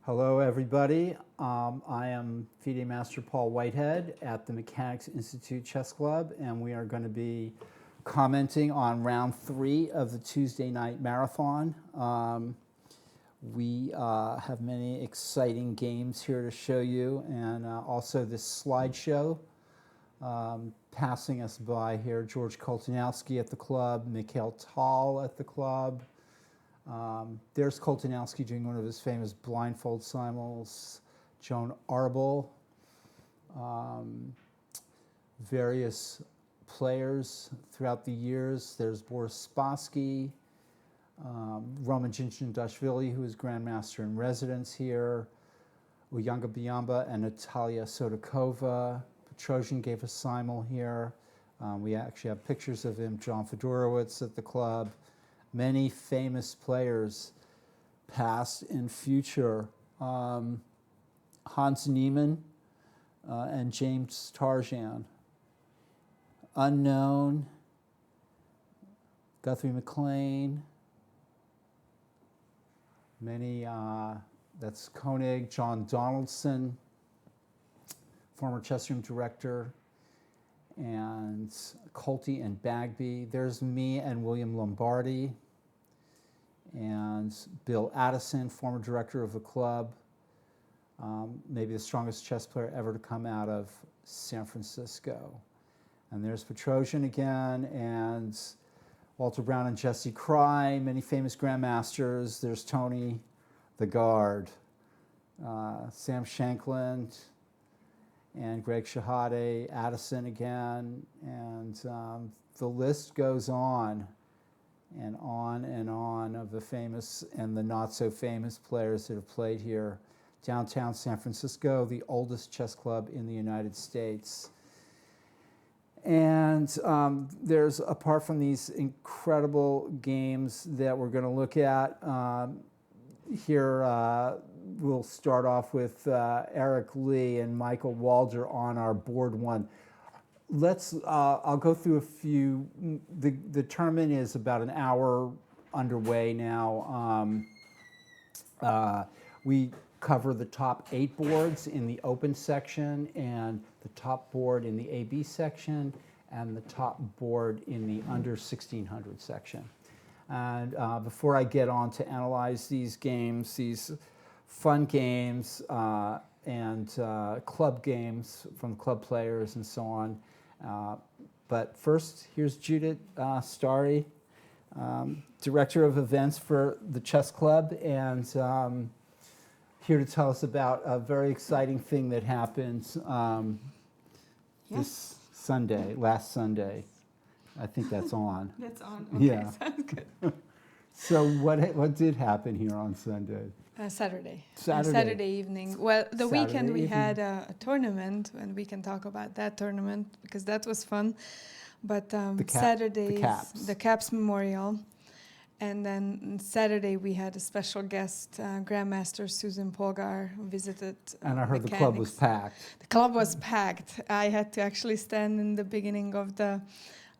Hello, everybody. I am FIDE Master Paul Whitehead at the Mechanics Institute Chess Club, and we are going to be commenting on round 3 of the Tuesday night marathon. We have many exciting games here to show you, and also this slideshow. Passing us by here, George Koltanowski at the club, Mikhail Tal at the club. There's Koltanowski doing one of his famous blindfold simuls, Joan Arbel, various players throughout the years. There's Boris Spassky, Roman Dashvili, who is Grandmaster in Residence here, Uyanga Biamba and Natalia Sodakova. Petrosian gave a simul here. We actually have pictures of him, John Fedorowicz at the club. Many famous players, past and future. Hans Niemann and James Tarjan. Unknown, Guthrie McLean. Many, that's Koenig, John Donaldson, former chess room director, and Colte and Bagby. There's me and William Lombardi, and Bill Addison, former director of the club, maybe the strongest chess player ever to come out of San Francisco. And there's Petrosian again, and Walter Brown and Jesse Cry, many famous grandmasters. There's Tony the Guard, Sam Shankland, and Greg Shahade, Addison again, and the list goes on and on and on of the famous and the not so famous players that have played here. Downtown San Francisco, the oldest chess club in the United States. And there's, apart from these incredible games that we're going to look at, here we'll start off with Eric Lee and Michael Walder on our board 1. I'll go through a few. The tournament is about an hour underway now. We cover the top 8 boards in the open section, and the top board in the AB section, and the top board in the under 1600 section. And before I get on to analyze these games, these fun games and club games from club players and so on. But first, here's Judith Starry, Director of Events for the Chess Club, and here to tell us about a very exciting thing that happened this Sunday, last Sunday. I think that's on. That's on. Okay, yeah. Sounds good. So what did happen here on Sunday? Saturday. Saturday. Saturday evening. Well, the Saturday weekend we evening. had a tournament, and we can talk about that tournament because that was fun. But Saturday, the Caps Memorial. And then Saturday we had a special guest, Grandmaster Susan Polgar, visited. And I heard Mechanics. the club was packed. The club was packed. I had to actually stand in the beginning of the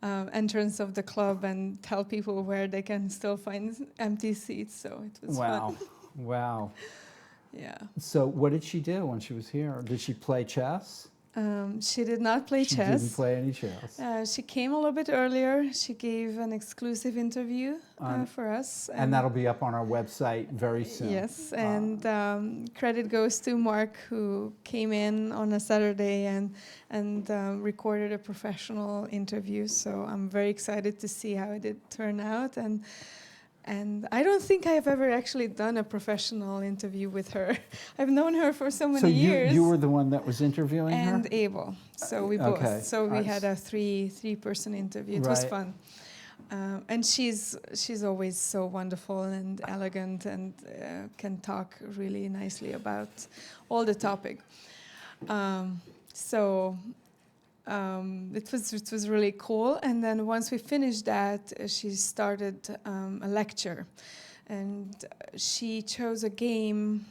entrance of the club and tell people where they can still find empty seats. So it was fun. Wow. Yeah. So what did she do when she was here? Did she play chess? She did not play chess. She didn't play any chess. She came a little bit earlier. She gave an exclusive interview for us. And that'll be up on our website very soon. Yes, and credit goes to Mark, who came in on a Saturday and recorded a professional interview. So I'm very excited to see how it did turn out. And I don't think I've ever actually done a professional interview with her. I've known her for so many years. So you were the one that was interviewing her? And Abel. So we both. Okay. So we had a three-person interview. It was fun. And she's always so wonderful and elegant and can talk really nicely about all the topic. It was really cool, and then once we finished that, she started a lecture, and she chose a game,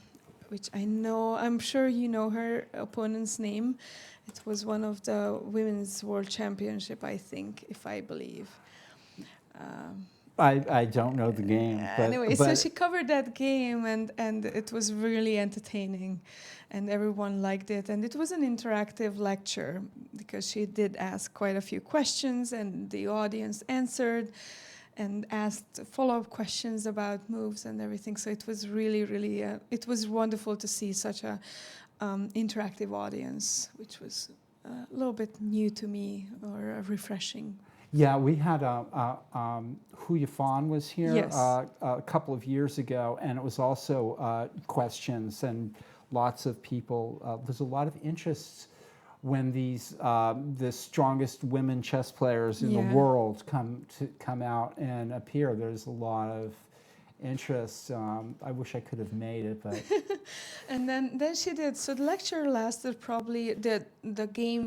which I'm sure you know her opponent's name. It was one of the Women's World Championship, I think, if I believe. I don't know the game, Anyway, but so she covered that game, and it was really entertaining, and everyone liked it. And it was an interactive lecture because she did ask quite a few questions, and the audience answered and asked follow-up questions about moves and everything. So it was really, really, it was wonderful to see such a interactive audience, which was a little bit new to me or refreshing. yeah, we had Hu Yifan was here Yes. a couple of years ago, and it was also questions and lots of people. There's a lot of interest when these the strongest women chess players in the Yeah. world come out and appear. There's a lot of interest. I wish I could have made it, but And then she did. So the lecture lasted probably the game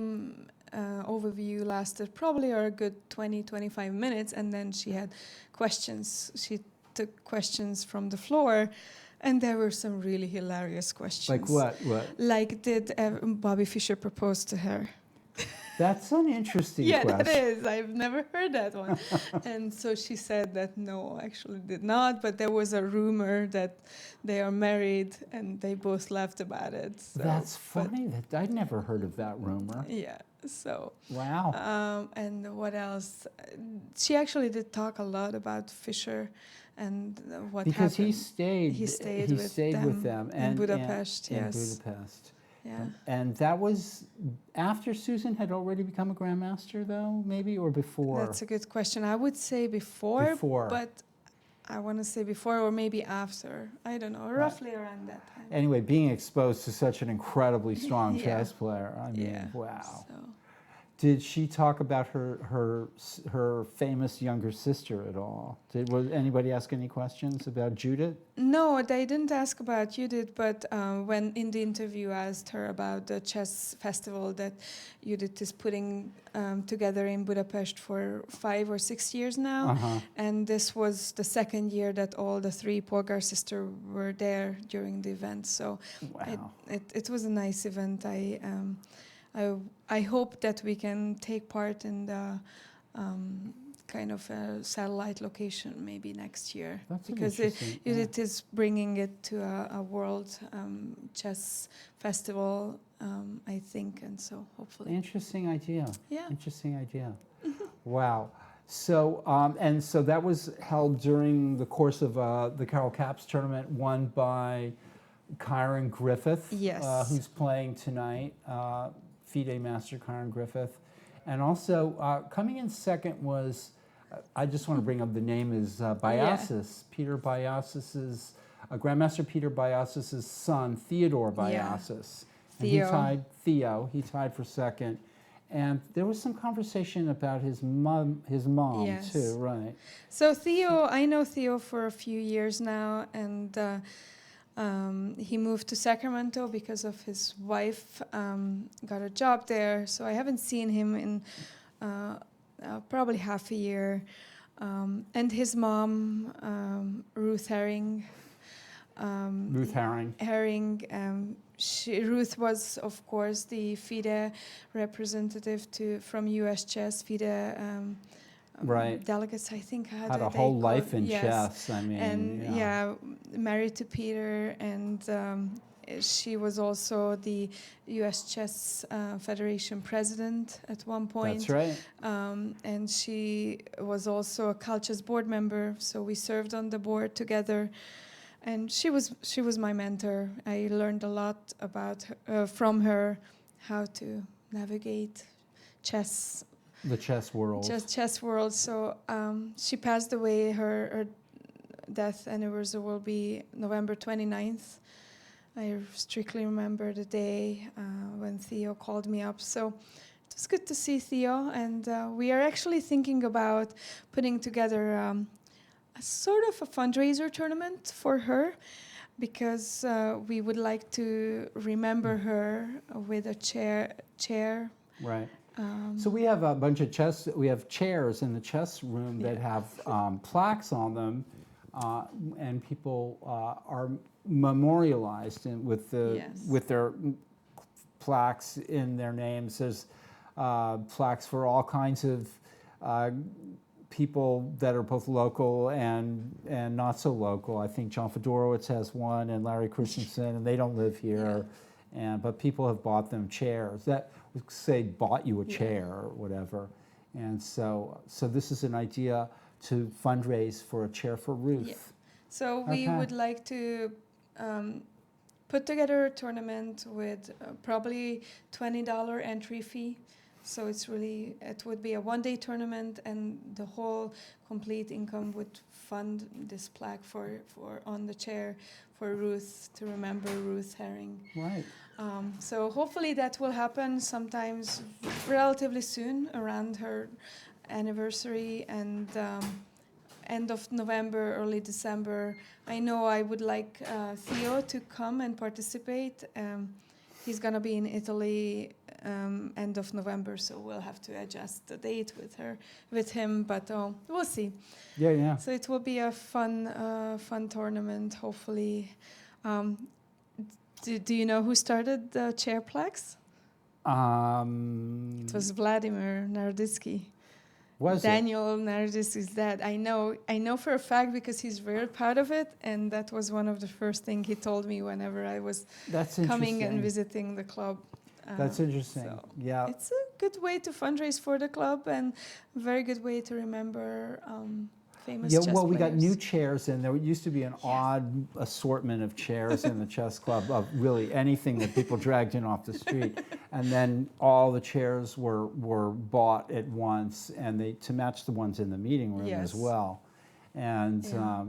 overview lasted probably a good 20-25 minutes, and then she had questions. She took questions from the floor, and there were some really hilarious questions. like what? What? Like, did Bobby Fischer propose to her? That's an interesting Yeah, question. that is. I've never heard that one. And so she said that no, actually did not. But there was a rumor that they are married, and they both laughed about it. So, That's funny. That I'd never heard of that rumor. Yeah. So. Wow. And what else? She actually did talk a lot about Fischer and what Because happened. he stayed with them in Budapest. in Yes. Budapest. Yeah. And that was after Susan had already become a grandmaster, though, maybe, or before? That's a good question. I would say before. Before. But I want to say before or maybe after. I don't know, roughly around that time. Anyway, being exposed to such an incredibly strong Yeah. chess player, I mean, Yeah. wow. So. Did she talk about her famous younger sister at all? Was anybody ask any questions about Judith? No, they didn't ask about Judith, but when in the interview asked her about the chess festival that Judith is putting together in Budapest for 5 or 6 years now, Uh-huh. and this was the second year that all the 3 Polgar sisters were there during the event. So Wow. it was a nice event. I hope that we can take part in the kind of a satellite location maybe next year. That's because interesting. Yeah. it is bringing it to a world chess festival, I think, and so hopefully. Interesting idea. Yeah. Interesting idea. Wow. So and so that was held during the course of the Carol Capps tournament, won by Kyron Griffith, Yes. who's playing tonight. FIDE master Kyron Griffith, and also coming in second was. I just want to bring up the name is Biasis, Peter Biasis's Grandmaster Peter Biasis's son, Theodore Biasis. Theo. And he tied for second. And there was some conversation about his mom Yes. too, right? So Theo, I know Theo for a few years now, and he moved to Sacramento because of his wife got a job there. So I haven't seen him in probably half a year. And his mom, Ruth Herring. Ruth Herring. Ruth was, of course, the FIDE representative from U.S. Chess. FIDE Right. delegates, I think, Had a whole life in chess. I mean, and married to Peter, and she was also the U.S. Chess Federation president at one point. That's right. And she was also a Calchess board member, so we served on the board together. And she was my mentor. I learned a lot about her, from her, how to navigate chess. The chess world. Just chess world. So she passed away. Her death anniversary will be November 29th. I strictly remember the day when Theo called me up. So it was good to see Theo. And we are actually thinking about putting together a sort of a fundraiser tournament for her, because we would like to remember her with a chair. Right. So we have a bunch of chess. We have chairs in the chess room that have plaques on them, and people are memorialized with their plaques in their names. There's plaques for all kinds of people that are both local and not so local. I think John Fedorowicz has one, and Larry Christensen, and they don't live here. But people have bought them chairs that say bought you a chair or whatever. And so this is an idea to fundraise for a chair for Ruth. Yeah. So we would like to put together a tournament with probably $20 entry fee. So it would be a one-day tournament, and the whole complete income would fund this plaque for on the chair for Ruth, to remember Ruth Herring. Right. So hopefully that will happen sometimes relatively soon, around her anniversary, and end of November, early December. I know I would like Theo to come and participate. He's gonna be in Italy end of November, so we'll have to adjust the date with him. But we'll see. Yeah. So it will be a fun tournament, hopefully. Do you know who started the chair plaques? It was Vladimir Naroditsky. Daniel Naroditsky's dad. I know for a fact, because he's very proud of it, and that was one of the first things he told me whenever I was coming and visiting the club. That's interesting. So yeah. It's a good way to fundraise for the club, and a very good way to remember famous chess well, we players. got new chairs, and there used to be an odd assortment of chairs in the chess club of really anything that people dragged in off the street. And then all the chairs were bought at once, and to match the ones in the meeting room as well. And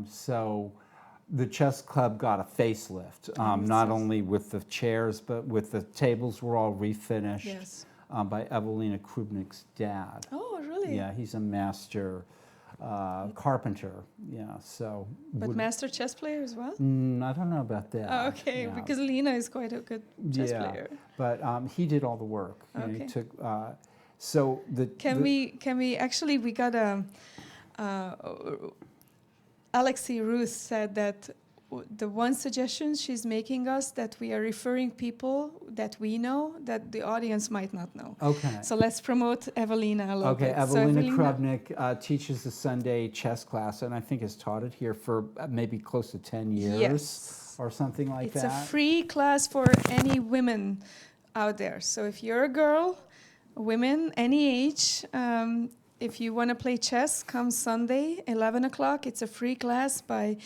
so the chess club got a facelift, not only with the chairs, but with the tables were all refinished by Evelina Krubnik's dad. Oh, really? Yeah, he's a master carpenter. Yeah, so. But master chess player as well? I don't know about that. Oh, okay, because Lena is quite a good chess player. But he did all the work. You know, he took. So Can we actually, we got a. Alexei Ruth said that the one suggestion she's making us, that we are referring people that we know that the audience might not know. Okay. So let's promote Evelina a little bit. Okay, Evelina Krubnik teaches the Sunday chess class, and I think has taught it here for maybe close to 10 years or something like that. It's a free class for any women out there. So if you're a girl, women, any age, if you want to play chess, come Sunday, 11 o'clock. It's a free class by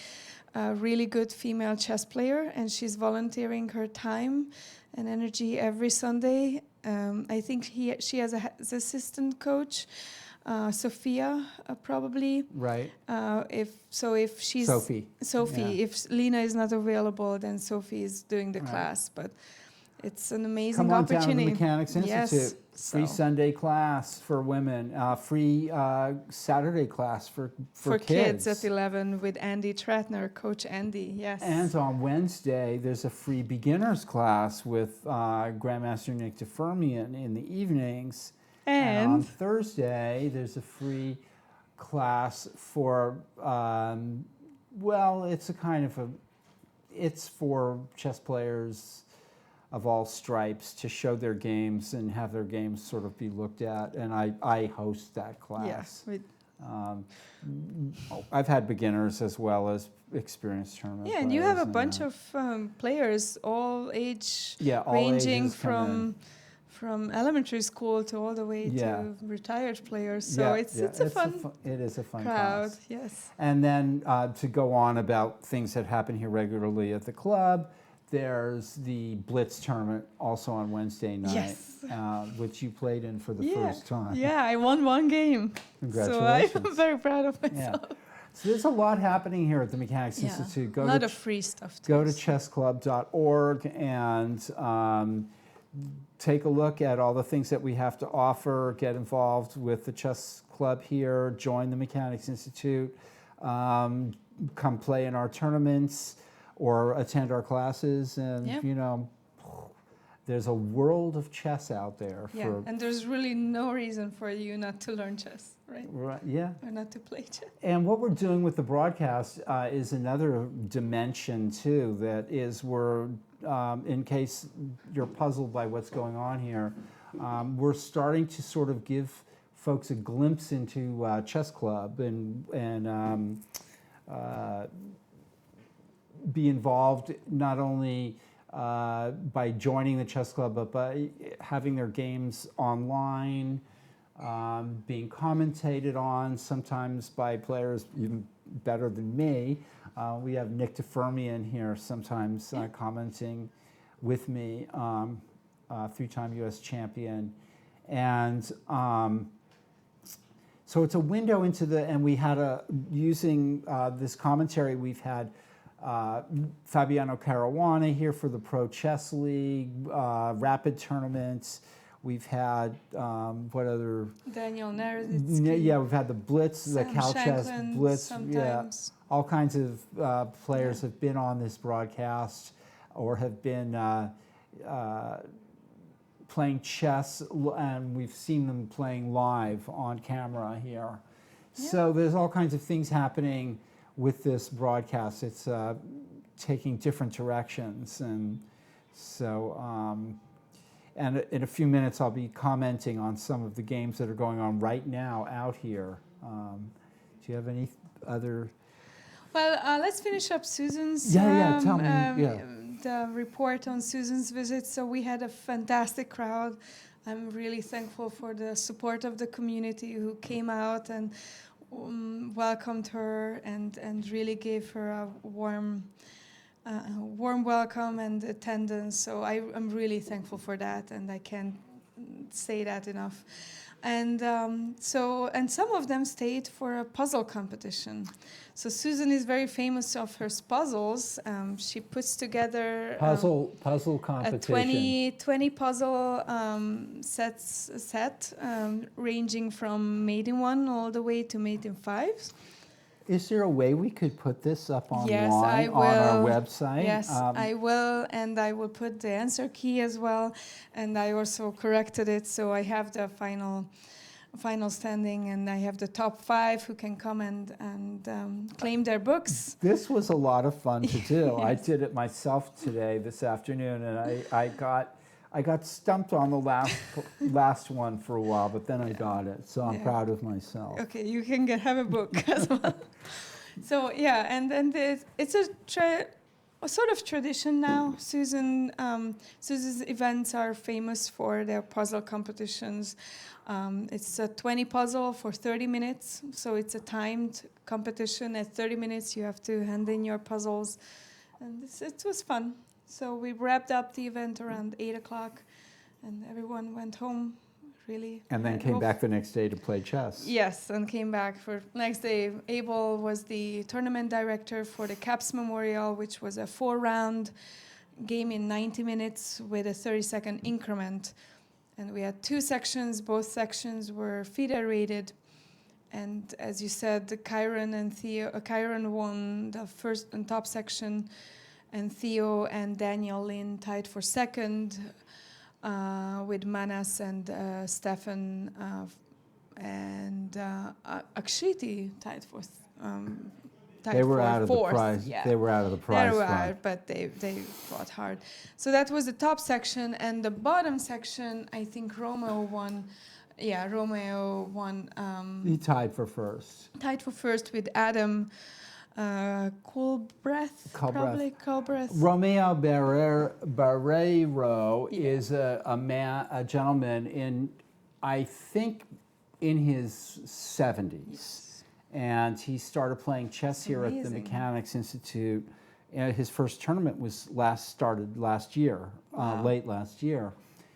a really good female chess player, and she's volunteering her time and energy every Sunday. I think she has an assistant coach, Sophia, probably. Right. If she's Sophie, if Lena is not available, then Sophie is doing the class. But it's an amazing opportunity. Come on down to the Mechanics Institute. Yes. Free Sunday class for women. Free Saturday class for kids. At 11 with Andy Tratner, Coach Andy. Yes. And on Wednesday, there's a free beginners class with Grandmaster Nick DeFermian in the evenings. And on Thursday, there's a free class for, it's for chess players of all stripes to show their games and have their games sort of be looked at. And I host that class. Yeah, I've had beginners as well as experienced tournament players. And you have a bunch of players, all age, ranging from elementary school to all the way to retired players. So it is a fun crowd. Class. Yes. And then to go on about things that happen here regularly at the club, there's the Blitz tournament also on Wednesday night, which you played in for the first time. Yeah, I won one game. Congratulations. So I'm very proud of myself. Yeah. So there's a lot happening here at the Mechanics Institute. A lot of free stuff. Go to chessclub.org and take a look at all the things that we have to offer. Get involved with the chess club here. Join the Mechanics Institute. Come play in our tournaments or attend our classes. And, you know, there's a world of chess out there. And there's really no reason for you not to learn chess, right? Right, yeah. Or not to play chess. And what we're doing with the broadcast is another dimension, too, that is we're, in case you're puzzled by what's going on here, we're starting to sort of give folks a glimpse into chess club and be involved not only by joining the chess club, but by having their games online, being commentated on, sometimes by players even better than me. We have Nick DeFermi here sometimes commenting with me, three-time U.S. champion. And so it's a window into and we had using this commentary, we've had Fabiano Caruana here for the Pro Chess League, Rapid Tournaments. We've had, what other? Daniel Naradzitsky. Yeah, we've had the Blitz, the Sam Cal Chess Shanklin Blitz. sometimes. Yeah, all kinds of players have been on this broadcast or have been playing chess, and we've seen them playing live on camera here. Yeah. So there's all kinds of things happening with this broadcast. It's taking different directions, and so and in a few minutes I'll be commenting on some of the games that are going on right now out here. Do you have any other? Well, let's finish up Susan's tell me, the report on Susan's visit. So we had a fantastic crowd. I'm really thankful for the support of the community who came out and welcomed her and really gave her a warm welcome and attendance. So I'm really thankful for that, and I can't say that enough. And some of them stayed for a puzzle competition. So Susan is very famous of her puzzles. She puts together puzzle competition. a 20 puzzle set ranging from mate in 1 all the way to mate in 5. Is there a way we could put this up online Yes, I will. on our website? Yes, I will, and I will put the answer key as well. And I also corrected it, so I have the final standing, and I have the top 5 who can come and claim their books. This was a lot of fun to do. Yes. I did it myself this afternoon, and I got stumped on the last one for a while, but then I got it, so I'm proud of myself. Okay, you can have a book as well. So yeah, and it's a sort of tradition now. Susan's events are famous for their puzzle competitions. It's a 20 puzzle for 30 minutes, so it's a timed competition. At 30 minutes, you have to hand in your puzzles, and it was fun. So we wrapped up the event around 8 o'clock, and everyone went home, really. And then came back the next day to play chess. Yes, and came back for next day. Abel was the tournament director for the Caps Memorial, which was a 4-round game in 90 minutes with a 30-second increment. And we had 2 sections. Both sections were FIDE rated. And as you said, Kyron won the first and top section, and Theo and Daniel Lin tied for second, with Manas and Stefan and Akshiti tied for They were out of the fourth. prize. Yeah. They were out of the prize. They were out, but they fought hard. So that was the top section, and the bottom section, I think Romeo won. Yeah, Romeo won. He tied for first. Tied for first with Adam Culbreth. Romeo Barreiro is a gentleman in, I think, in his 70s. Yes. And he started playing chess here at the Mechanics Institute. And his first tournament started last year, late last year.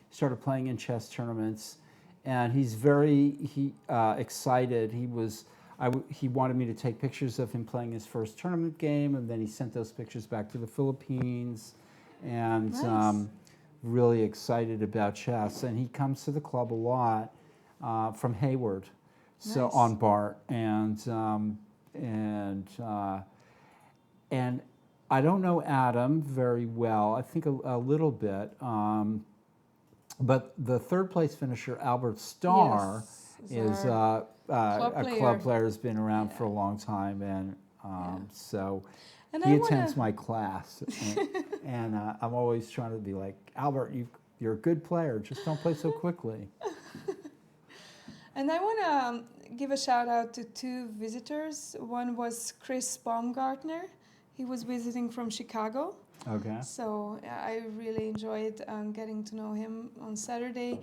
He started playing in chess tournaments, and he's very excited. He wanted me to take pictures of him playing his first tournament game, and then he sent those pictures back to the Philippines, and nice. Really excited about chess. And he comes to the club a lot from Hayward, so nice. on Bart, and I don't know Adam very well. I think a little bit, but the third place finisher Albert Starr is a club player who's been around for a long time, and so he attends my class, and I'm always trying to be like, Albert, you're a good player, just don't play so quickly. And I want to give a shout out to two visitors. One was Chris Baumgartner. He was visiting from Chicago. Okay. So I really enjoyed getting to know him on Saturday.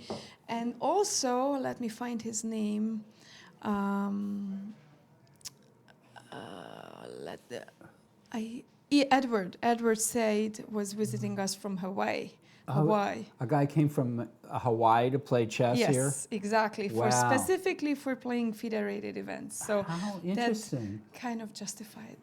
And also, let me find his name. Edward Said was visiting us from Hawaii. Hawaii. A guy came from Hawaii to play chess here? Yes, exactly. Wow. Specifically for playing federated events. So how interesting. that kind of justified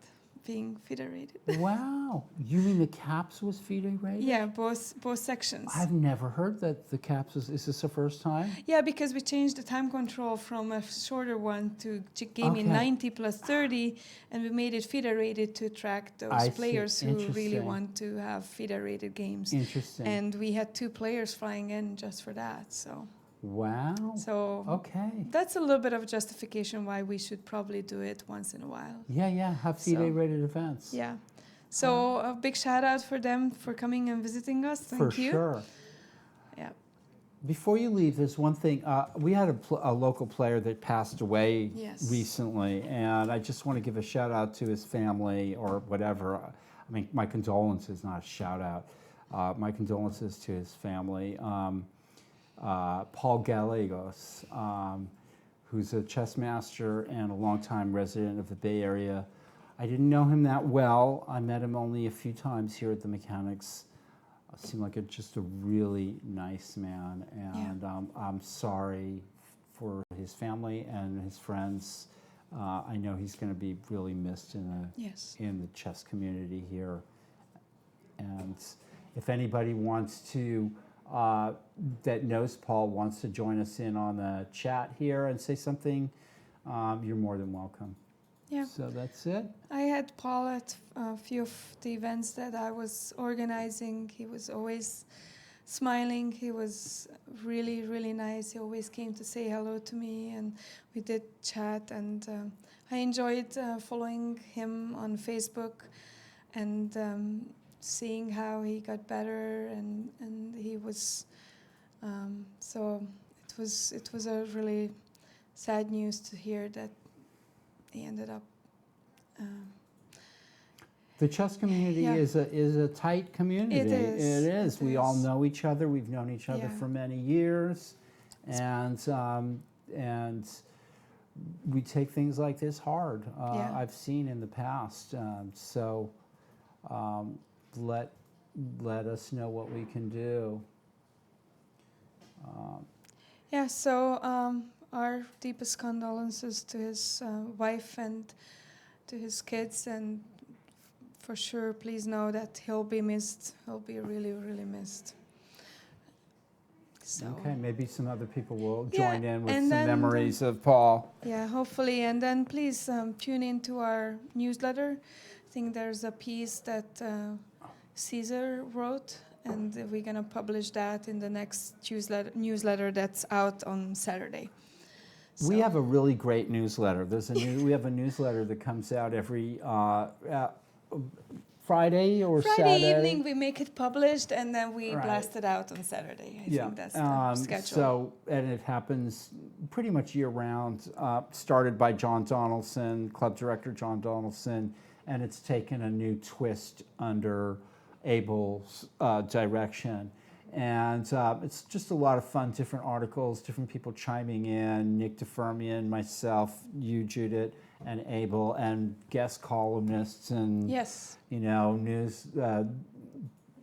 being federated. Wow. You mean the CAPS was federated? Yeah, both sections. I've never heard that the CAPS was, is this the first time? Yeah, because we changed the time control from a shorter one to game in Okay. 90 plus 30, and we made it federated to attract those I see. players who really Interesting. want to have federated games. Interesting. And we had 2 players flying in just for that. Wow. So Okay. that's a little bit of justification why we should probably do it once in a while. Yeah, have So- federated events. Yeah. So a big shout out for them for coming and visiting us. Thank For you. sure. Yeah. Before you leave, there's one thing. We had a local player that passed away Yes. recently, and I just want to give a shout out to his family or whatever. I mean, my condolences, not a shout out. My condolences to his family. Paul Gallegos, who's a chess master and a longtime resident of the Bay Area. I didn't know him that well. I met him only a few times here at the Mechanics. Seemed like just a really nice man, and I'm sorry for his family and his friends. I know he's going to be really missed in the chess community here. And if anybody wants to, that knows Paul, wants to join us in on the chat here and say something, you're more than welcome. Yeah. So that's it. I had Paul at a few of the events that I was organizing. He was always smiling. He was really, really nice. He always came to say hello to me, and we did chat. And I enjoyed following him on Facebook and seeing how he got better. And he was so it was a really sad news to hear that he ended up. The chess community is a tight community. It is. It is. We all know each other. We've known each other Yeah. for many years, and we take things like this hard. I've seen in the past. So let us know what we can do. So our deepest condolences to his wife and to his kids, and for sure, please know that he'll be missed. He'll be really, really missed. So. Okay, maybe some other people will Yeah, join in with and some then memories of Paul. Yeah, hopefully. And then please tune into our newsletter. I think there's a piece that Caesar wrote, and we're going to publish that in the next newsletter that's out on Saturday. We So- have a really great newsletter. We have a newsletter that comes out every Friday or Friday Saturday. evening we make it published, and then we Right. blast it out on Saturday. I think that's the schedule. So, and it happens pretty much year round. Started by John Donaldson, club director John Donaldson, and it's taken a new twist under Abel's direction. And it's just a lot of fun, different articles, different people chiming in, Nick DeFermian, myself, you, Judith, and Abel, and guest columnists, and Yes. news.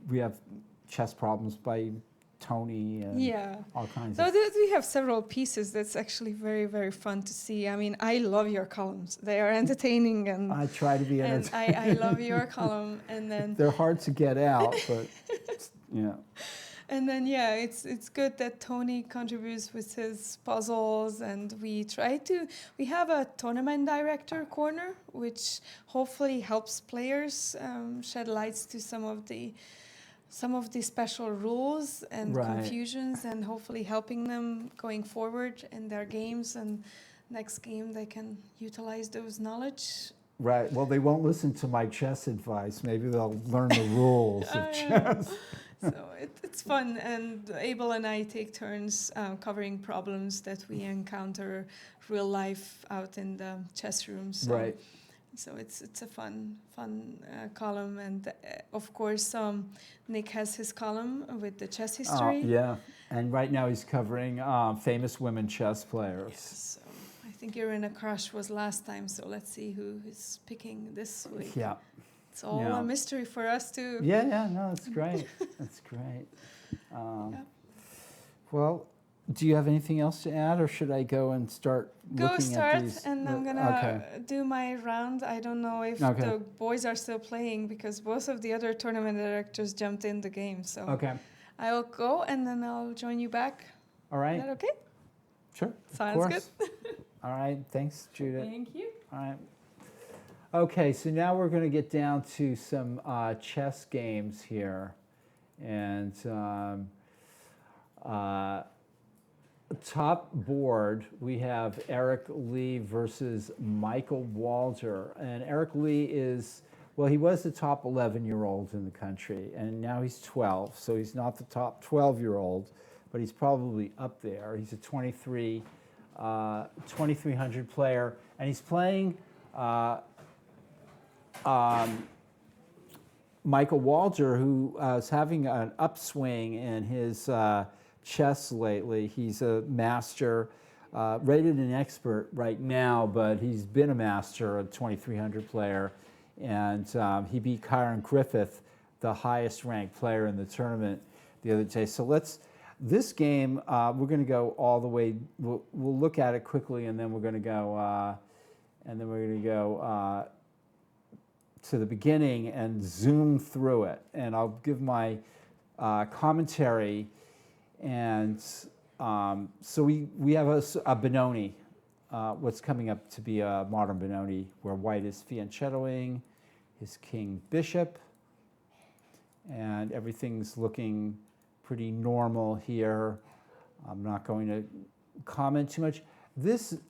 We have chess problems by Tony and Yeah. all kinds So of. we have several pieces that's actually very, very fun to see. I mean, I love your columns. They are entertaining, and I try to be and entertaining. I love your column. And then They're hard to get out, but it's good that Tony contributes with his puzzles, and we have a tournament director corner, which hopefully helps players shed lights to some of the special rules and Right. confusions, and hopefully helping them going forward in their games, and next game they can utilize those knowledge. right. Well, they won't listen to my chess advice. Maybe they'll learn the rules of chess. So it's fun, and Abel and I take turns covering problems that we encounter real life out in the chess room. So Right. so it's a fun column, and of course Nick has his column with the chess history. Yeah. And right now he's covering famous women chess players. Yes, so I think Irina Crush was last time, so let's see who is picking this week. Yeah. It's all Yeah. a mystery for us too. Yeah, no, that's great. That's great. Yeah. Well, do you have anything else to add, or should I go and start Go looking start, at these? and I'm gonna do my round. I don't know if the boys are still playing because both of the other tournament directors jumped in the game. So I'll go, and then I'll join you back. All right. Is that okay? Sure. Sounds good. All right. Thanks, Judith. Thank you. All right. Okay, so now we're going to get down to some chess games here. And top board, we have Eric Lee versus Michael Walter. And Eric Lee is, well, he was the top 11-year-old in the country, and now he's 12. So he's not the top 12-year-old, but he's probably up there. He's a 2300 player, and he's playing Michael Walter, who is having an upswing in his chess lately. He's a master, rated an expert right now, but he's been a master, a 2300 player, and he beat Kyron Griffith, the highest ranked player in the tournament, the other day. So this game, we're going to go all the way. We'll look at it quickly, and then we're going to go, to the beginning and zoom through it. And I'll give my commentary. And so we have a Benoni, what's coming up to be a modern Benoni, where white is fianchettoing his king bishop. And everything's looking pretty normal here. I'm not going to comment too much.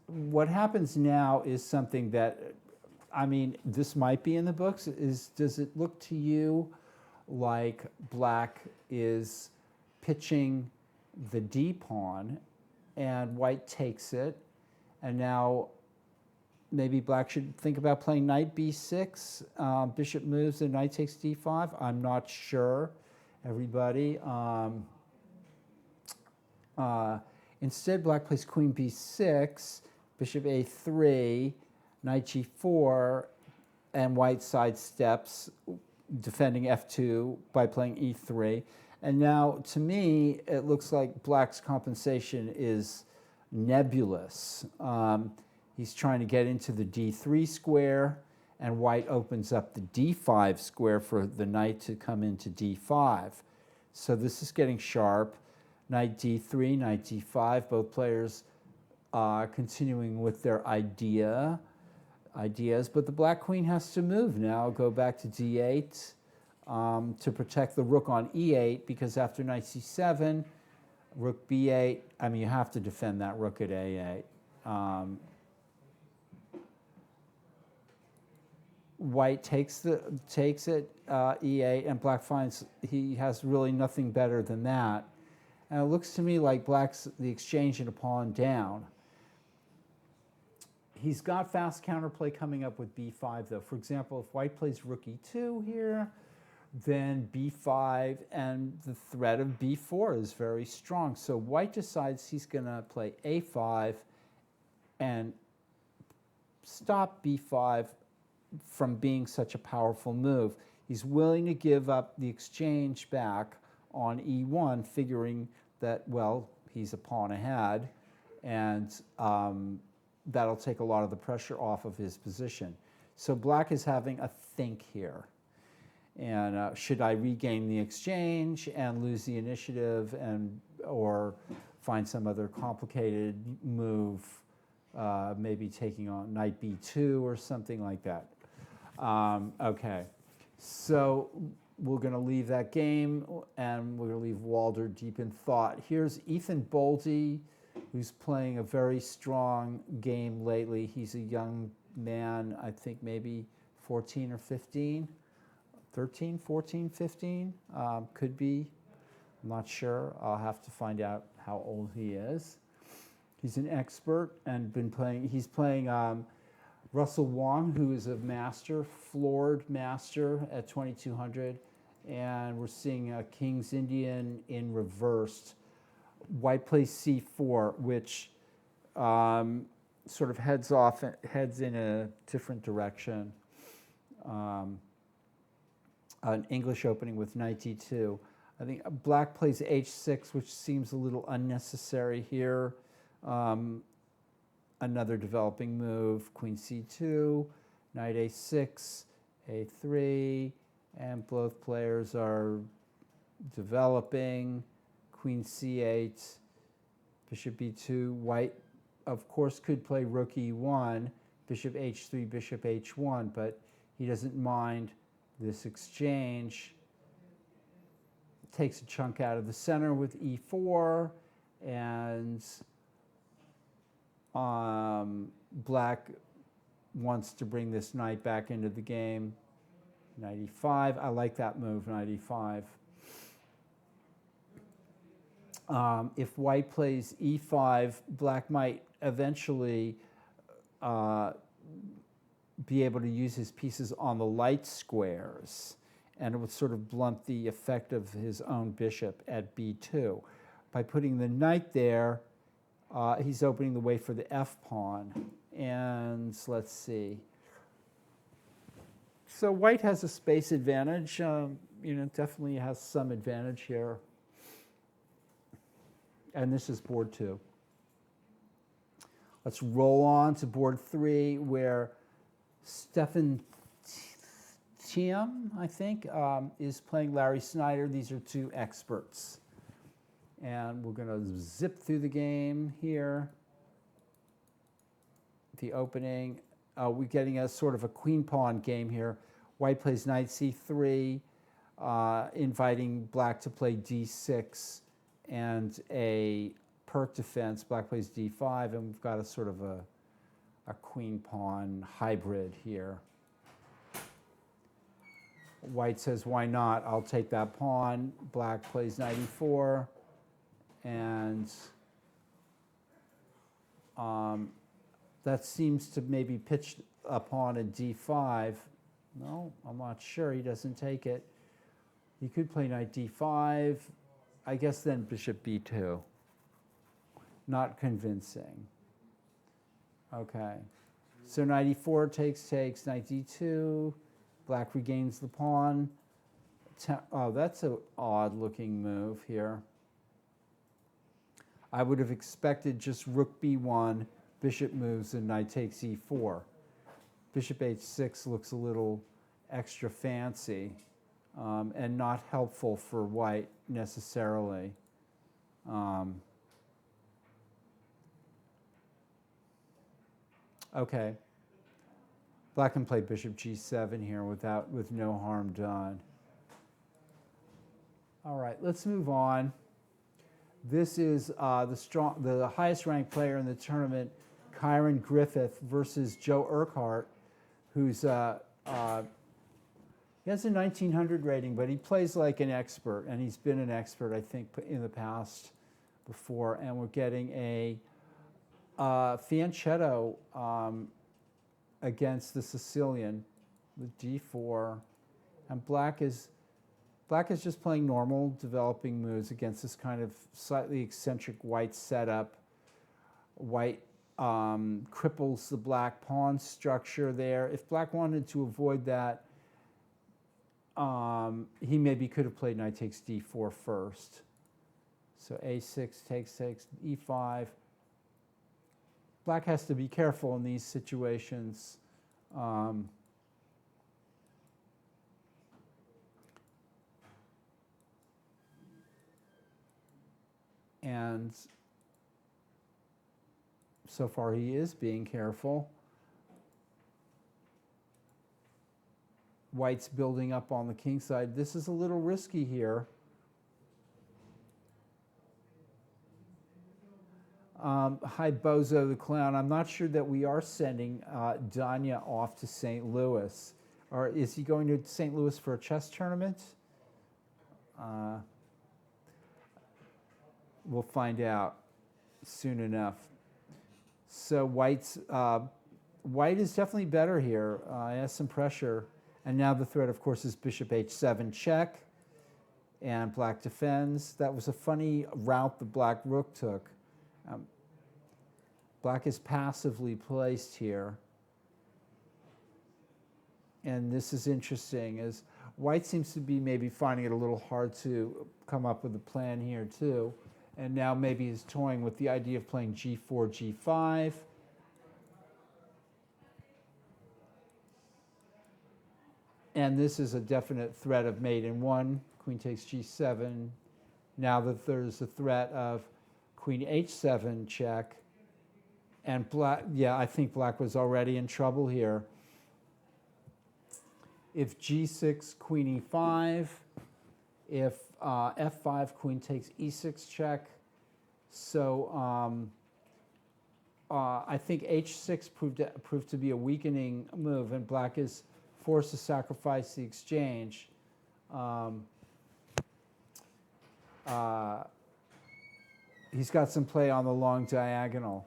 What happens now is something that, I mean, this might be in the books. Does it look to you like black is pitching the D pawn and white takes it, and now maybe black should think about playing knight b6, bishop moves and knight takes d5? I'm not sure, everybody. Instead, black plays queen b6, bishop a3, knight g4, and white sidesteps, defending f2 by playing e3. And now, to me, it looks like black's compensation is nebulous. He's trying to get into the d3 square, and white opens up the d5 square for the knight to come into d5. So this is getting sharp. Knight d3, knight d5, both players continuing with their ideas, but the black queen has to move now, go back to d8 to protect the rook on e8, because after knight c7, rook b8, I mean, you have to defend that rook at a8. White takes it, e8, and black finds he has really nothing better than that. And it looks to me like black's the exchange and a pawn down. He's got fast counterplay coming up with b5, though. For example, if white plays rook e2 here, then b5, and the threat of b4 is very strong. So white decides he's going to play a5 and stop b5 from being such a powerful move. He's willing to give up the exchange back on e1, figuring that, well, he's a pawn ahead, and that'll take a lot of the pressure off of his position. So black is having a think here. And should I regain the exchange and lose the initiative, or find some other complicated move, maybe taking on knight b2 or something like that? Okay, so we're going to leave that game, and we're going to leave Walter deep in thought. Here's Ethan Boldy, who's playing a very strong game lately. He's a young man, I think maybe 14 or 15, 13, 14, 15, could be I'm not sure. I'll have to find out how old he is. He's an expert and been playing. He's playing Russell Wong, who is a master, floored master at 2200. And we're seeing a King's Indian in reversed. White plays c4, which sort of heads in a different direction. An English opening with knight d2. I think black plays h6, which seems a little unnecessary here. Another developing move, queen c2, knight a6, a3, and both players are developing. Queen c8, bishop b2. White, of course, could play rook e1, bishop h3, bishop h1, but he doesn't mind this exchange. Takes a chunk out of the center with e4, and black wants to bring this knight back into the game. Knight e5. I like that move, knight e5. If white plays e5, black might eventually be able to use his pieces on the light squares, and it would sort of blunt the effect of his own bishop at b2. By putting the knight there, he's opening the way for the f-pawn. And let's see. So white has a space advantage. Definitely has some advantage here. And this is board 2. Let's roll on to board 3, where Stefan Thiem, I think, is playing Larry Snyder. These are two experts. And we're going to zip through the game here. The opening. We're getting a sort of a queen-pawn game here. White plays knight c3, inviting black to play d6 and a Perk defense. Black plays d5, and we've got a sort of a queen-pawn hybrid here. White says, why not? I'll take that pawn. Black plays knight e4, and that seems to maybe pitch a pawn at d5. No, I'm not sure. He doesn't take it. He could play knight d5. I guess then bishop b2. Not convincing. Okay. So knight e4 takes, knight d2. Black regains the pawn. Oh, that's an odd-looking move here. I would have expected just rook b1, bishop moves, and knight takes e4. Bishop h6 looks a little extra fancy and not helpful for white necessarily. Okay. Black can play bishop g7 here with no harm done. All right, let's move on. This is the highest ranked player in the tournament, Kyron Griffith versus Joe Urquhart, who's he has a 1900 rating, but he plays like an expert, and he's been an expert, I think, in the past before. And we're getting a fianchetto against the Sicilian with d4, and black is just playing normal developing moves against this kind of slightly eccentric white setup. White cripples the black pawn structure there. If black wanted to avoid that, he maybe could have played knight takes d4 first. So a6 takes, e5. Black has to be careful in these situations. And so far he is being careful. White's building up on the king side. This is a little risky here. Hi, Bozo the Clown. I'm not sure that we are sending Danya off to St. Louis. Or is he going to St. Louis for a chess tournament? We'll find out soon enough. So white is definitely better here. It has some pressure. And now the threat, of course, is bishop h7 check. And black defends. That was a funny route the black rook took. Black is passively placed here. And this is interesting, as white seems to be maybe finding it a little hard to come up with a plan here too. And now maybe he's toying with the idea of playing g4, g5. And this is a definite threat of mate in one. Queen takes g7. Now that there's a threat of queen h7 check. And black, yeah, I think black was already in trouble here. If g6, queen e5. If f5, queen takes e6 check. So I think h6 proved to be a weakening move, and black is forced to sacrifice the exchange. He's got some play on the long diagonal.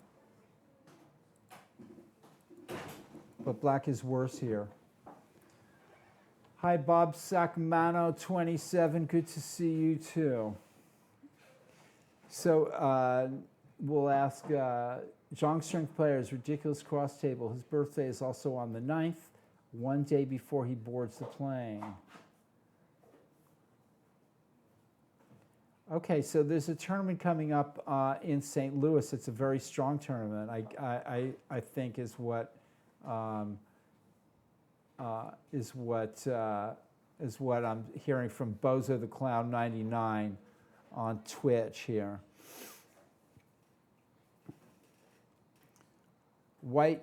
But black is worse here. Hi, Bob Sacmano, 27. Good to see you, too. So we'll ask Zhang Strength Players, Ridiculous Cross Table. His birthday is also on the 9th, one day before he boards the plane. Okay, so there's a tournament coming up in St. Louis. It's a very strong tournament, I think, is what I'm hearing from Bozo the Clown 99 on Twitch here. White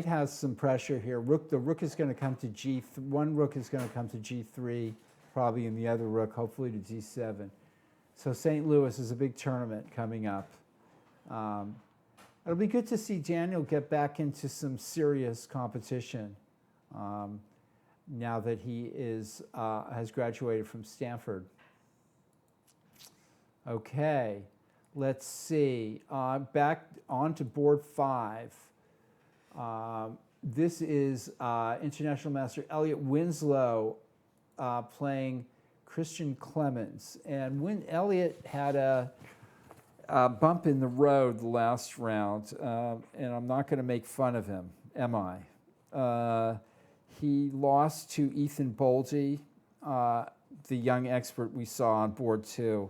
has some pressure here. The rook is going to come to g3. One rook is going to come to g3, probably, and the other rook hopefully to g7. So St. Louis is a big tournament coming up. It'll be good to see Daniel get back into some serious competition now that he has graduated from Stanford. Okay, let's see. Back onto board 5. This is International Master Elliot Winslow playing Christian Clemens. And when Elliot had a bump in the road the last round, and I'm not going to make fun of him, am I? He lost to Ethan Boldy, the young expert we saw on board 2,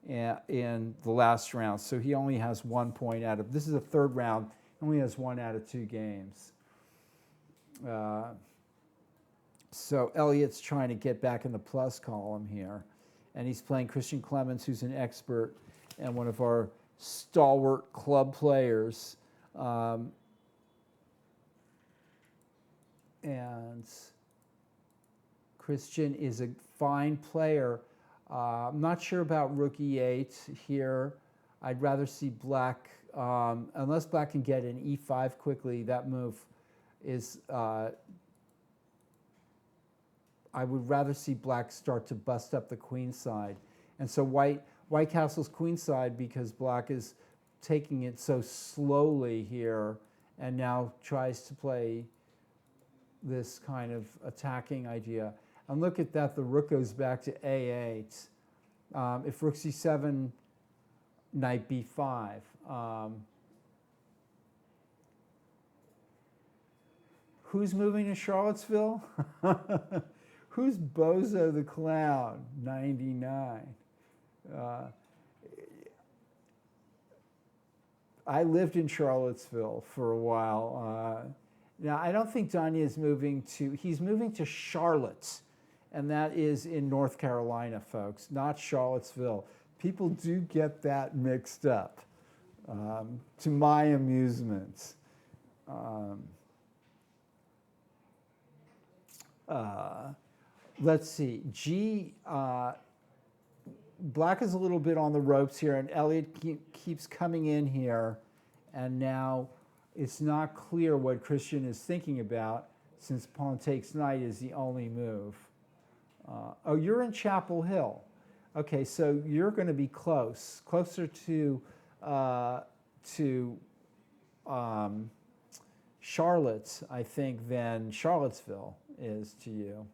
in the last round. So he only has 1 point out of, this is a third round, only has 1 out of 2 games. So Elliot's trying to get back in the plus column here. And he's playing Christian Clemens, who's an expert and one of our stalwart club players. And Christian is a fine player. I'm not sure about rook e8 here. I'd rather see black, unless black can get an e5 quickly, that move is, I would rather see black start to bust up the queen side. And so white castles queen side because black is taking it so slowly here and now tries to play this kind of attacking idea. And look at that, the rook goes back to a8. If rook c7, knight b5. Who's moving to Charlottesville? Who's Bozo the Clown, 99? I lived in Charlottesville for a while. Now, I don't think Danya is he's moving to Charlotte, and that is in North Carolina, folks, not Charlottesville. People do get that mixed up, to my amusement. Let's see, black is a little bit on the ropes here, and Elliot keeps coming in here, and now it's not clear what Christian is thinking about, since pawn takes knight is the only move. Oh, you're in Chapel Hill. Okay, so you're going to be closer to Charlotte, I think, than Charlottesville is to you.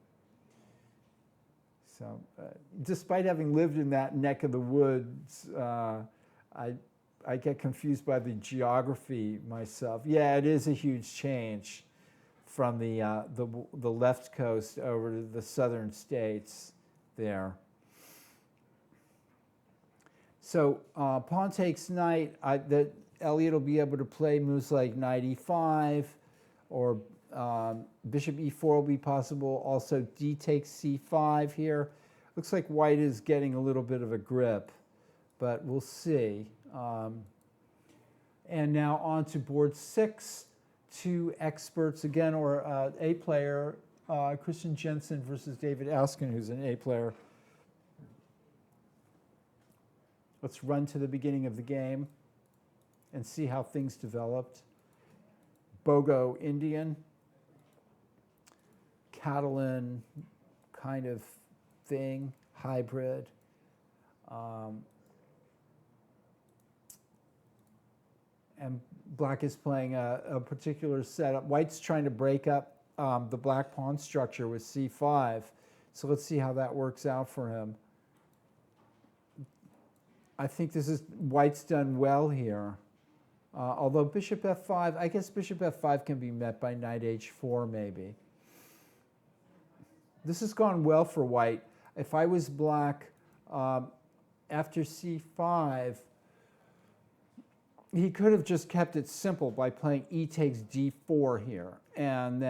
So, despite having lived in that neck of the woods, I get confused by the geography myself. Yeah, it is a huge change from the left coast over to the southern states there. So pawn takes knight. That Elliot will be able to play moves like knight e5, or bishop e4 will be possible. Also d takes c5 here. Looks like white is getting a little bit of a grip, but we'll see. And now on to board 6. Two experts again, or A player, Christian Jensen versus David Askin, who's an A player. Let's run to the beginning of the game and see how things developed. Bogo Indian, Catalan kind of thing, hybrid. And black is playing a particular setup. White's trying to break up the black pawn structure with c5. So let's see how that works out for him. I think this is white's done well here. Although bishop f5, I guess bishop f5 can be met by knight h4 maybe. This has gone well for white. If I was black, after c5, he could have just kept it simple by playing e takes d4 here, and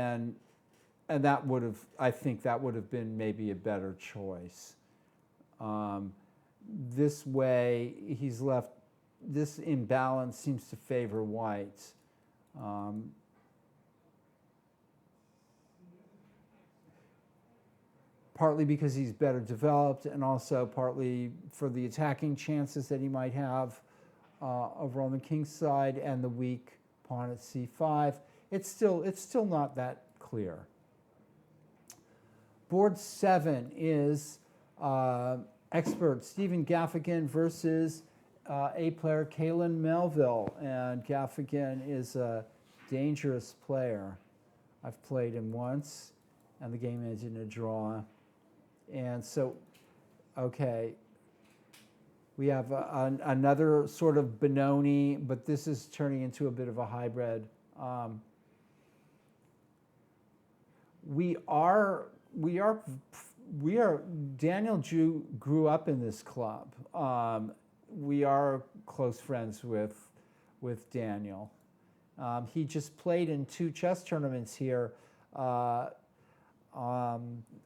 that would have, I think that would have been maybe a better choice. This way, he's left. This imbalance seems to favor white. Partly because he's better developed, and also partly for the attacking chances that he might have over on the king's side, and the weak pawn at c5. It's still not that clear. Board 7 is expert Stephen Gaffigan versus A player Kalen Melville, and Gaffigan is a dangerous player. I've played him once, and the game ended in a draw. And so, okay. We have another sort of Benoni, but this is turning into a bit of a hybrid. Daniel Jew grew up in this club. We are close friends with Daniel. He just played in 2 chess tournaments here on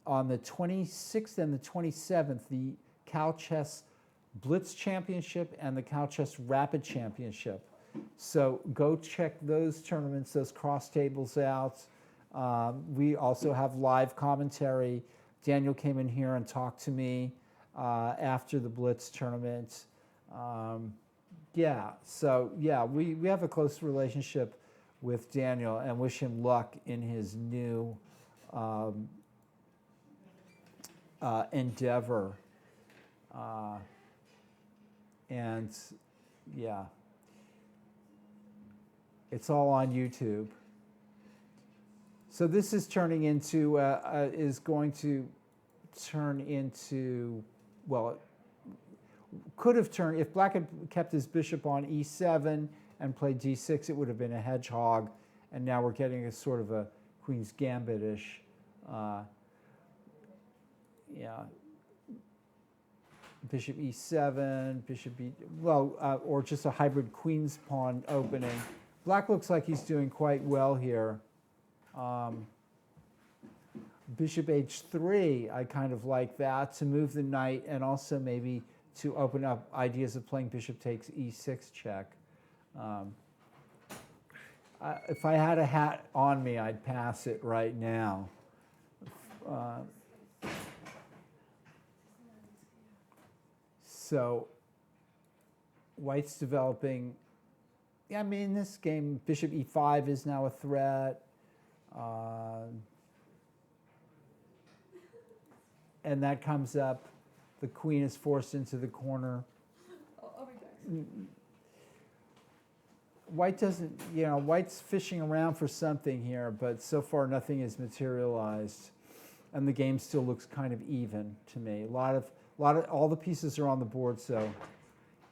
the 26th and the 27th, the Cal Chess Blitz Championship and the Cal Chess Rapid Championship. So go check those tournaments, those cross tables out. We also have live commentary. Daniel came in here and talked to me after the Blitz tournament. We have a close relationship with Daniel, and wish him luck in his new endeavor. And yeah, it's all on YouTube. So this is turning into, is going to turn into, well, it could have turned, if black had kept his bishop on e7 and played d6, it would have been a hedgehog. And now we're getting a sort of a Queen's Gambit-ish, bishop e7, bishop e, or just a hybrid queen's pawn opening. Black looks like he's doing quite well here. Bishop h3, I kind of like that, to move the knight, and also maybe to open up ideas of playing bishop takes e6 check. If I had a hat on me, I'd pass it right now. So white's developing. Yeah, I mean, in this game, bishop e5 is now a threat. And that comes up. The queen is forced into the corner. White doesn't, White's fishing around for something here, but so far nothing has materialized. And the game still looks kind of even to me. All the pieces are on the board, so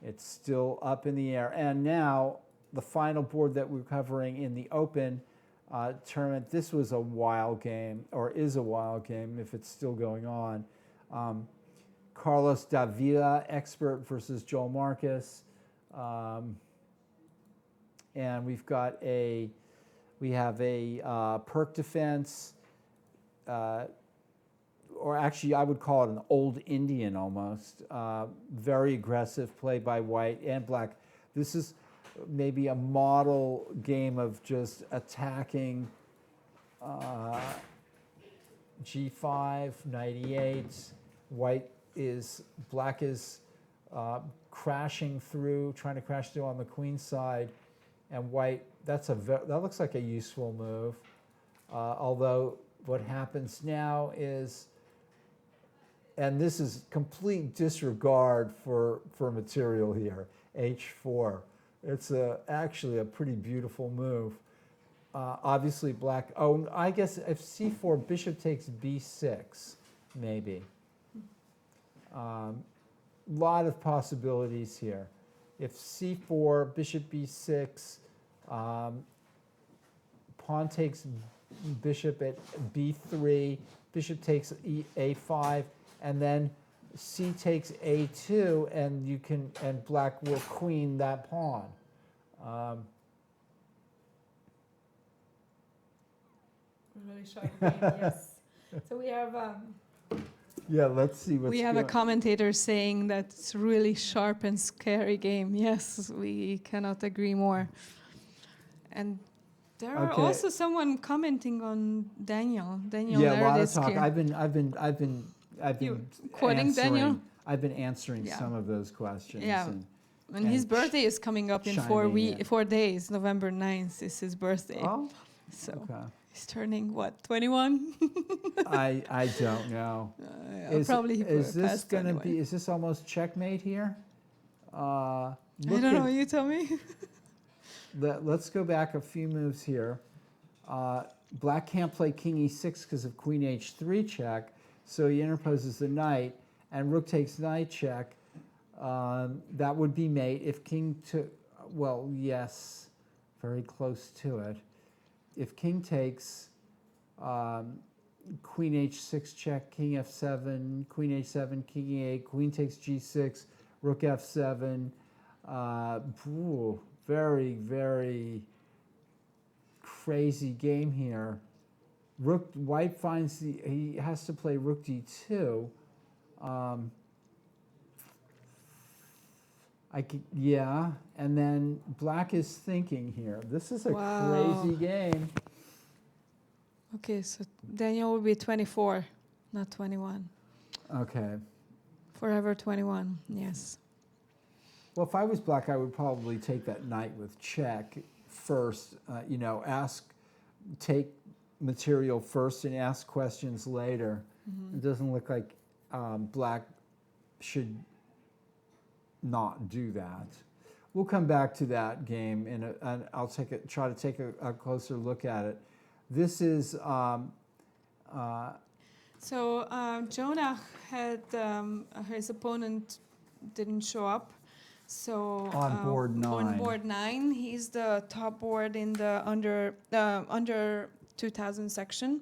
it's still up in the air. And now, the final board that we're covering in the open tournament, this was a wild game, or is a wild game if it's still going on. Carlos Davila, expert, versus Joel Marcus. And we have a perk defense, or actually I would call it an old Indian almost. Very aggressive play by white and black. This is maybe a model game of just attacking G5, 98. Black is crashing through, trying to crash through on the queen side. And white, that looks like a useful move. Although what happens now is, and this is complete disregard for material here, H4. It's actually a pretty beautiful move. Obviously black, I guess if C4, bishop takes B6, maybe. Lot of possibilities here. If C4, bishop B6, pawn takes bishop at B3, bishop takes A5, and then C takes A2, and black will queen that pawn. Really sharp game, yes. So we have Yeah, let's see what's we have a commentator saying that it's really sharp and scary game. Yes, we cannot agree more. And there are also someone commenting on Daniel. Yeah, a lot of Meredith's talk. game. I've been Quoting Daniel? I've been answering some of those questions. Yeah. And his birthday is coming up in 4 days. November 9th is his birthday. Oh, so okay. He's turning, what, 21? I don't know. Is this going to be, is this almost checkmate here? I don't know, you tell me. Let's go back a few moves here. Black can't play king e6 because of queen h3 check, so he interposes the knight, and rook takes knight check. That would be mate. If king took, well, yes, very close to it. If king takes queen h6 check, king f7, queen h7, king e8, queen takes g6, rook f7. Very, very crazy game here. White finds he has to play rook d2. And then black is thinking here. This is a crazy game. Okay, so Daniel will be 24, not 21. Okay. Forever 21, yes. Well, if I was black, I would probably take that knight with check first. Take material first and ask questions later. Mm-hmm. It doesn't look like black should not do that. We'll come back to that game, and I'll try to take a closer look at it. This is Jonah had his opponent didn't show up. So on board 9. On board 9, he's the top board in the under 2000 section.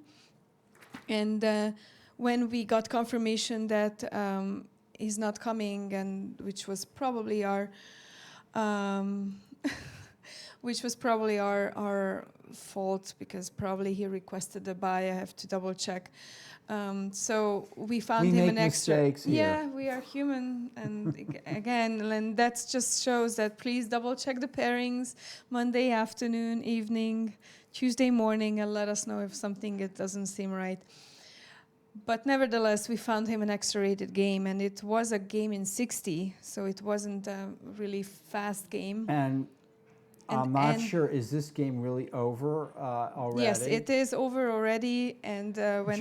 And when we got confirmation that he's not coming, and which was probably our fault, because probably he requested a buy. I have to double check. So we found him an extra. Mistakes here. Yeah, we are human, and again, and that just shows that please double check the pairings Monday afternoon, evening, Tuesday morning, and let us know if something it doesn't seem right. But nevertheless, we found him an extra rated game, and it was a game in 60, so it wasn't a really fast game. And I'm not sure, is this game really over already? Yes, it is over already, and when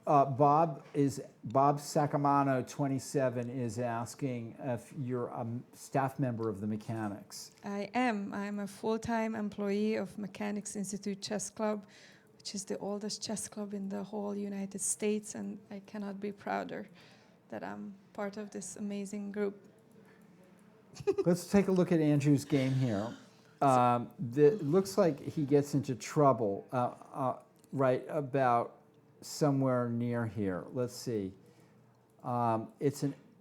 Bob Sacamano, 27, is asking if you're a staff member of the Mechanics. I am. I'm a full-time employee of Mechanics Institute Chess Club, which is the oldest chess club in the whole United States, and I cannot be prouder that I'm part of this amazing group. Let's take a look at Andrew's game here. It looks like he gets into trouble right about somewhere near here. Let's see.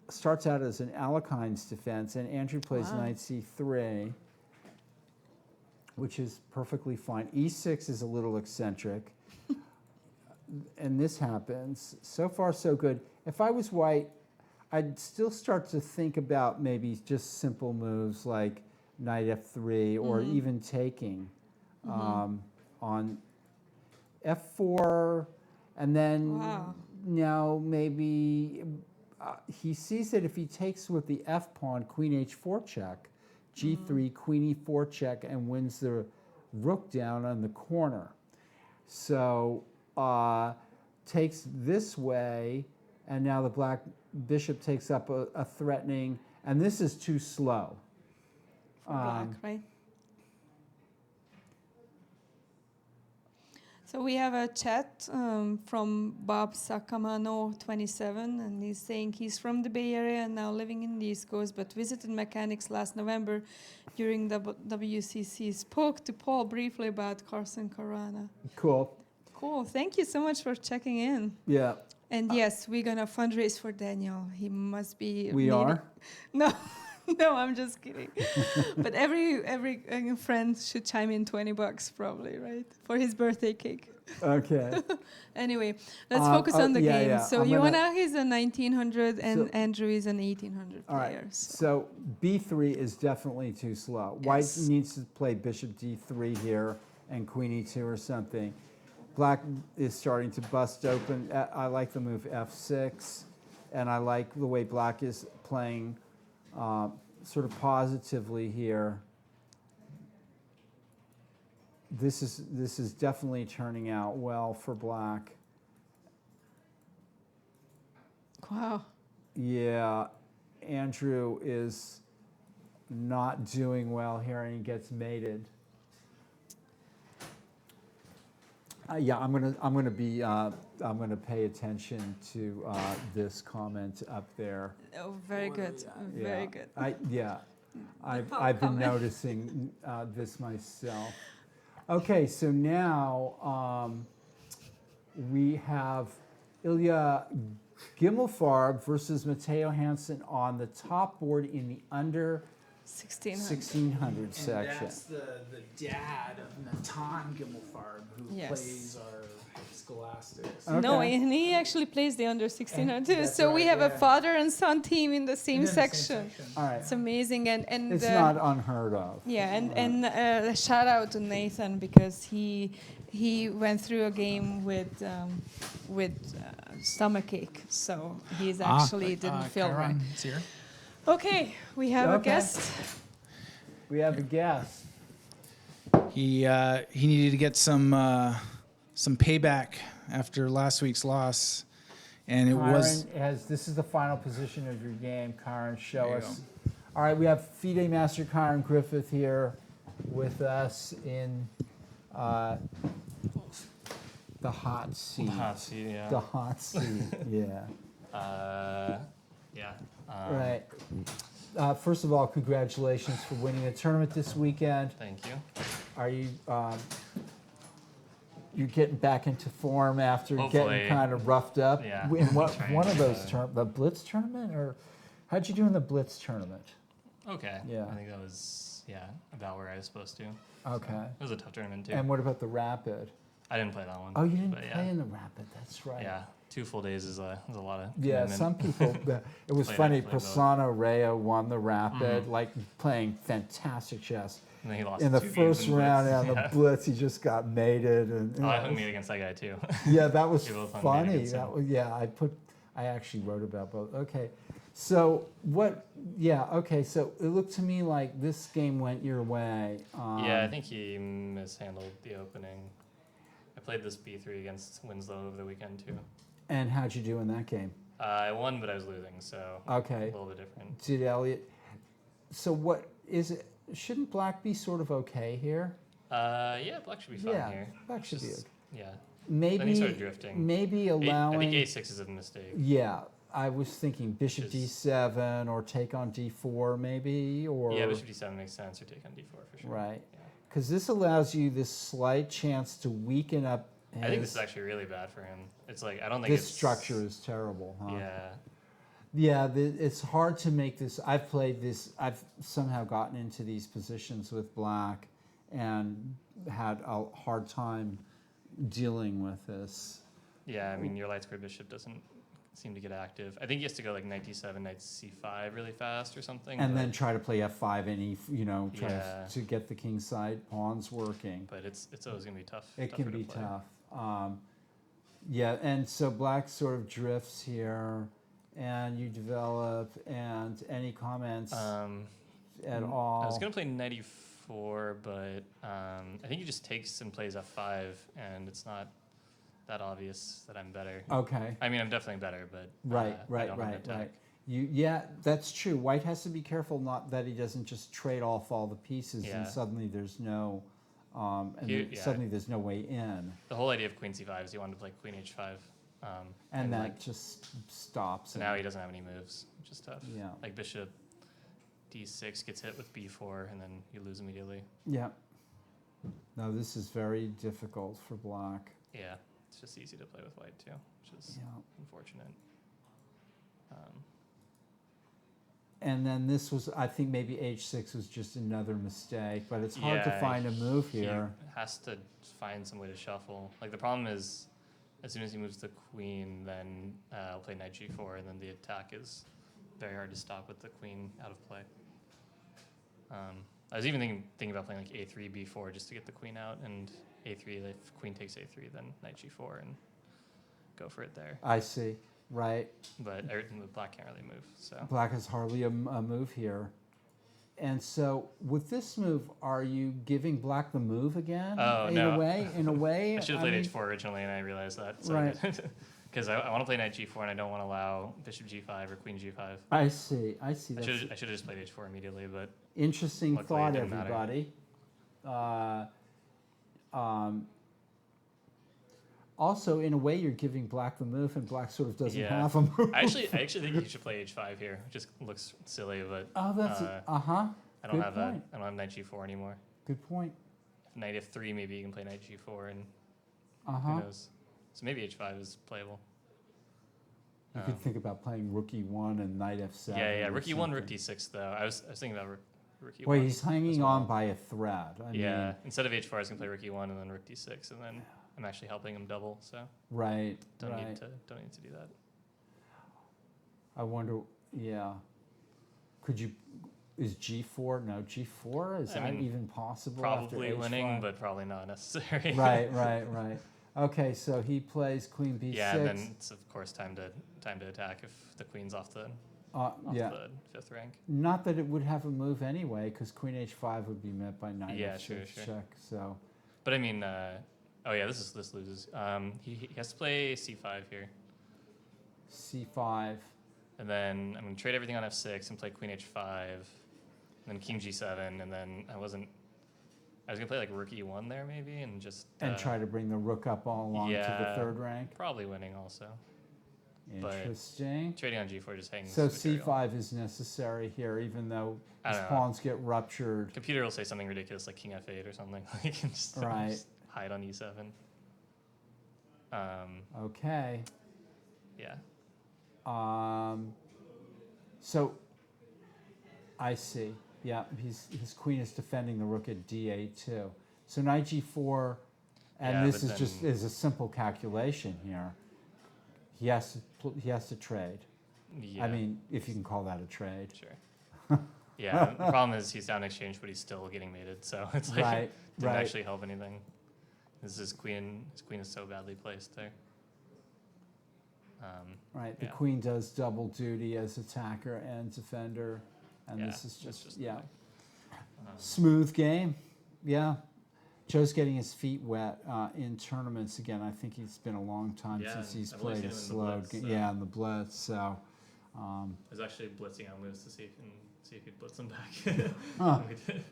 Starts out as an Alekhine's defense, and Andrew plays knight c3, which is perfectly fine. e6 is a little eccentric, and this happens. So far, so good. If I was white, I'd still start to think about maybe just simple moves like knight f3 or even taking on f4, and then now maybe he sees that if he takes with the f pawn, queen h4 check, g3, queen e4 check, and wins the rook down on the corner. So takes this way, and now the black bishop takes up a threatening, and this is too slow. Black, right? So we have a chat from Bob Sacamano, 27, and he's saying he's from the Bay Area and now living in the East Coast, but visited Mechanics last November during the WCC. Spoke to Paul briefly about Carson Carana. Cool. Cool. Thank you so much for checking in. Yeah. And yes, we're going to fundraise for Daniel. He must be... We are? No. No, I'm just kidding. But every friend should chime in $20 probably, right? For his birthday cake. Okay. Anyway, let's focus on the game. Yeah. So Joanna is a 1900 and Andrew is an 1800 player. All right. So b3 is definitely too slow. Yes. White needs to play bishop d3 here and queen e2 or something. Black is starting to bust open. I like the move f6, and I like the way black is playing sort of positively here. This is definitely turning out well for black. Wow. Yeah, Andrew is not doing well here, and he gets mated. Yeah, I'm gonna pay attention to this comment up there. Oh, very good. Yeah. Very good. I've been noticing this myself. Okay, so now we have Ilya Gimmelfarb versus Matteo Hansen on the top board in the under 1600 section. That's the dad of Natan Gimmelfarb, who plays our Scholastics. Okay. No, and he actually plays the under 1600 too. That's So we right, have a yeah. father and son team in the same section. All right. It's amazing, and It's not unheard of. yeah, and a shout out to Nathan because he went through a game with stomachache, so he's actually didn't feel right. Is here. Okay, we have a Okay. guest. We have a guest. He needed to get some payback after last week's loss, and it was. This is the final position of your game. Kyron, show There you us. All right, we have FIDE Master Kyron Griffith here with us in the hot seat. The hot seat, yeah. The hot seat, yeah. Yeah. Right. First of all, congratulations for winning the tournament this weekend. Thank you. Are you you're getting back into form after Hopefully. getting kind of roughed up? Yeah. In what Trying one of to- those the Blitz tournament, or how'd you do in the Blitz tournament? Okay. Yeah. I think that was about where I was supposed to. Okay. It was a tough tournament too. And what about the Rapid? I didn't play that one. Oh, you didn't but play in the Rapid. That's right. Yeah. 2 full days is a lot of. Yeah, commitment. some people. It was Played funny. it, played both. Persano Reo won the Rapid, like playing fantastic chess. And then he lost In the 2 games first in round Blitz. on the Blitz, he just got mated, and Oh, I hung meet against that guy too. yeah, that was We both hung funny. against him. That was, I actually wrote about both. Okay, so what? Yeah, okay. So it looked to me like this game went your way. Yeah, I think he mishandled the opening. I played this b3 against Winslow over the weekend too. And how'd you do in that game? I won, but I was losing, so Okay. a little bit different. Did Elliot? So what is it? Shouldn't Black be sort of okay here? Yeah, black should be fine Yeah, here. Black should be Just- okay. Yeah. Maybe. Then he started drifting. Maybe I allowing. think a6 is a mistake. Yeah, I was thinking bishop Just- d7 or take on d4 maybe, or Yeah, bishop d7 makes sense, or take on d4 for sure. right, Yeah. because this allows you this slight chance to weaken up. I think this his- is actually really bad for him. It's like I don't think this it's structure is terrible, huh? Yeah. Yeah, it's hard to make this. I've played this. I've somehow gotten into these positions with Black, and had a hard time dealing with this. Yeah, I mean your light square bishop doesn't seem to get active. I think he has to go like knight d7, knight c5 really fast or something. And but, then try to play f5 any, try Yeah. to get the king side pawns working. but it's always gonna be tough. It tougher can to be play. tough. Yeah, and so Black sort of drifts here, and you develop. And any comments at all? I was gonna play knight e4, but I think he just takes and plays f5, and it's not that obvious that I'm better. Okay. I mean, I'm definitely better, but Right, I right, don't have an right, attack. right. Yeah, that's true. White has to be careful not that he doesn't just trade off all the pieces Yeah. and suddenly there's no, Here- yeah. suddenly there's no way in, The whole idea of queen c5 is he wanted to play queen h5, and that like, just stops. so now he doesn't have any moves, which is tough. Yeah. Like bishop d6 gets hit with b4, and then you lose immediately. Yeah. No, this is very difficult for Black. Yeah, it's just easy to play with white too, which is Yeah. unfortunate. And then this was, I think maybe h6 was just another mistake, but it's hard to Yeah, find a move here. He has to find some way to shuffle. Like the problem is, as soon as he moves the queen, then I'll play knight g4, and then the attack is very hard to stop with the queen out of play. I was even thinking about playing like a3, b4 just to get the queen out, and a3. If queen takes a3, then knight g4, and go for it there. I see, right. But black can't really move. So Black has hardly a move here. And so with this move, are you giving Black the move again? Oh, in no. a way, in a way. I should have played mean, h4 originally, and I realized that. So Right. Because I want to play knight g4, and I don't want to allow bishop g5 or queen g5. I see. I That's should have just played h4 immediately, but interesting luckily it thought, didn't matter. everybody. Also, in a way, you're giving Black the move, and Black sort of doesn't Yeah. have a move. I actually think you should play h5 here. It just looks silly, but Oh, that's I don't Good have point. I don't have knight g4 anymore. good point. If knight f3, maybe you can play knight g4, and Uh who huh. knows? So maybe h5 is playable. You could think about playing Rook e1 and Knight f7. Yeah. or Rook e1, rook something. d6 though. I was thinking about rook e1. Wait, he's hanging as on well. by a thread. I Yeah, mean, instead of h4, I was gonna play rook e1 and then rook d6, and then I'm actually helping him double, so right. don't right. need to do that. I wonder. Yeah. Could you? Is g4? No, g4. Is I that mean, even possible? after Probably winning, h5? but probably not necessary. right. Okay, so he plays queen b6. Yeah, and then it's of course time to attack if the queen's off the yeah. the fifth rank. Not that it would have a move anyway, because queen h5 would be met by knight Yeah, f6 sure. check. So But I mean, oh yeah, this loses. He has to play c5 here, c5. and then I'm gonna trade everything on f6 and play queen h5, and then king g7, and then I was gonna play like rook e1 there maybe, and just And try to bring the rook up all along to the yeah. third rank. probably winning also. But Interesting. Trading on g4 just hangs. So material. c5 is necessary here, even though I his don't know. pawns get ruptured. Computer will say something ridiculous like king f8 or something. Like and just, Right. just hide on e7. Okay. Yeah. So I see. Yeah, his queen is defending the rook at d8 too. So knight g4, and Yeah, this but is just then- is a simple calculation here. He has to trade. Yeah. I mean, if you can call that a trade. Sure. Yeah. The problem is he's down exchange, but he's still getting mated. So it's like Right, didn't right. actually help anything. His queen is so badly placed there. Right, the Yeah. queen does double duty as attacker and defender, and Yeah, this is it's just just yeah, nothing. smooth game. Yeah, Joe's getting his feet wet in tournaments again. I think it's been a long time Yeah, since he's I've only played a seen him in the slow Blitz, game. so- Yeah, in the Blitz. So, I was actually blitzing out moves to see if he'd blitz him back. Huh. We did.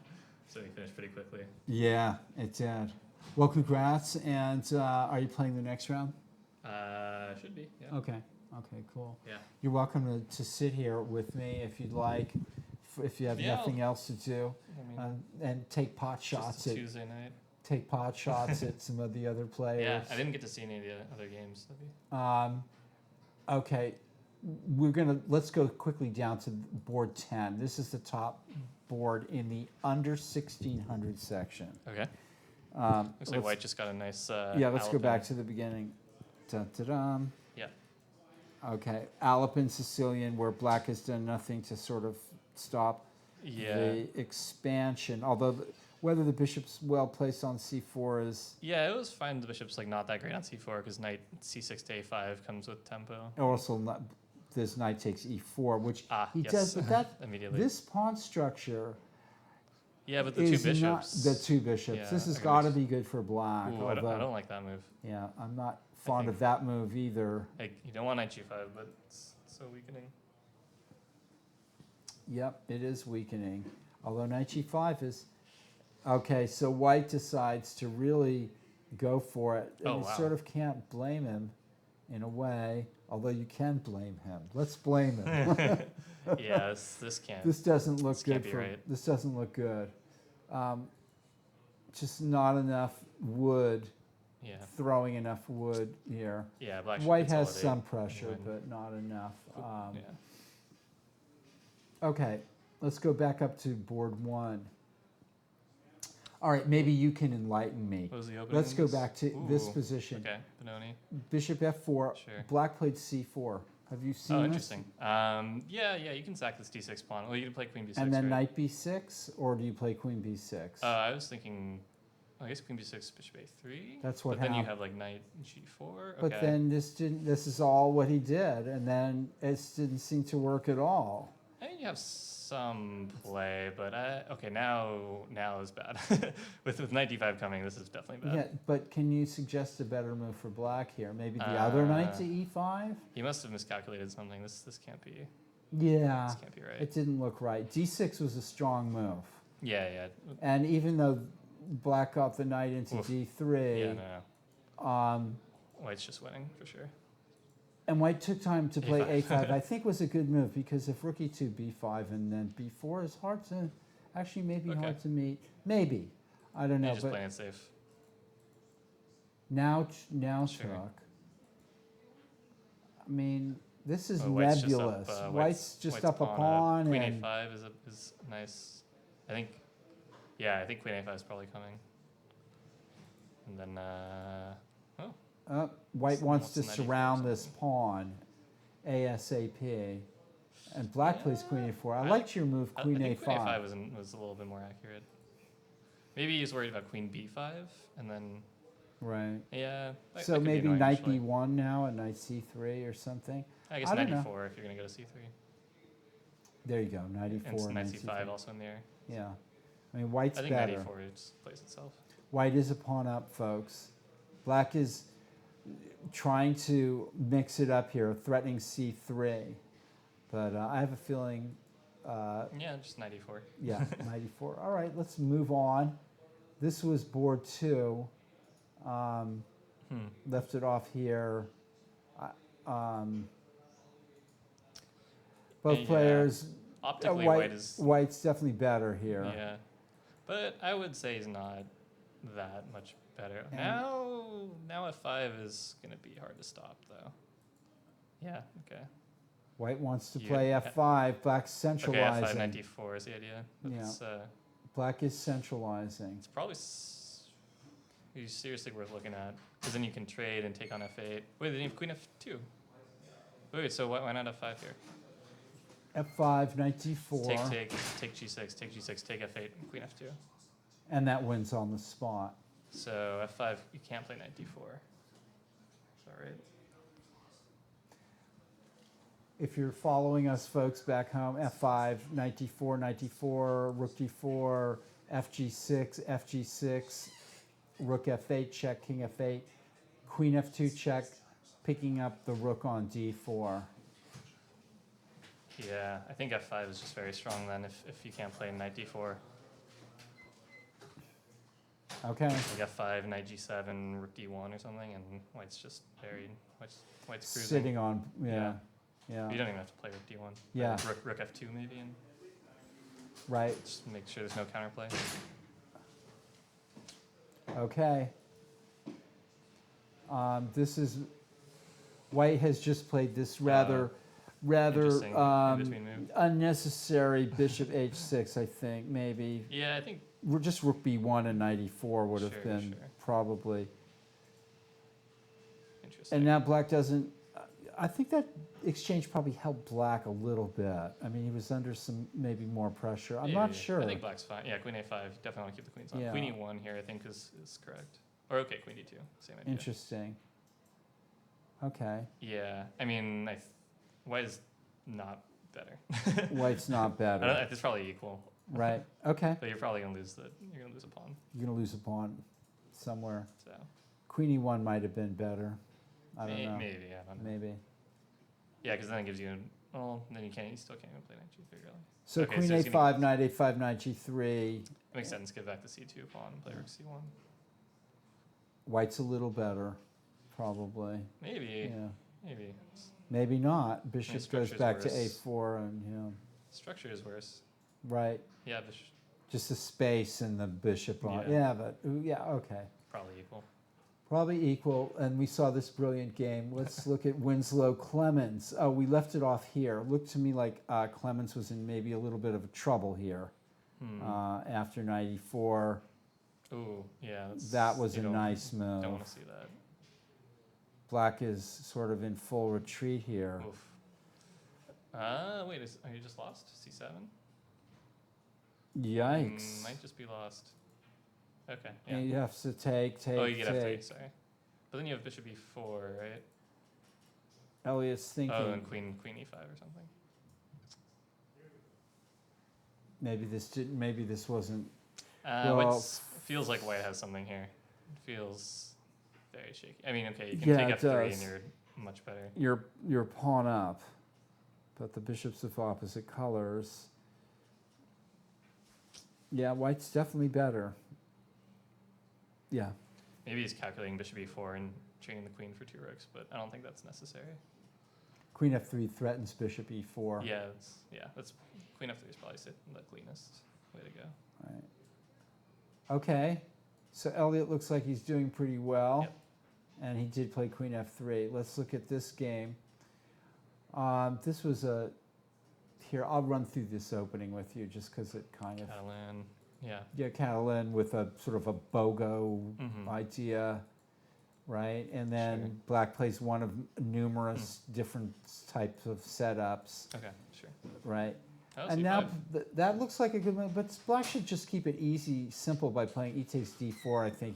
So he finished pretty quickly. yeah, it did. Well, congrats. And are you playing the next round? Should be. Yeah. Okay. Okay, cool. Yeah. You're welcome to sit here with me if you'd like, if you have Yeah, nothing else to do, I mean, and take pot just shots a at Tuesday night. some of the other players. Yeah, I didn't get to see any of the other games. Okay, let's go quickly down to board 10. This is the top board in the under 1600 section. Okay. Um, Looks like White just got a nice. yeah, let's go back Alpin. to the beginning. Dun, dun, dun. Yeah. Okay, Alpin Sicilian, where Black has done nothing to sort of stop Yeah. the expansion. Although whether the bishop's well placed on c4 is Yeah, it was fine. The bishop's like not that great on c4 because knight c6 to a5 comes with tempo. also not, this knight takes e4, which he Yes. does. But that Immediately. this pawn structure Yeah, but the is two not bishops. the two bishops. Yeah, This has I got to agree. be good for Black. Ooh, I although, don't like that move. yeah, I'm not fond think- of that move either. Like you don't want knight g5, but it's so weakening. Yep, it is weakening. Although knight g5 is okay. So White decides to really go for it. And Oh, you wow. sort of can't blame him in a way. Although you can blame him. Let's blame him. Yeah, this can't. This doesn't look This good can't be for. right. This doesn't look good. Just not enough wood. Yeah. Throwing enough wood here. Yeah, Black should White has consolidate some and pressure, win. but not enough. Yeah. Okay, let's go back up to board 1. All right, maybe you can enlighten me. What was the opening? Let's in go this? back to this Ooh, position. Okay, Benoni. Bishop f4. Sure. Black played c4. Have you seen Oh, this? interesting. Yeah, you can sack this d6 pawn. Well, you can play queen b6. And then right? knight b6, or do you play queen b6? I was thinking, I guess queen b6, bishop a3. That's what But then you happened. have like knight g4. But Okay. then this is all what he did, and then it didn't seem to work at all. I think you have some play, but okay, now is bad. with knight d5 coming, this is definitely bad. Yeah, but can you suggest a better move for Black here? Maybe the other knight to e5? He must have miscalculated something. This can't be. Yeah, This can't be right. it didn't look right. d6 was a strong move. Yeah. And even though Black got the knight into Oof. d3, Yeah, no. White's just winning for sure. and White took time to play A5. a5, I think was a good move, because if rook e2, b5, and then b4 is hard to, actually maybe Okay. hard to meet. Maybe. I don't know. He's just But playing it safe. now Sure. took. I mean, this is Oh, White's nebulous. Just up, White's just White's up a pawn. Queen And a5 is nice. I think queen a5 is probably coming. And then White Someone wants to wants a knight e4 or surround this something. pawn ASAP. And Black plays queen a4. I liked your move, I queen think a5. queen a5 was a little bit more accurate. Maybe he's worried about queen b5, and then Right. yeah. that So could be maybe annoying, knight actually. b1 now and knight c3 or something. I guess I knight don't know. e4 if you're gonna go to c3, There you go, knight e4 and knight c3. c5 also in the air. Yeah. I mean, White's I think better. knight e4 just plays itself. White is a pawn up, folks. Black is trying to mix it up here, threatening c3. But I have a feeling, Yeah, just knight e4. yeah, knight e4. All right, let's move on. This was board 2. Left it off here. Both Yeah. players, Optically, White is White's definitely better here. yeah, but I would say he's not that much better. And- Now f5 is gonna be hard to stop though. Yeah. Okay. White wants to You- play f5. Black's Okay. centralizing. f5 knight d4 is the idea. It's, Black is centralizing. it's probably seriously worth looking at because then you can trade and take on f8. Wait, then you have queen f2. Wait. So why not f5 here? f5, knight d4, Take g6, take g6, take f8, and queen f2. and that wins on the spot. So f5, you can't play knight d4. Is that right? If you're following us, folks, back home, f5, knight d4, rook d4, fg6, fg6, rook f8 check, king f8, queen f2 check, picking up the rook on d4. Yeah, I think f5 is just very strong then if you can't play knight d4. Okay. Like f5, knight g7, rook d1 or something, and white's just buried. White's cruising. Sitting on, yeah. You don't even have to play rook d1. Yeah. Rook f2 maybe, and Right. just make sure there's no counterplay. Okay. This is, white has just played this rather Interesting in-between move. unnecessary bishop h6, I think, maybe. Yeah, I think Just rook b1 and knight e4 would have Sure, been sure. probably. interesting. And now black doesn't, I think that exchange probably helped black a little bit. I mean, he was under some maybe more pressure. I'm not sure. I think black's fine. Yeah, queen a5. Definitely want to keep the queens on. Yeah. Queen e1 here, I think, is correct. Or okay, queen d2. Same idea. Interesting. Okay. Yeah, I mean, white is not better. White's not better. It's probably equal. Right. Okay. But you're probably gonna lose you're gonna lose a pawn. You're going to lose a pawn somewhere. So Queen e1 might have been better. I don't know. maybe, I don't know. Maybe. Yeah, because then it gives you then you still can't even play knight g3 really. So Okay, queen so it's a5, knight a5, knight g3. It makes sense. Give back the c2 pawn and play rook c1. White's a little better, probably. Maybe, Yeah. maybe. Maybe not. Bishop goes structure's back to worse. a4 and, Structure is worse. right. Yeah, Just the space and the bishop on. Yeah. Yeah, okay. probably equal. Probably equal, and we saw this brilliant game. Let's look at Winslow Clemens. Oh, we left it off here. Looked to me like Clemens was in maybe a little bit of trouble here after 94. Ooh, yeah. That was a nice move. Don't want to see that. Black is sort of in full retreat here. Oof. Wait, are you just lost? C7? Yikes. Might just be lost. Okay, yeah. And you have to take. Oh, you get take. f3, sorry. But then you have bishop e4, right? Elliot's thinking Oh, and queen e5 or something. maybe this wasn't. White feels like white has something here. It feels very shaky. I mean, okay, you can Yeah, take it f3 does. and you're much better. Your pawn up, but the bishops of opposite colors. Yeah, white's definitely better. Yeah. Maybe he's calculating bishop e4 and training the queen for 2 rooks, but I don't think that's necessary. Queen f3 threatens bishop e4. Yeah, that's queen f3 is probably the cleanest way to go. Right. Okay. So Elliot looks like he's doing pretty well. Yep. And he did play queen f3. Let's look at this game. This was here, I'll run through this opening with you just because it kind of... Catalan, yeah. Yeah, Catalan with a sort of a BOGO Mhm. idea, right? And then Sure. black plays one of numerous different types of setups, Okay, sure. right? Oh, And C5. now that looks like a good move, but black should just keep it easy, simple by playing e takes d4, I think.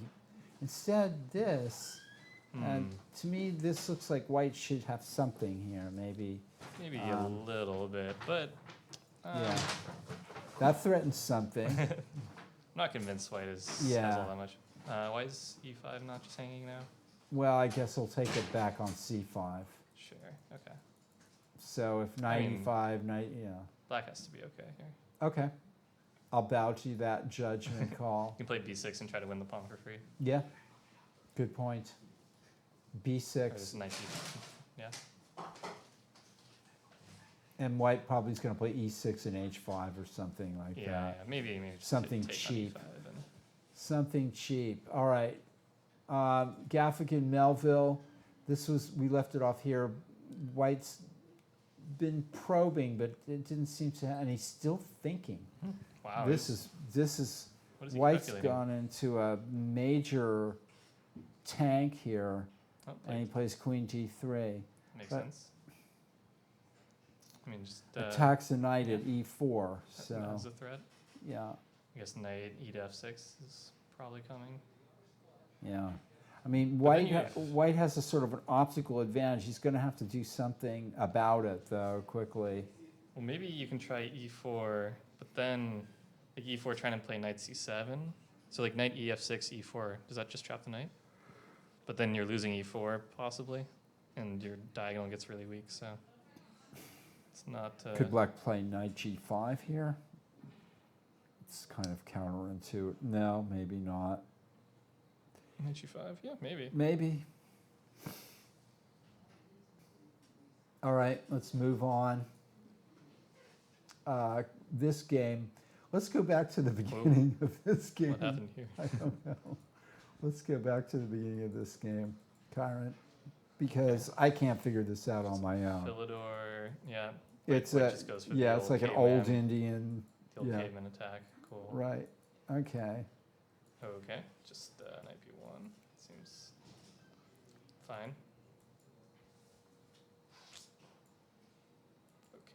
Instead, this, and to me, this looks like white should have something here, maybe. Maybe a little bit, but Yeah. That threatens something. I'm not convinced white has Yeah. all that much. Why is e5 not just hanging now? Well, I guess I'll take it back on c5. Sure, okay. So if knight mean- e5, knight, yeah. Black has to be okay here. Okay. I'll bow to that judgment call. You can play b6 and try to win the pawn for free. Yeah. Good point. Or just b6. knight d5. Yeah. And white probably is going to play e6 and h5 or something like Yeah, that. maybe just Something take on cheap. e5 and- Something cheap. All right. Gaffigan, Melville. We left it off here. White's been probing, but it didn't seem to, and he's still thinking. Wow. This is what is he White's calculating? gone into a major tank here, Oh, and he plays queen g3. makes but- sense. I mean, just Attacks the knight at yeah. e4. that So is a threat. yeah, I guess knight e to f6 is probably coming. yeah. I mean, But then White has a sort of an optical advantage. He's going to have to do something about it, though, quickly. Well, maybe you can try e4, but then like e4 trying to play knight c7 So like knight ef6, e4, does that just trap the knight? But then you're losing e4 possibly, and your diagonal gets really weak, so it's not... Could black play knight g5 here? It's kind of counterintuitive. No, maybe not. Knight g5, yeah, maybe. Maybe. All right, let's move on. This game, let's go back to the beginning of this game. What happened here? I don't know. Let's go back to the beginning of this game, Kyron, because I can't figure this out on my own. Philidor, yeah. It's White a, just goes for yeah, the it's like an caveman- old Indian, The old yeah. caveman attack, cool. Right, okay. Okay, just knight b1, seems fine.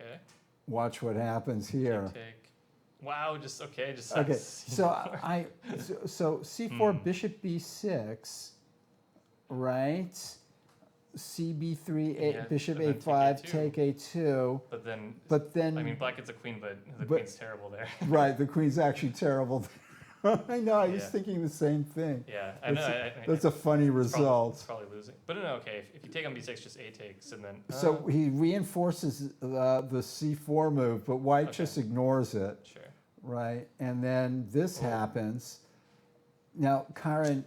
Okay. Watch what happens here. Take. Wow, just okay, just Okay, C4. so c4, Hmm. bishop b6, right? cb3, Yeah, bishop and then a5, take take a2. But then, But I mean, then, black gets a queen, but the but- queen's terrible there. right, the queen's actually terrible. I know, I was Yeah. thinking the same thing. Yeah, I know. That's a funny it's result. Probably losing. But no, okay, if you take on b6, just a takes, and then... So he reinforces the c4 move, but white Okay. just ignores it, Sure. right? And then this Oh. happens. Now, Kyron,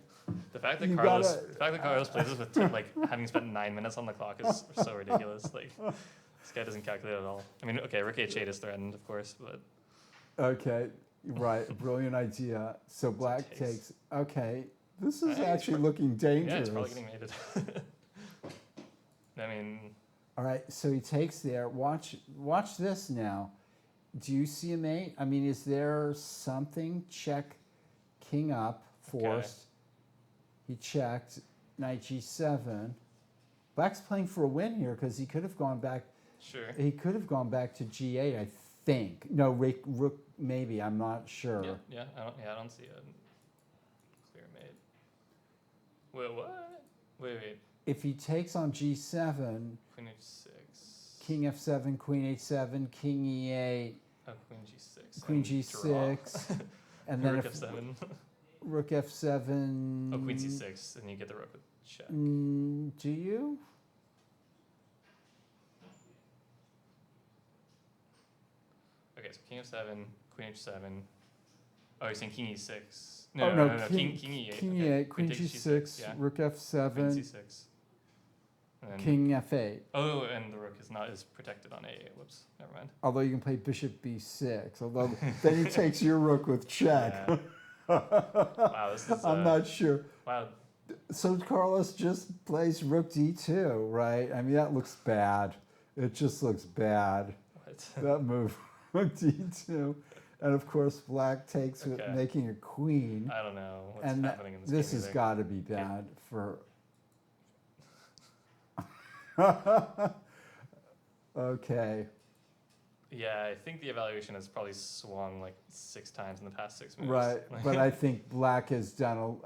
The fact that You Carlos, gotta- the fact that Carlos plays this with like having spent 9 minutes on the clock is so ridiculous. Like this guy doesn't calculate at all. I mean, okay, rook h8 is threatened, of course, but okay, right, brilliant idea. So black takes. takes, okay, this is I think it's actually prob- looking dangerous. yeah, it's probably getting mated. I mean, All right, so he takes there. Watch this now. Do you see a mate? I mean, is there something? Check, king up, forced. He checked, knight g7. Black's playing for a win here because he could have gone back. sure. He could have gone back to g8, I think. No, rook maybe. I'm not sure. Yeah, I don't see a clear mate. Wait, what? Wait. If he takes on g7, Queen h6. king f7, queen h7, king e8, Oh, queen g6. queen and g6, draw. and then rook if f7. rook f7. Oh, queen c6, and you get the rook with check. Do you? Okay, so king f7, queen h7. Oh, you're saying king e6. Oh, No, no, king e8. King okay. e8, queen takes g6, yeah. rook Queen f7, c6. And then, king f8. Oh, and the rook is protected on a8. Whoops, never mind. Although you can play bishop b6. Although then he takes your rook with check. Yeah. Wow, this is. I'm not sure. Wow. So Carlos just plays rook d2, right? I mean, that looks bad. It just looks bad. What? That move, rook d2. And of course, black takes with Okay. making a queen. I don't know what's And happening in this this game has either. got to be bad for. Okay. Yeah, I think the evaluation has probably swung like 6 times in the past 6 moves. Right, Like- but I think black has done.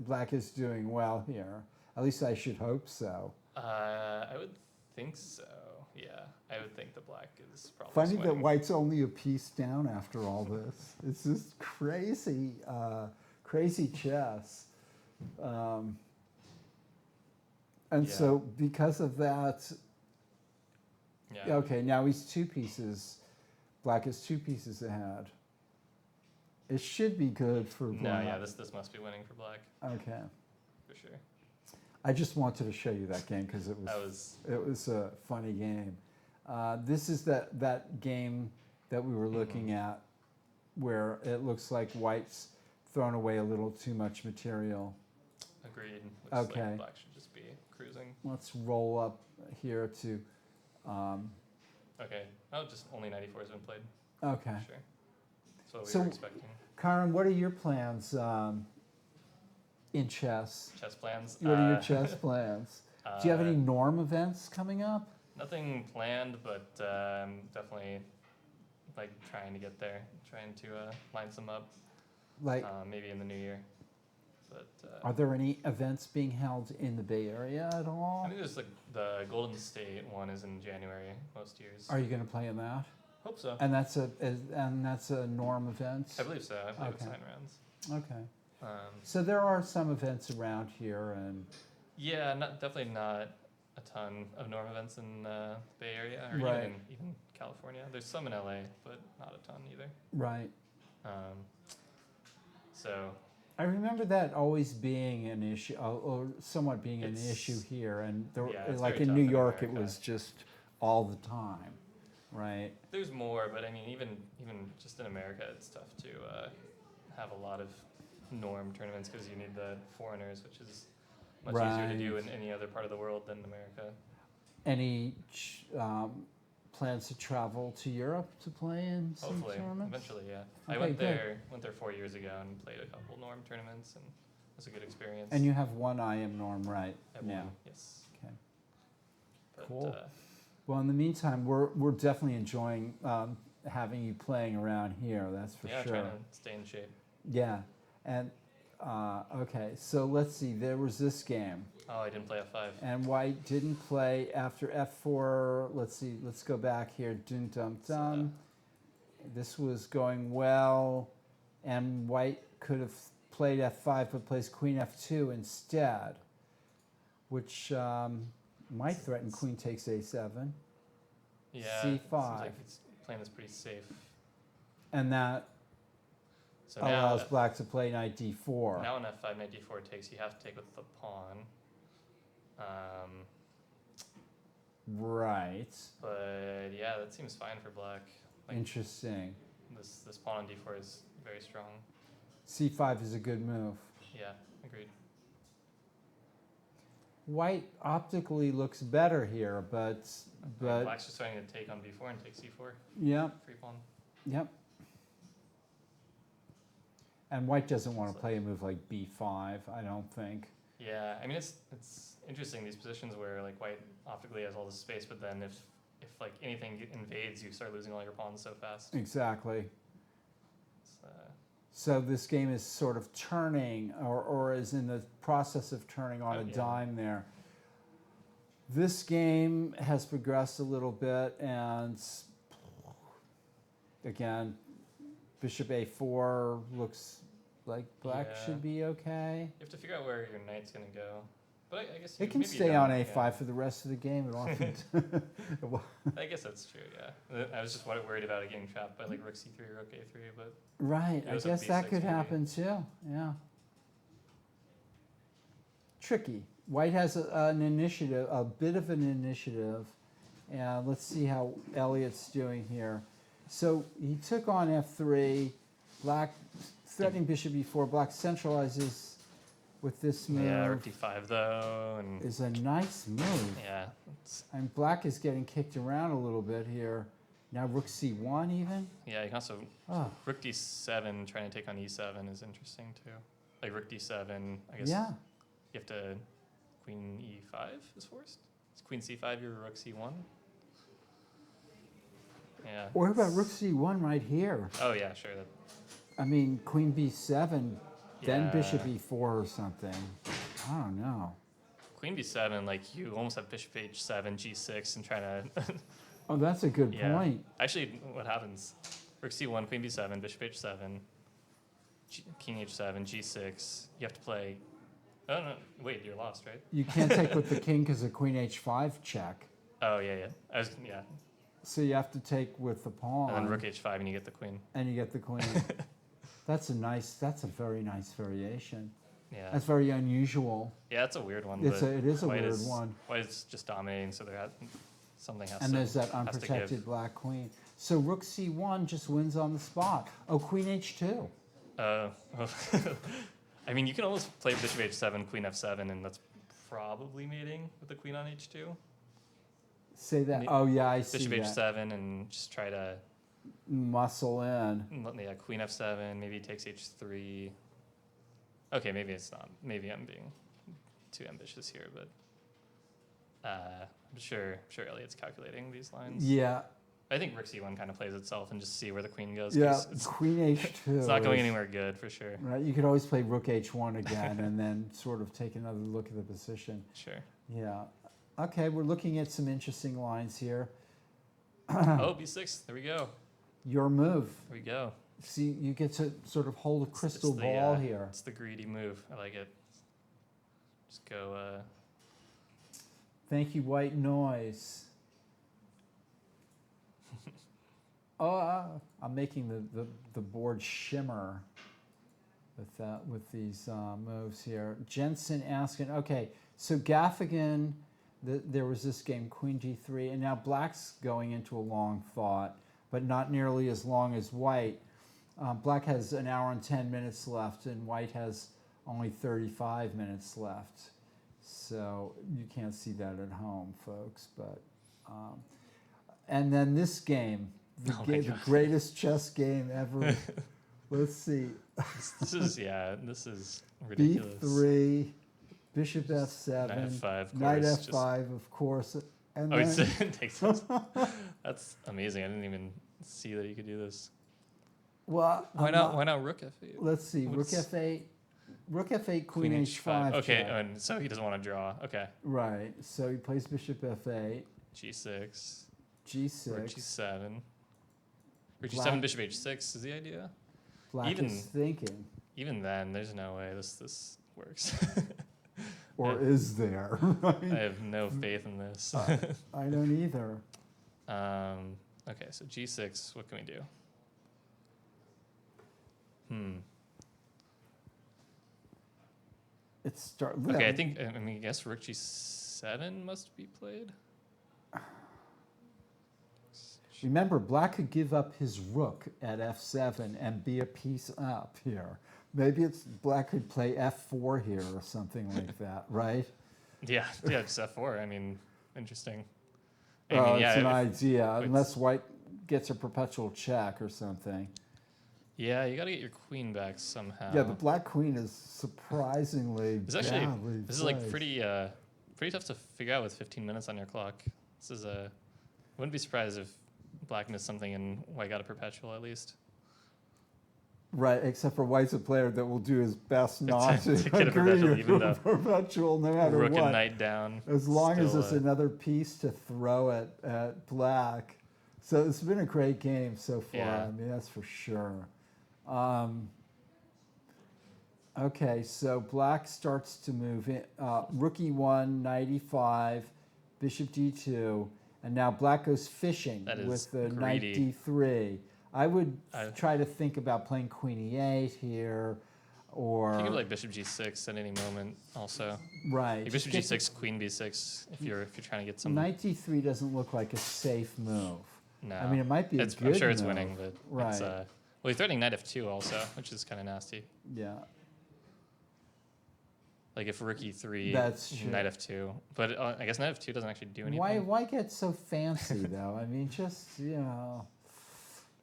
Black is doing well here. At least I should hope so. I would think so. Yeah, I would think the black is probably. Funny that swinging. white's only a piece down after all this. It's just crazy, crazy chess. And Yeah. so because of that, Yeah. okay, now he's 2 pieces. Black is 2 pieces ahead. It should be good for No, black. yeah, this must be winning for black Okay. for sure. I just wanted to show you that game because it was a funny game. This is that game that we were looking at where it looks like white's thrown away a little too much material. Agreed. Which Okay. Is like black should just be cruising. Let's roll up here to, Okay. Oh, just only 94 has been played. okay. Sure. So we So- were expecting. Karen, what are your plans in chess? Chess plans. What are your chess plans? Do you have any norm events coming up? Nothing planned, but definitely like trying to get there, trying to line some up, Like, maybe in the new year. But are there any events being held in the Bay Area at I all? think there's the Golden State one is in January most years. Are you going to play in that? Hope so. And that's a norm event. I believe so. I believe it's Okay. 9 rounds. Okay. So there are some events around here, and Yeah, definitely not a ton of Norm events in the Bay Area or Right. even California. There's some in LA, but not a ton either. right. Um, so I remember that always being an issue, or somewhat being an It's- issue here, and there, yeah, it's like very in tough New in York, it America. was just all the time, right? there's more, but I mean, even just in America, it's tough to have a lot of Norm tournaments because you need the foreigners, which is much easier to do Right. in any other part of the world than America. Any plans to travel to Europe to play in some Hopefully, tournaments? eventually, yeah. I Okay, went good. there 4 years ago and played a couple Norm tournaments, and it was a good experience. And you have one IM norm right At now. one, yes. Okay. But, Cool. Well, in the meantime, we're definitely enjoying having you playing around here. That's for yeah, sure. trying to stay in shape. Yeah, and okay. So let's see. There was this game, Oh, I didn't play F5. and White didn't play after F4. Let's see. Let's go back here. Dun dum dum. This was going well, and White could have played F5, but plays Queen F2 instead, which might threaten Queen takes A7, Yeah, seems C5. like it's playing this pretty safe. and that So now, allows Black to play Knight D4. now when F5 Knight D4 takes, you have to take with the pawn. Right. But yeah, that seems fine for Black. Like Interesting. this pawn on D4 is very strong. C5 is a good move. Yeah, agreed. White optically looks better here, but Black's just starting to take on B4 and take C4. yep, Free pawn. yep. And White doesn't want to play a move like B5, I don't think. Yeah, I mean it's interesting these positions where like White optically has all this space, but then if like anything invades, you start losing all your pawns so fast. Exactly. It's, So this game is sort of turning, or is in the process of turning on Oh, a yeah. dime there. This game has progressed a little bit, and again, Bishop A4 looks like Black Yeah. should be okay. you have to figure out where your knight's gonna go. But I guess It can maybe you stay on don't, A5 for the rest of the game. It often. Yeah. I guess that's true. Yeah, I was just worried about it getting trapped by like Rook C3, Rook A3, but Right, It I was a guess that B6 could maybe. happen too. Yeah. Tricky. White has an initiative, a bit of an initiative, and let's see how Elliot's doing here. So he took on F3. Black threatening Bishop E4. Black centralizes with this move. yeah, Rook D5 though, and Is a nice move. yeah, it's, And Black is getting kicked around a little bit here. Now Rook C1 even. yeah. You can also Oh, Rook D7 trying to take on E7 is interesting too. Like Rook D7, I guess yeah. you have to Queen E5 is forced. It's Queen C5, your Rook C1. Yeah. What about Rook C1 right here? Oh yeah, sure. That, I mean, Queen B7, then Bishop Yeah. E4 or something. I don't know. Queen B7, like you almost have Bishop H7, G6, and trying to. Oh, that's a good Yeah. point. Actually, what happens? Rook C1, Queen B7, Bishop H7, King H7, G6. You have to play. Oh no! Wait, you're lost, right? You can't take with the king because of Queen H5 check. Oh yeah. Yeah. So you have to take with the pawn. And then Rook H5, and you get the queen. And you get the queen. That's a very nice variation. Yeah. That's very unusual. Yeah, that's a weird one. It but is a White weird is, one. White is just dominating, so something has And to. there's that has to give. unprotected black queen. So Rook C1 just wins on the spot. Oh, Queen H2. I mean, you can almost play Bishop H7, Queen F7, and that's probably mating with the queen on H2. Say that. Me- Oh, yeah, I see Bishop that. H7, and just try to. Muscle in. Yeah, Queen F7, maybe takes H3. Okay, maybe it's not. Maybe I'm being too ambitious here, but I'm sure Elliot's calculating these lines. Yeah. I think Rook C1 kind of plays itself and just see where the queen goes. Yeah, 'cause it's, Queen H2. it's not going is- anywhere good for sure. Right, you could always play Rook H1 again and then sort of take another look at the position. Sure. Yeah. Okay, we're looking at some interesting lines here. Oh, B6. There we go. Your move. There we go. See, you get to sort of hold a crystal the, ball here. It's the greedy move. I like it. Just go. Thank you, white noise. I'm making the board shimmer with these moves here. Jensen asking, okay, so Gaffigan, there was this game, Queen G3, and now Black's going into a long thought, but not nearly as long as White. Black has an hour and 10 minutes left, and White has only 35 minutes left. So you can't see that at home, folks. But and then this game, the greatest chess game ever. Let's see. This is ridiculous. B3, Bishop F7, Knight F5, Knight F5, of course. And oh, then, it takes this. That's amazing. I didn't even see that you could do this. well, Why not Rook F8? Let's see. Rook F8. Rook F8, Queen H5. Okay, check. and so he doesn't want to draw. Okay. Right. So he plays Bishop F8, G6. G6. Rook G7. Rook Black- G7, Bishop H6 is the idea. Black even- is thinking. Even then, there's no way this works. Or is there? I have no faith in this. I don't either. Okay, so G6, what can we do? Okay, I guess Rook G7 must be played. Remember, Black could give up his rook at F7 and be a piece up here. Maybe Black could play F4 here or something like that, right? Yeah, just F4. I mean, interesting. It's an idea, unless White gets a perpetual check or something. Yeah, you got to get your queen back somehow. Yeah, the Black Queen is surprisingly This is badly this is like placed. pretty tough to figure out with 15 minutes on your clock. This is wouldn't be surprised if Black missed something and White got a perpetual at least. Right, except for White's a player that will do his best not to get a agree perpetual, to even a though perpetual no matter Rook what. and Knight down. As long as still, it's another piece to throw at Black. So it's been a great game so far. Yeah. I mean, that's for sure. Okay, so Black starts to move in. Rook E1, Knight E5, Bishop D2, and now Black goes fishing That is with the greedy. Knight D3. I would try to think about playing Queen E8 here, or You can play Bishop G6 at any moment. Also, right. like Bishop just get G6, Queen B6. If you're trying to get some. Knight D3 doesn't look like a safe move. No, I mean, it might be a good I'm sure it's move. winning, but Right. it's, well, he's threatening Knight F2 also, which is kind of nasty. Yeah. Like if Rook E3, That's true. Knight F2, but I guess Knight F2 doesn't actually do anything. Why get so fancy though? I mean, just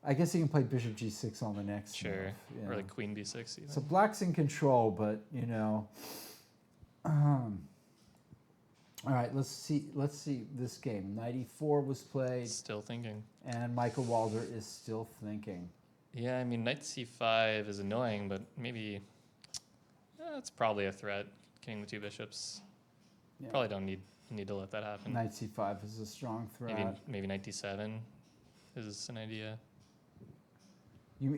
I guess he can play Bishop G6 on the next Sure, move. or yeah. like Queen B6 even. So Black's in control, but all right, let's see this game. Knight E4 was played, Still thinking. and Michael Walder is still thinking. Yeah, I mean Knight C5 is annoying, but maybe it's probably a threat. Getting the two bishops. Yeah. Probably don't need to let that happen. Knight C5 is a strong threat. Maybe Knight D7 is an idea.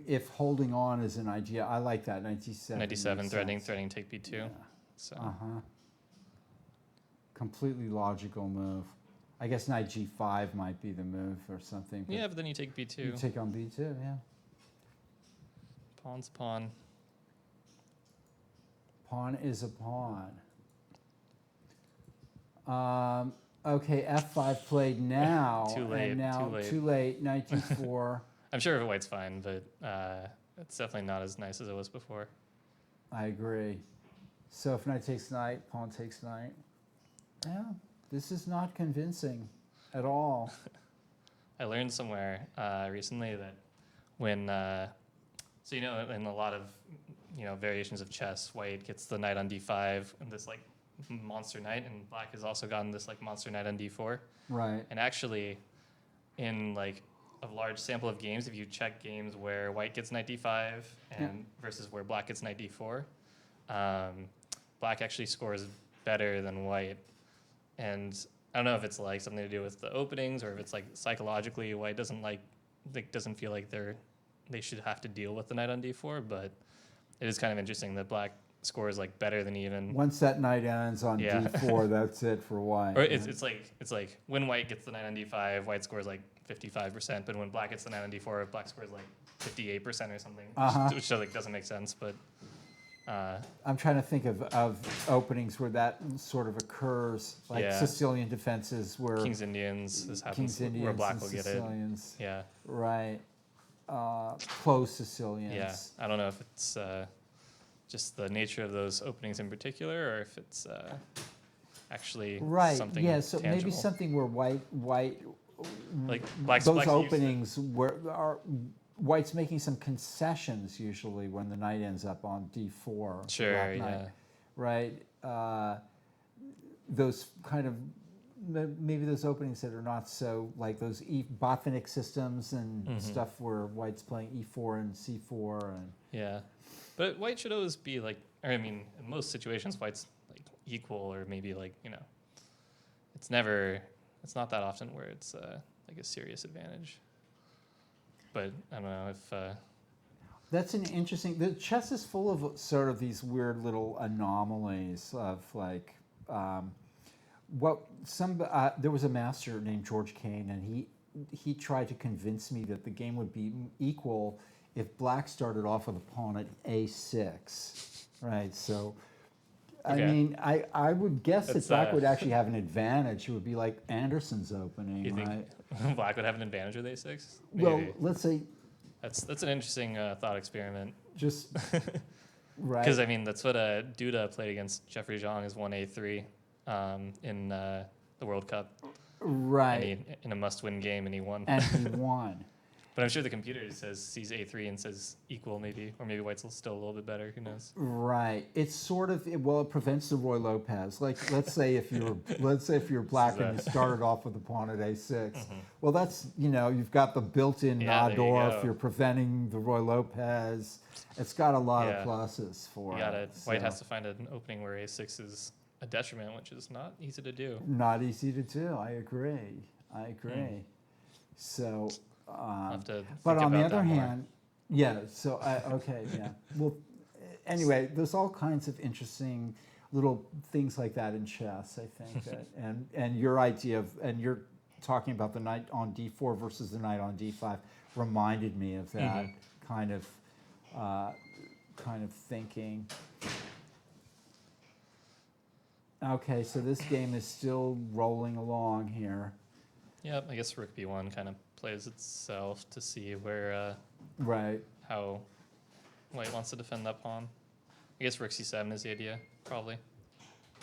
If holding on is an idea, I like that. Knight D7. Knight D7 makes threatening sense. take B2. Yeah. So Completely logical move. I guess Knight G5 might be the move or something. yeah, but then you take B2. You take on B2, yeah. Pawn's pawn. Pawn is a pawn. Okay, F5 played now. Too late, And now too late. Knight D4. I'm sure White's fine, but it's definitely not as nice as it was before. I agree. So if Knight takes Knight, Pawn takes Knight. Yeah, this is not convincing at all. I learned somewhere recently that when, so in a lot of variations of chess, White gets the knight on d5 and this like monster knight, and Black has also gotten this like monster knight on d4. Right. And actually, in like a large sample of games, if you check games where White gets knight d5 and versus where Black gets knight d4, Black actually scores better than White. And I don't know if it's like something to do with the openings or if it's like psychologically White doesn't doesn't feel like they're they should have to deal with the knight on d4, but it is kind of interesting that black scores like better than even. Once that knight ends on Yeah. d4, that's it for white. Or it's like when white gets the knight on d5, white scores like 55%, but when black gets the knight on d4, black scores like 58% or something, which like doesn't make sense. But I'm trying to think of openings where that sort of occurs, like Yeah. Sicilian defenses where King's Indians, this happens King's Indians where black and will get Sicilians, it. Yeah, right? Closed Sicilians. yeah. I don't know if it's just the nature of those openings in particular, or if it's actually Right. something Yeah. So tangible. maybe something where white like black's those black's used to- openings where are white's making some concessions usually when the knight ends up on d4. Sure, black knight, yeah. right? Those kind of maybe those openings that are not so like those Botvinnik systems and stuff where white's playing e4 and c4 and Yeah, but white should always be like, or I mean, in most situations, white's like equal, or maybe like it's not that often where it's like a serious advantage. But I don't know if. that's an interesting. The chess is full of sort of these weird little anomalies of like. There was a master named George Kane, and he tried to convince me that the game would be equal if black started off with a pawn at a6, right? So, I Okay. mean, I would guess That's, that black would actually have an advantage. It would be like Anderson's opening, You right? think black would have an advantage with a6? Well, Maybe. let's say That's an interesting thought experiment. just right. Because I mean, that's what Duda played against Jeffrey Zhang is 1a3 in the World Cup. Right, And in a must-win game, and he won. and he won. But I'm sure the computer sees a3 and says equal, maybe, or maybe white's still a little bit better. Who knows? Right. It's sort of it prevents the Roy Lopez. Like let's say if you're black and you started off with a pawn at a6. Well, that's you've got the built-in Yeah, there you Nadorf. go. You're preventing the Roy Lopez. It's got a lot Yeah. of pluses for You got it. it. White so has to find an opening where a6 is a detriment, which is not easy to do. not easy to do. I agree. So. I'll have to But think on the about other that more. hand, yeah. So okay, yeah. Well, anyway, there's all kinds of interesting little things like that in chess. I think that, and your idea of and you're talking about the knight on d4 versus the knight on d5 reminded me of that kind of thinking. Okay, so this game is still rolling along here. Yep, I guess rook b1 kind of plays itself to see where Right. how white wants to defend that pawn. I guess rook c7 is the idea, probably.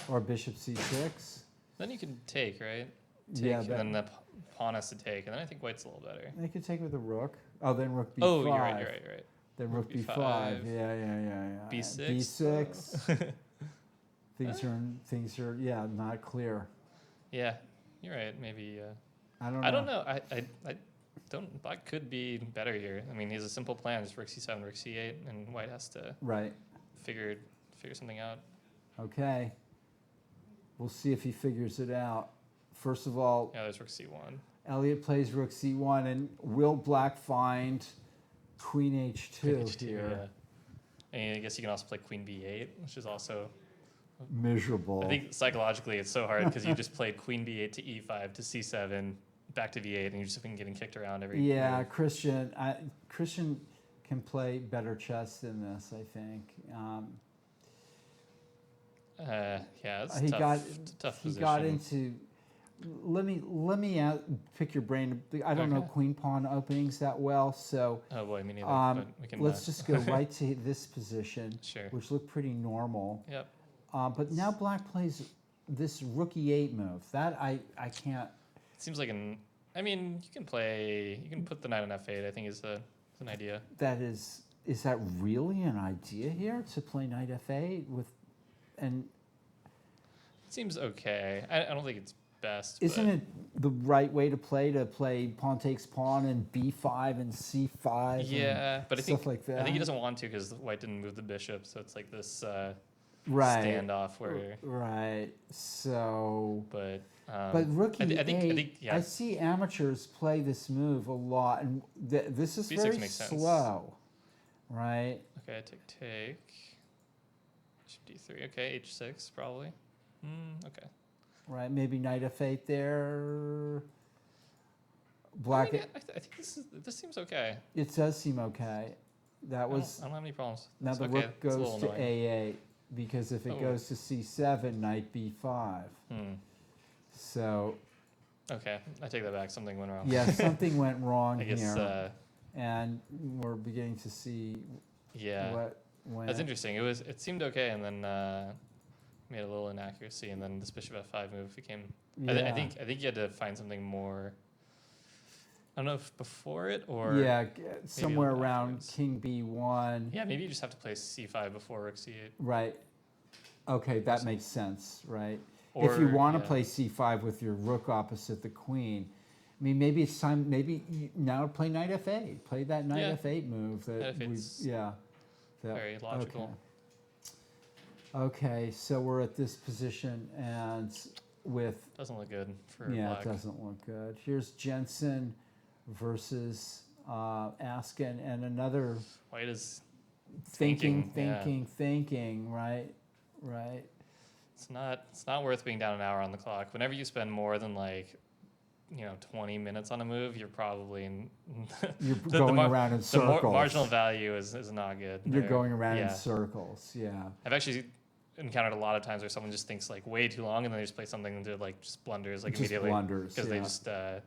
Or bishop c6. Then you can take, right? Take, Yeah, and then the pawn has to take, and then I think white's a little better. They could take with a rook. Oh, then rook b5. Oh, you're right. Then rook b5. b5. Yeah. b6. b6. Things are not clear. Yeah, you're right. Maybe. I don't know. I don't know. I don't. Black could be better here. I mean, he has a simple plan: just rook c7, rook c8, and white has to Right. figure something out. Okay. We'll see if he figures it out. First of all, Yeah, there's rook c1. Elliot plays rook c1, and will black find queen h2 here? Yeah. And I guess you can also play queen b8, which is also. Miserable. I think psychologically it's so hard because you just played queen b8 to e5 to c7 back to v8, and you've just been getting kicked around every. Yeah, move. Christian can play better chess than this, I think. Yeah, it's He tough. got Tough he position. got into. Let me pick your brain. I don't know Okay. queen pawn openings that well, so Oh boy, me neither. But we can. let's just go right to this position, Sure. which looked pretty normal. Yep. But now black plays this rook e8 move. That I can't. It seems like I mean, you can put the knight on f8. I think is an idea. That is that really an idea here to play knight f8 with, and It seems okay. I don't think it's best. isn't but it the right way to play pawn takes pawn and b5 and c5? Yeah, and but I stuff think like that. I think he doesn't want to because white didn't move the bishop, so it's like this. Right. standoff where. Right. So, But rook I e8, think yeah. I see amateurs play this move a lot, and this is B6 very makes sense. slow, right? Okay, I take d3. Okay, h6 probably. Okay. Right, maybe knight f8 there. Black. I think this seems okay. It does seem okay. That was I don't have any problems. now It's the okay. rook It's a goes little to annoying. a8 because if it Oh. goes to c7, knight b5. So Okay, I take that back. Something went wrong. yeah, something went wrong I guess. here, and we're beginning to see Yeah. what went. That's interesting. It seemed okay, and then made a little inaccuracy, and then this bishop f5 move became. Yeah. I think you had to find something more. I don't know if before it or. Yeah, somewhere little around afterwards. king b1. Yeah, maybe you just have to play c5 before rook c8. Right. Okay, that makes sense, right? Or, if you want to yeah. play c5 with your rook opposite the queen, I mean, maybe it's time. Maybe now play knight f8. Play that knight Yeah. f8 move. That Knight we, f8's yeah. That, very logical. Okay, so we're at this position, and with Doesn't look good for yeah, black. it doesn't look good. Here's Jensen versus Askin, and another White is thinking, Thinking, yeah. right. It's not worth being down an hour on the clock. Whenever you spend more than 20 minutes on a move, you're probably in You're going around in circles. The marginal value is not good. You're there. going around in Yeah. circles, yeah. I've actually encountered a lot of times where someone just thinks way too long, and then they just play something and do just blunders Just immediately blunders, because they yeah.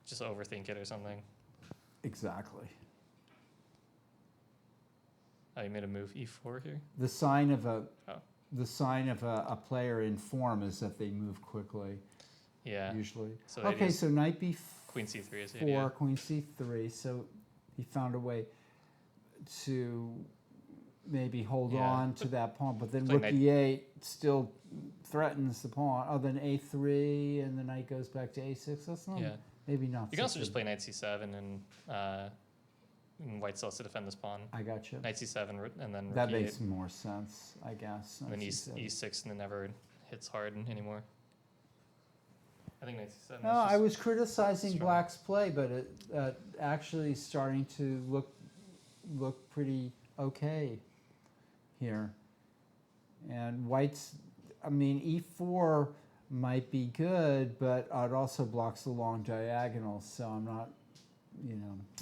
just overthink it or something. Exactly. Oh, you made a move e4 here. The sign of a Oh. the sign of a player in form is that they move quickly. Yeah. Usually. So they Okay, just- so knight b4, Queen c3 is the idea. queen c3. So he found a way to maybe hold Yeah, on to that pawn, but then play rook knight- e8 still threatens the pawn. Oh, then a3, and the knight goes back to a6. That's not Yeah. maybe not. You can also such just a- play knight c7 and white still has to defend this pawn. I got you. Knight c7 and then rook That e8. makes more sense, I guess. And then Knight c7. e6 and it never hits hard anymore. I think knight c7. No, I was criticizing strong. Black's play, but it actually starting to look pretty okay here. And White's, I mean, e4 might be good, but it also blocks the long diagonal, so I'm not,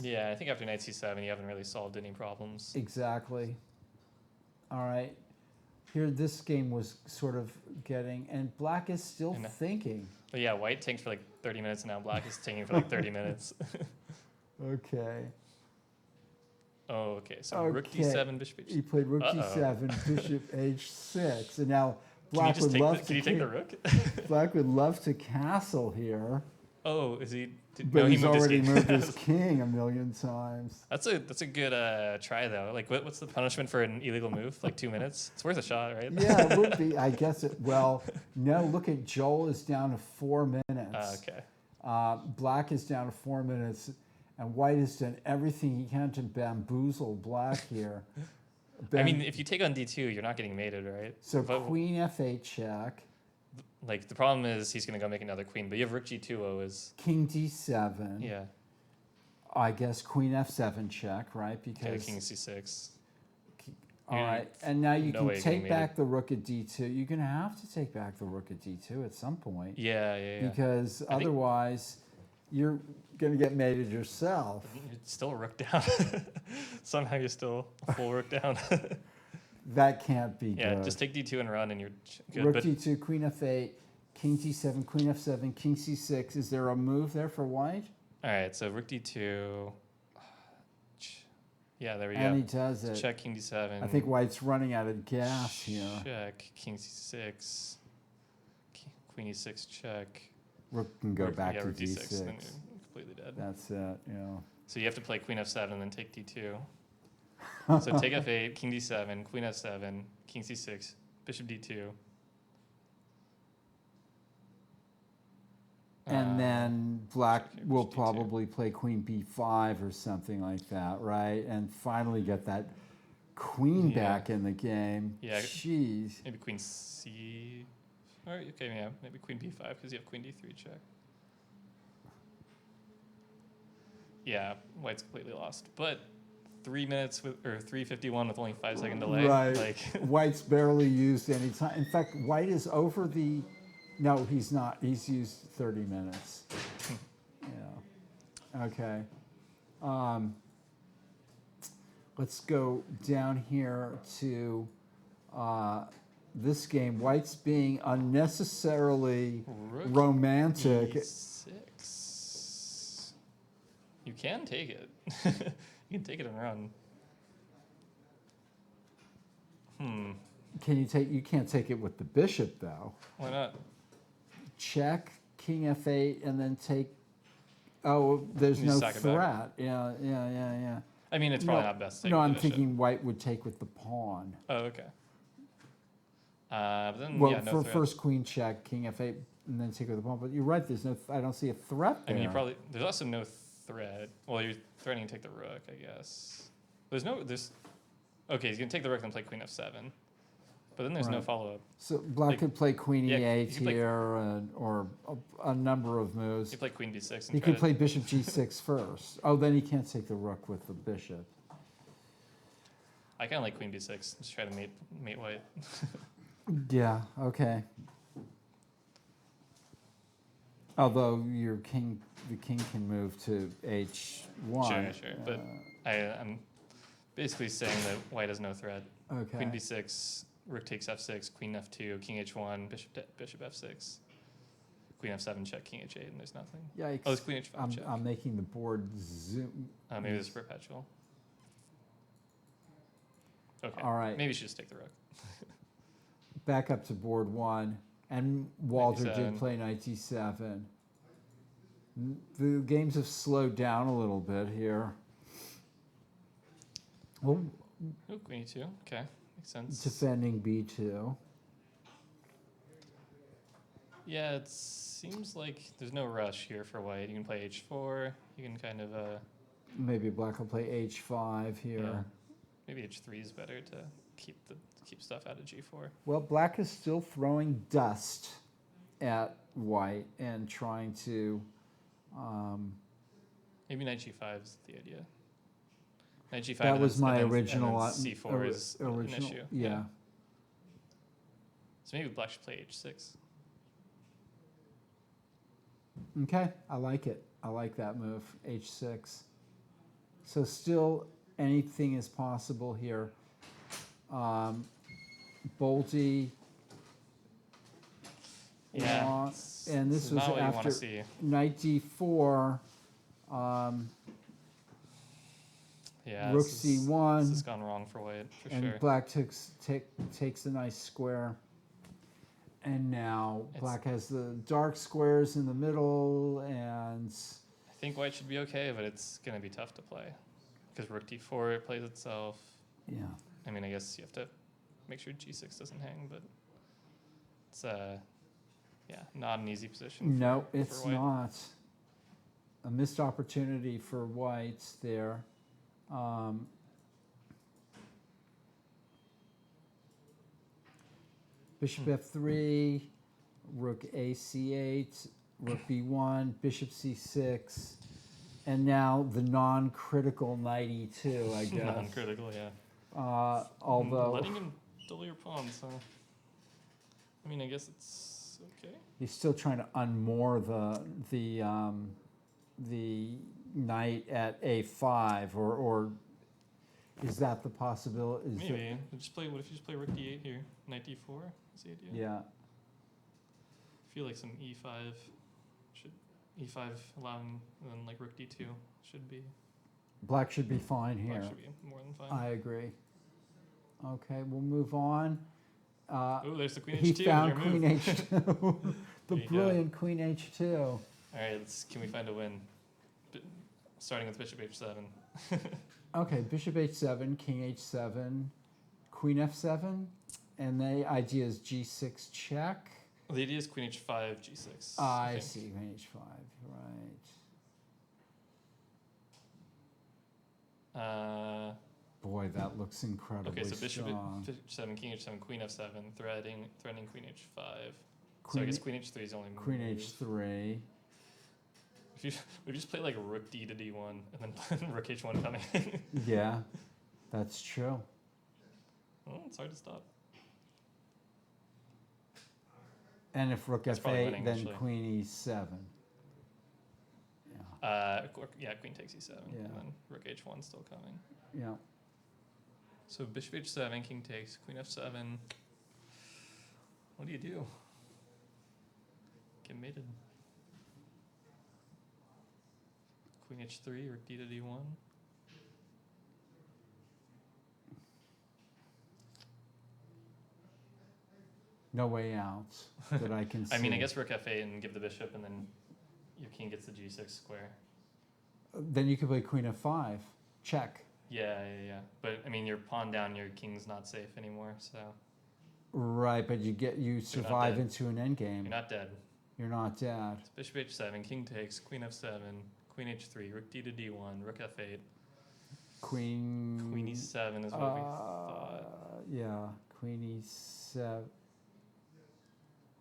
Yeah, I think after knight c7, you haven't really solved any problems. exactly. All right. Here, this game was sort of getting, and Black is still And- thinking. But yeah, white tanked for 30 minutes, and now black is tanking for 30 minutes. Okay. Oh, okay. So rook Okay. d7, bishop He h6. played rook Uh-oh. d7, bishop h6, and now Can you Black just would take love the, to. can you take the rook? Black would love to castle here, Oh, is he? but no, he he's moved already his king. moved his king a million times. That's a good try though. What's the punishment for an illegal move? 2 minutes. It's worth a shot, right? Yeah, it would be. I guess it. Well, no. Look at Joel is down to 4 minutes. Okay. Black is down to 4 minutes, and White has done everything he can to bamboozle Black here. I mean, if you take on d2, you're not getting mated, right? so but- Queen f8 check, The problem is he's gonna go make another queen, but you have rook g2 is King d7. yeah. I guess Queen f7 check, right? Okay, Because king c6. all You- right, and now you no can way you're getting take back the rook at d2. You're gonna have to take back the rook at d2 at some point, Yeah. because think- otherwise you're gonna get mated yourself. It's still a rook down. Somehow you're still a full rook down. That can't be Yeah, good. just take d2 and run, and you're good. Rook But d2, Queen f8, King d7, Queen f7, King c6. Is there a move there for White? all right, so rook d2. Yeah, there we And he go. does it. Check king d7. I think White's running out of gas here. Check king c6. Queen e6 check. Rook can go back yeah, to rook d6, d6. then you're completely dead. That's it. So you have to play queen f7 and then take d2. So take f8, king d7, queen f7, king c6, bishop d2. And then Black check here, will bishop d2. probably play Queen b5 or something like that, right? And finally get that queen Yeah. back in the game. Yeah. Jeez. Maybe queen C. Or okay, yeah, maybe queen B5 because you have queen D3 check. Yeah, white's completely lost. But 3 minutes with or 3:51 with only 5-second delay. Right. Like White's barely used any time. In fact, white is over the. No, he's not. He's used 30 minutes. Yeah. Okay. Let's go down here to this game. White's being unnecessarily rook romantic. E6. You can take it. You can take it and run. Can you take? You can't take it with the bishop though. Why not? Check, king f8, and then take. Oh, there's You no sack it back. threat. Yeah. I mean, it's probably not best to take No, with the I'm bishop. thinking white would take with the pawn. Oh, okay. But then, Well, yeah, no for threat. first queen check, king f8, and then take with the pawn. But you're right. There's no. I don't see a threat I there. mean, you probably there's also no threat. Well, you're threatening to take the rook, I guess. There's. Okay, he's gonna take the rook and play queen f7, but then there's no Right. follow up. So black like- could play queen yeah, e8 you could play- here, or a number of moves. You play queen b6. And He try could to- play bishop g6 first. Oh, then he can't take the rook with the bishop. I kind of like queen b6. Just try to mate white. Yeah. Okay. Although the king can move to h1. Sure. But I'm basically saying that white has no threat. Okay. Queen b6, rook takes f6, queen f2, king h1, bishop f6, queen f7 check, king h8, and there's nothing. Yikes. Oh, it's queen h5 check. I'm making the board zoom. Maybe this is perpetual. Okay. All right. Maybe you should just take the rook. Back up to board one, and Walter Knight did e7. play knight d7. The games have slowed down a little bit here. Well, Ooh, queen e2. Okay, makes sense. defending b2. Yeah, it seems like there's no rush here for white. You can play h4. You can kind of Maybe black will play h5 here. Yeah. Maybe h3 is better to keep stuff out of g4. Well, black is still throwing dust at white and trying to. Maybe knight g5 is the idea. Knight g5. That and was then- my and then original. c4 is an original. issue. Yeah. So maybe black should play h6. Okay, I like it. I like that move, h6. So still anything is possible here. Bolty. Yeah. Long- it's- and this it's was not what you want after to see. Knight d4. Yeah. Rook this has c1. gone wrong for white for And sure. black takes a nice square. And now black has the dark squares in the middle, and I think white should be okay, but it's gonna be tough to play because rook d4 plays itself. yeah. I mean, I guess you have to make sure g6 doesn't hang, but it's not an easy position. No, for it's white. not. A missed opportunity for white there. Bishop f3, rook a c8, rook b1, bishop c6, and now the non-critical knight e2, I guess. Non-critical, yeah. Although Letting him duel your pawns, huh? I mean, I guess it's okay. he's still trying to unmoor the knight at a5, or is that the possibility? Is Maybe. What if you just play rook d8 here? Knight d4 is the idea. Yeah. I feel like some e5 allowing, and then like rook d2 should be. Black should be fine here. Black should be more than fine. I agree. Okay, we'll move on. Oh, there's the queen He h2. found your queen move. h2. The There you go. brilliant queen h2. All right, can we find a win? Starting with bishop h7. Okay, bishop h7, king h7, queen f7, and the idea is g6 check. Well, the idea is queen h5, g6. I think. see, queen h5, right. Boy, that looks incredibly Okay, so bishop strong. H7, king H7, queen F7, threatening queen H5. So I Queen, guess queen H3 is the only queen move. H3. If we just play like rook D to D1 and then rook H1 coming. Yeah, that's true. Well, it's hard to stop. And if rook That's probably F8, winning, then actually. queen E7. Yeah, Yeah, queen takes E7, Yeah. and then rook H1 still coming. yeah. So bishop H7, king takes, queen F7. What do you do? Get mated. Queen H3 or D to D1. No way out that I can see. I mean, I guess rook F8 and give the bishop, and then your king gets the G6 square. Then you could play queen F5. Check. Yeah. But I mean, your pawn down, your king's not safe anymore, so Right, but you survive dead. into an endgame. you're not dead. You're not dead. It's bishop H7, king takes, queen F7, queen H3, rook D to D1, rook F8, Queen. queen E7 is what we thought. Yeah, queen E7.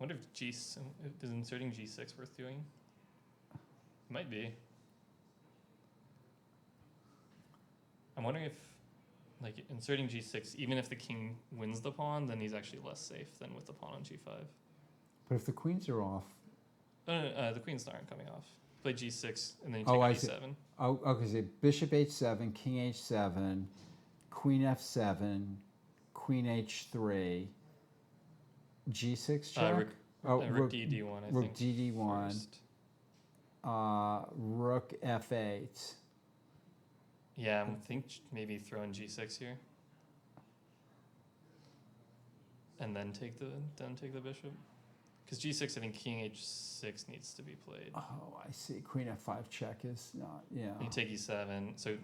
I wonder if is inserting G6 worth doing? Might be. I'm wondering if, like, inserting G6, even if the king wins the pawn, then he's actually less safe than with the pawn on G5. But if the queens are off. No, the queens aren't coming off. Play G6 and then you Oh, take I on see. E7. Oh, okay, so bishop H7, king H7, queen F7, queen H3, G6 check? Rook D D1, I rook think. D D1, first. rook F8. Yeah, I think maybe throw in G6 here. And then take the bishop. Because G6, I think king H6 needs to be played. Oh, I see. Queen F5 check is not, yeah. You take E7. So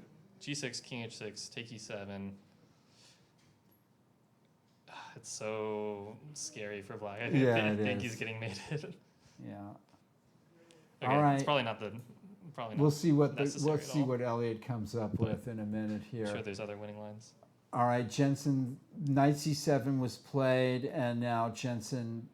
G6, king H6, take E7. It's so scary for black. I Yeah, think it he's is. getting mated. Yeah. Okay, All right. it's probably not. We'll see what necessary at all. Elliot comes up But with in a minute here. I'm sure there's other winning lines. All right, Jensen, knight C7 was played, and now Jensen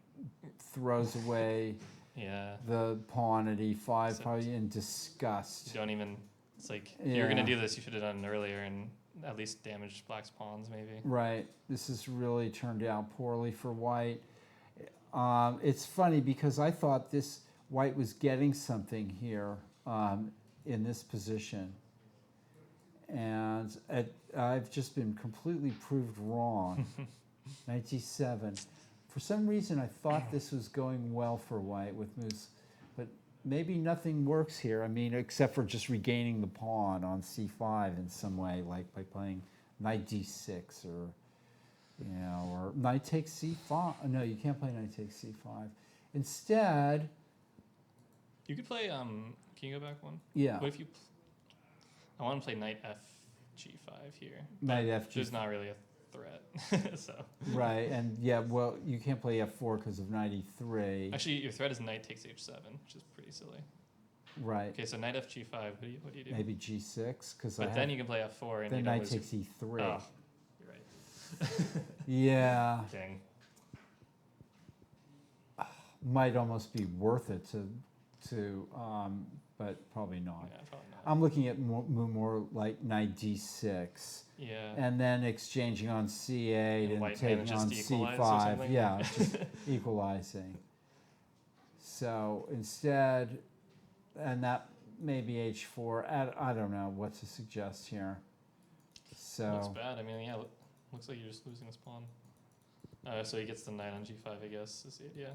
throws away Yeah. the pawn at E5, Except- probably in disgust. You don't even. It's like if you were gonna Yeah. do this, you should have done it earlier and at least damaged black's pawns, maybe. Right. This has really turned out poorly for white. It's funny because I thought this white was getting something here in this position. And I've just been completely proved wrong. Knight G7. For some reason, I thought this was going well for white with moves, but maybe nothing works here. I mean, except for just regaining the pawn on C5 in some way, like by playing Knight D6 or, or Knight takes C5. No, you can't play Knight takes C5. Instead, You could play. Can you go back one? yeah, What if you? I want to play knight F G5 here. Knight F There's G5. not really a threat. So Right, and yeah, well, you can't play F4 because of Knight E3. actually, your threat is knight takes H7, which is pretty silly. Right, Okay, so knight F G5. What do you do? maybe G6 because But then you can play F4 and then you don't Knight lose takes E3. Oh, you're right. Yeah, Dang. might almost be worth it to but probably not. Yeah, probably not. I'm looking at more like Knight D6 Yeah. and then exchanging on C8 And and white taking manages on to equalize or C5. something? Yeah, just equalizing. So instead, and that maybe H4. I don't know what to suggest here. Looks So bad. I mean, yeah, looks like you're just losing this pawn. So he gets the knight on G5, I guess, is the idea.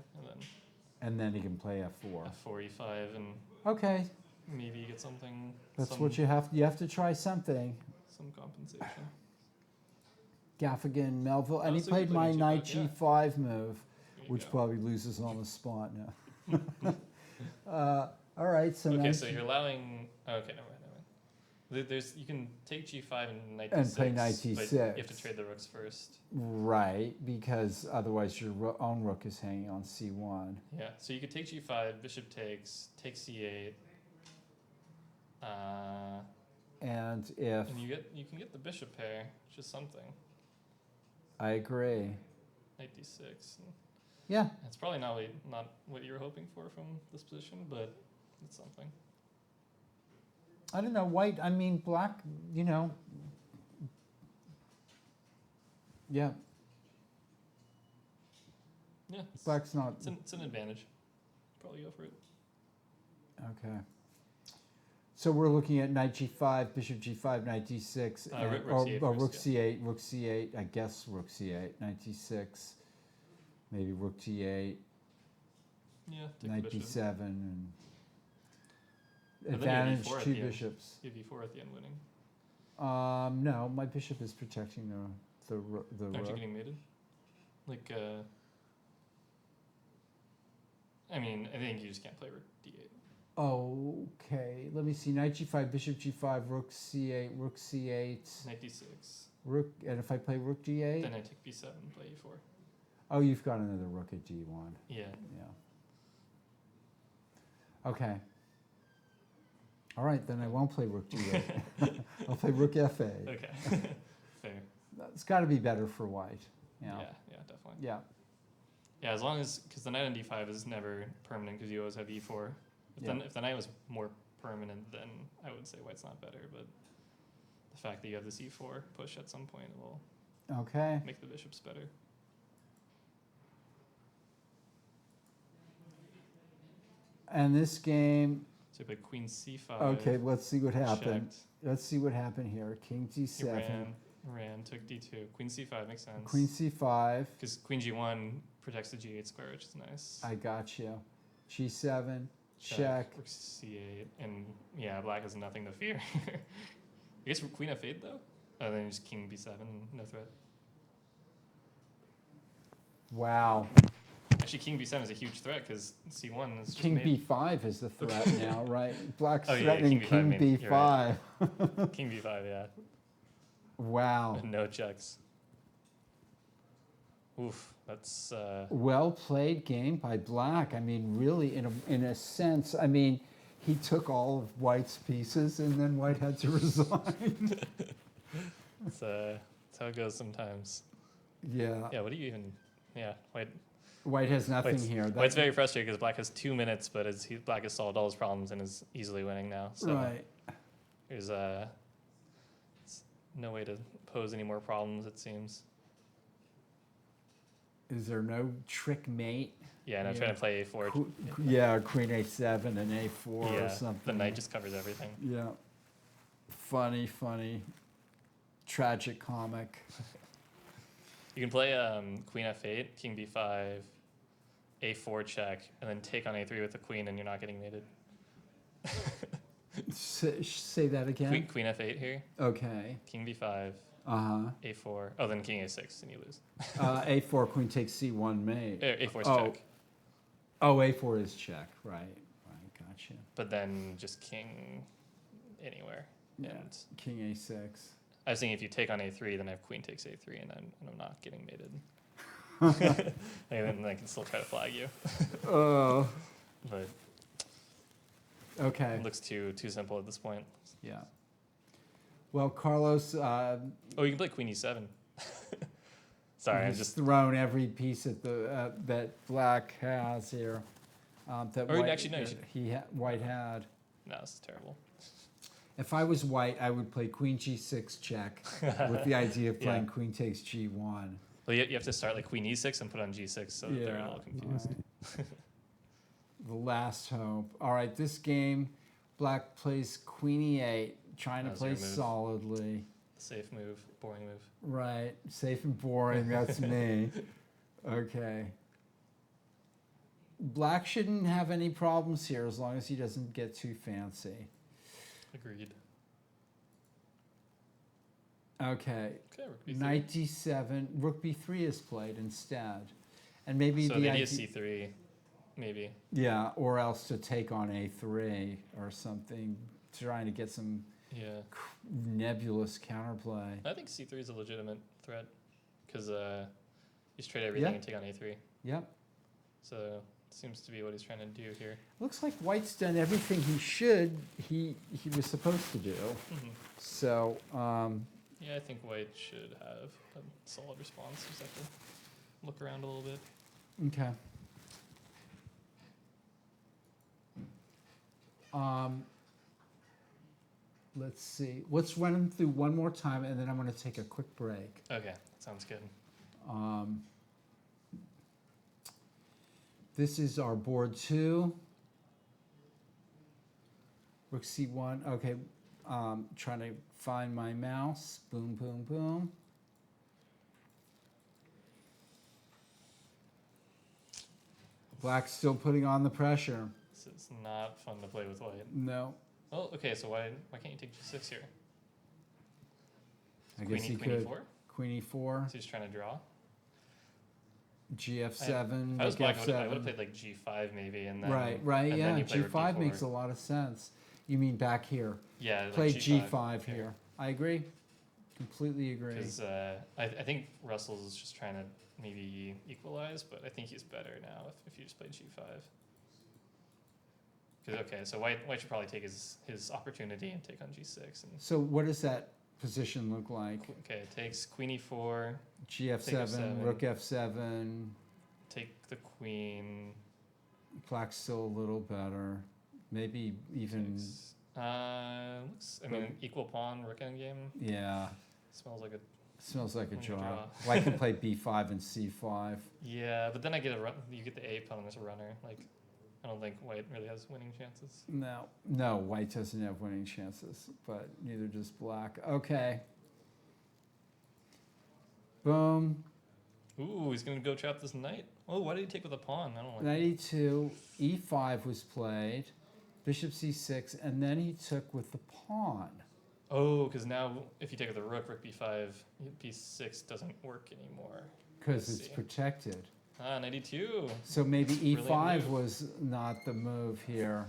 And then he can play F4. F4, E5, and Okay, maybe you get something. that's what you have. You have to try something. Some compensation. Gaffigan, Melville, and he so played good my looking knight G5, G5 move, There you which go. probably loses on the spot now. All right, so Okay, knight so you're allowing. Okay, never mind. There's you can take G5 and knight And D6. play knight But you D6. have to trade the rooks first. right, because otherwise your own rook is hanging on C1. Yeah, so you could take G5, bishop takes, take C8. And if And you can get the bishop pair, which is something. I agree, Knight d6. yeah, It's probably not what you were hoping for from this position, but it's something. I don't know, white, I mean, black, you know, yeah, Yeah, black's not, it's an advantage. Probably go for it. okay. So we're looking at knight g5, bishop g5, knight d6, Rook c8 or first, rook yeah. c8, rook c8, I guess rook c8, knight d6, maybe rook d8, Yeah, take knight the bishop. b7, and But then you have advantage e4 at two the end. bishops. You have e4 at the end winning. No, my bishop is protecting the Aren't you rook. getting mated? Like, I mean, I think you just can't play rook d8. Okay, let me see. Knight g5, bishop g5, rook c8, rook c8, Knight d6. rook. And if I play rook d8, Then I take b7, play e4. oh, you've got another rook at d1. Yeah. Yeah. Okay. All right, then I won't play rook d8. I'll play rook fa. Okay. Fair. It's got to be better for white. Yeah, Yeah. yeah, definitely. Yeah. Yeah, as long as, because the knight on d5 is never permanent because you always have e4. If the knight was more permanent, then I would say white's not better, but the fact that you have this e4 push at some point will Okay. make the bishops better. And this game. So you play queen c5. Okay, let's see what happened. checked. Let's see what happened here. King You d7. ran, took d2. Queen c5 makes sense. Queen c5. Because queen g1 protects the g8 square, which is nice. I got you. G7. Check. Rook c8. And yeah, black has nothing to fear. I guess queen f8 though? Oh, then just king b7, no threat. Wow. Actually, king b7 is a huge threat because c1 is just King made. b5 is the threat now, right? Black's Oh, yeah, threatening king b5 king means- you're right. b5. King b5, yeah. Wow. No checks. Oof, that's Well played game by black. I mean, really, in a sense, I mean, he took all of white's pieces and then white had to resign. it's how it goes sometimes. Yeah. Yeah, what do you even? Yeah, White has nothing White's, here. White's very frustrated because black has 2 minutes, but black has solved all his problems and is easily winning now. So Right. there's no way to pose any more problems, it seems. Is there no trick mate? Yeah, and I'm trying to play a4. Yeah, queen a7 and a4 Yeah, or something. the knight just covers everything. Yeah. Funny, tragic comic. You can play queen f8, king b5, a4 check, and then take on a3 with the queen, and you're not getting mated. Say that again. Queen f8 here, Okay. king b5, Uh-huh. a4. Oh, then king a6, and you lose. A4, queen takes c1 mate. A4 is Oh. check. Oh, A4 is check. Right. Gotcha. But then just king anywhere. Yeah. And King a6. I was thinking if you take on a3, then I have queen takes a3, and I'm not getting mated. And then I can still try to flag you. Oh. But Okay. it looks too simple at this point. Yeah. Well, Carlos, Oh, you can play queen e7. Sorry, I'm has just. thrown every piece at the that black has here. That Or white, actually, no, you white had. No, this is terrible. If I was white, I would play queen g6 check with the idea of playing Yeah. queen takes g1. Well, you have to start like queen e6 and put on g6 so that they're all confused. right. The last hope. All right, this game, black plays queen e8, trying to That's play your move. solidly. Safe move, boring move. Right, safe and boring, that's me. Okay. Black shouldn't have any problems here as long as he doesn't get too fancy. Agreed. Okay, Okay, rook b3. knight d7, rook b3 is played instead. And maybe So the the idea, idea is c3, maybe. yeah, or else to take on a3 or something, trying to get some Yeah. nebulous counterplay. I think c3 is a legitimate threat because you just trade everything Yeah. and take on a3. Yep. So seems to be what he's trying to do here. Looks like White's done everything he was supposed to do. Mhm. So, Yeah, I think white should have a solid response. Just have to look around a little bit. okay. Let's see. Let's run them through one more time, and then I'm going to take a quick break. Okay, sounds good. This is our board 2. Rook C1. Okay, trying to find my mouse. Boom, boom, boom. Black's still putting on the pressure. This is not fun to play with white. No, Oh, okay, so why can't you take G6 here? I Queen guess he Queen could. E4? Queen E4, So he's trying to draw? GF7, If I was Rook black, I would have F7. played like G5 maybe, and then Right, and yeah. then you play rook G5 D4. makes a lot of sense. You mean back here? Yeah, like Play G5 here. I agree. Completely agree. Because I think Russell's just trying to maybe equalize, but I think he's better now if you just play G5. 'Cause, okay, so white should probably take his opportunity and take on G6. And So what does that position look like? okay, it takes Queen E4, GF7, F7. Rook F7. take the Queen. Black's still a little better. Maybe even, Takes, looks. I mean, equal pawn Rook endgame yeah. smells like a. Smells like a Like a draw. draw. White can play B5 and C5. Yeah, but then I get you get the A pawn as a runner. Like, I don't think white really has winning chances. No, White doesn't have winning chances, but neither does Black. Okay. Boom. Ooh, he's gonna go trap this knight. Oh, why did he take with a pawn? I don't like. Knight E2, E5 was played, Bishop C6, and then he took with the pawn. Oh, because now if you take with the rook, rook B5, B6 doesn't work anymore. Because I it's see. protected. Ah, 92. So maybe Brilliant E5 move. was not the move here.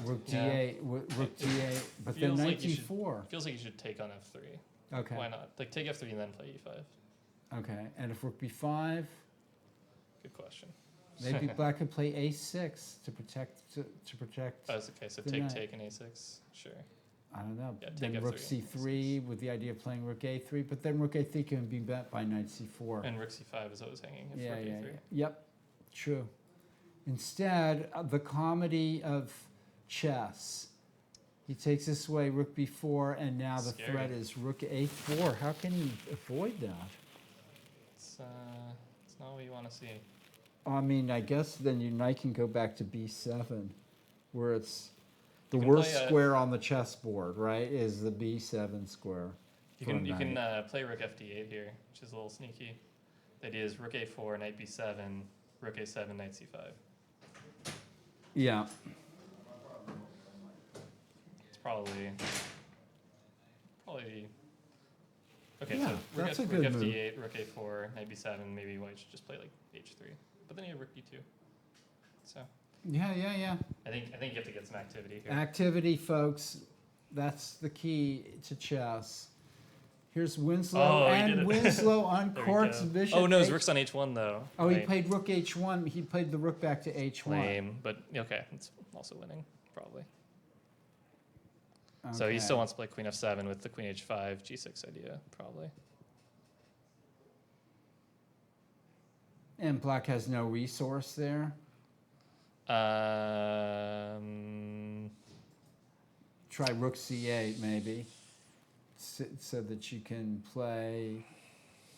Rook Yeah. D8, Rook D8, but then feels Knight like you should- D4. Feels like you should take on F3. Okay. Why not? Like take F3 and then play E5. Okay, and if Rook B5, Good question. maybe Black could play A6 to protect. Oh, it's okay. So The take, knight. take, and A6. Sure. I don't know. Yeah, then take Rook F3, C3 with the idea of playing Rook A3, but then Rook A3 can be bet by Knight C4. And rook C5 is always hanging. If Yeah, rook yeah, A3. yeah. Yep, true. Instead, the comedy of chess. He takes this way, Rook B4, and now the Scary. threat is Rook A4. How can he avoid that? It's not what you want to see. I mean, I guess then your knight can go back to B7, where it's the You can worst play a- square on the chessboard, right? Is the B7 square. You for a can knight. play rook FD8 here, which is a little sneaky. The idea is rook A4, knight B7, rook A7, knight C5. Yeah. It's probably. Okay, Yeah, so rook, that's a rook good move. FD8, rook A4, knight B7. Maybe white should just play like H3, but then you have rook B2. So Yeah, yeah, yeah. I think you have to get some activity here. Activity, folks. That's the key to chess. Here's Winslow, Oh, he did and it. Winslow There we uncorks go. bishop. Oh no, his H- rook's on H1 though. Oh, he Right. played rook H1. He played the rook back to H1. Lame, but okay, it's also winning probably. So Okay. he still wants to play Queen F7 with the Queen H5 G6 idea probably. And Black has no resource there. Try rook C8 maybe, so that you can play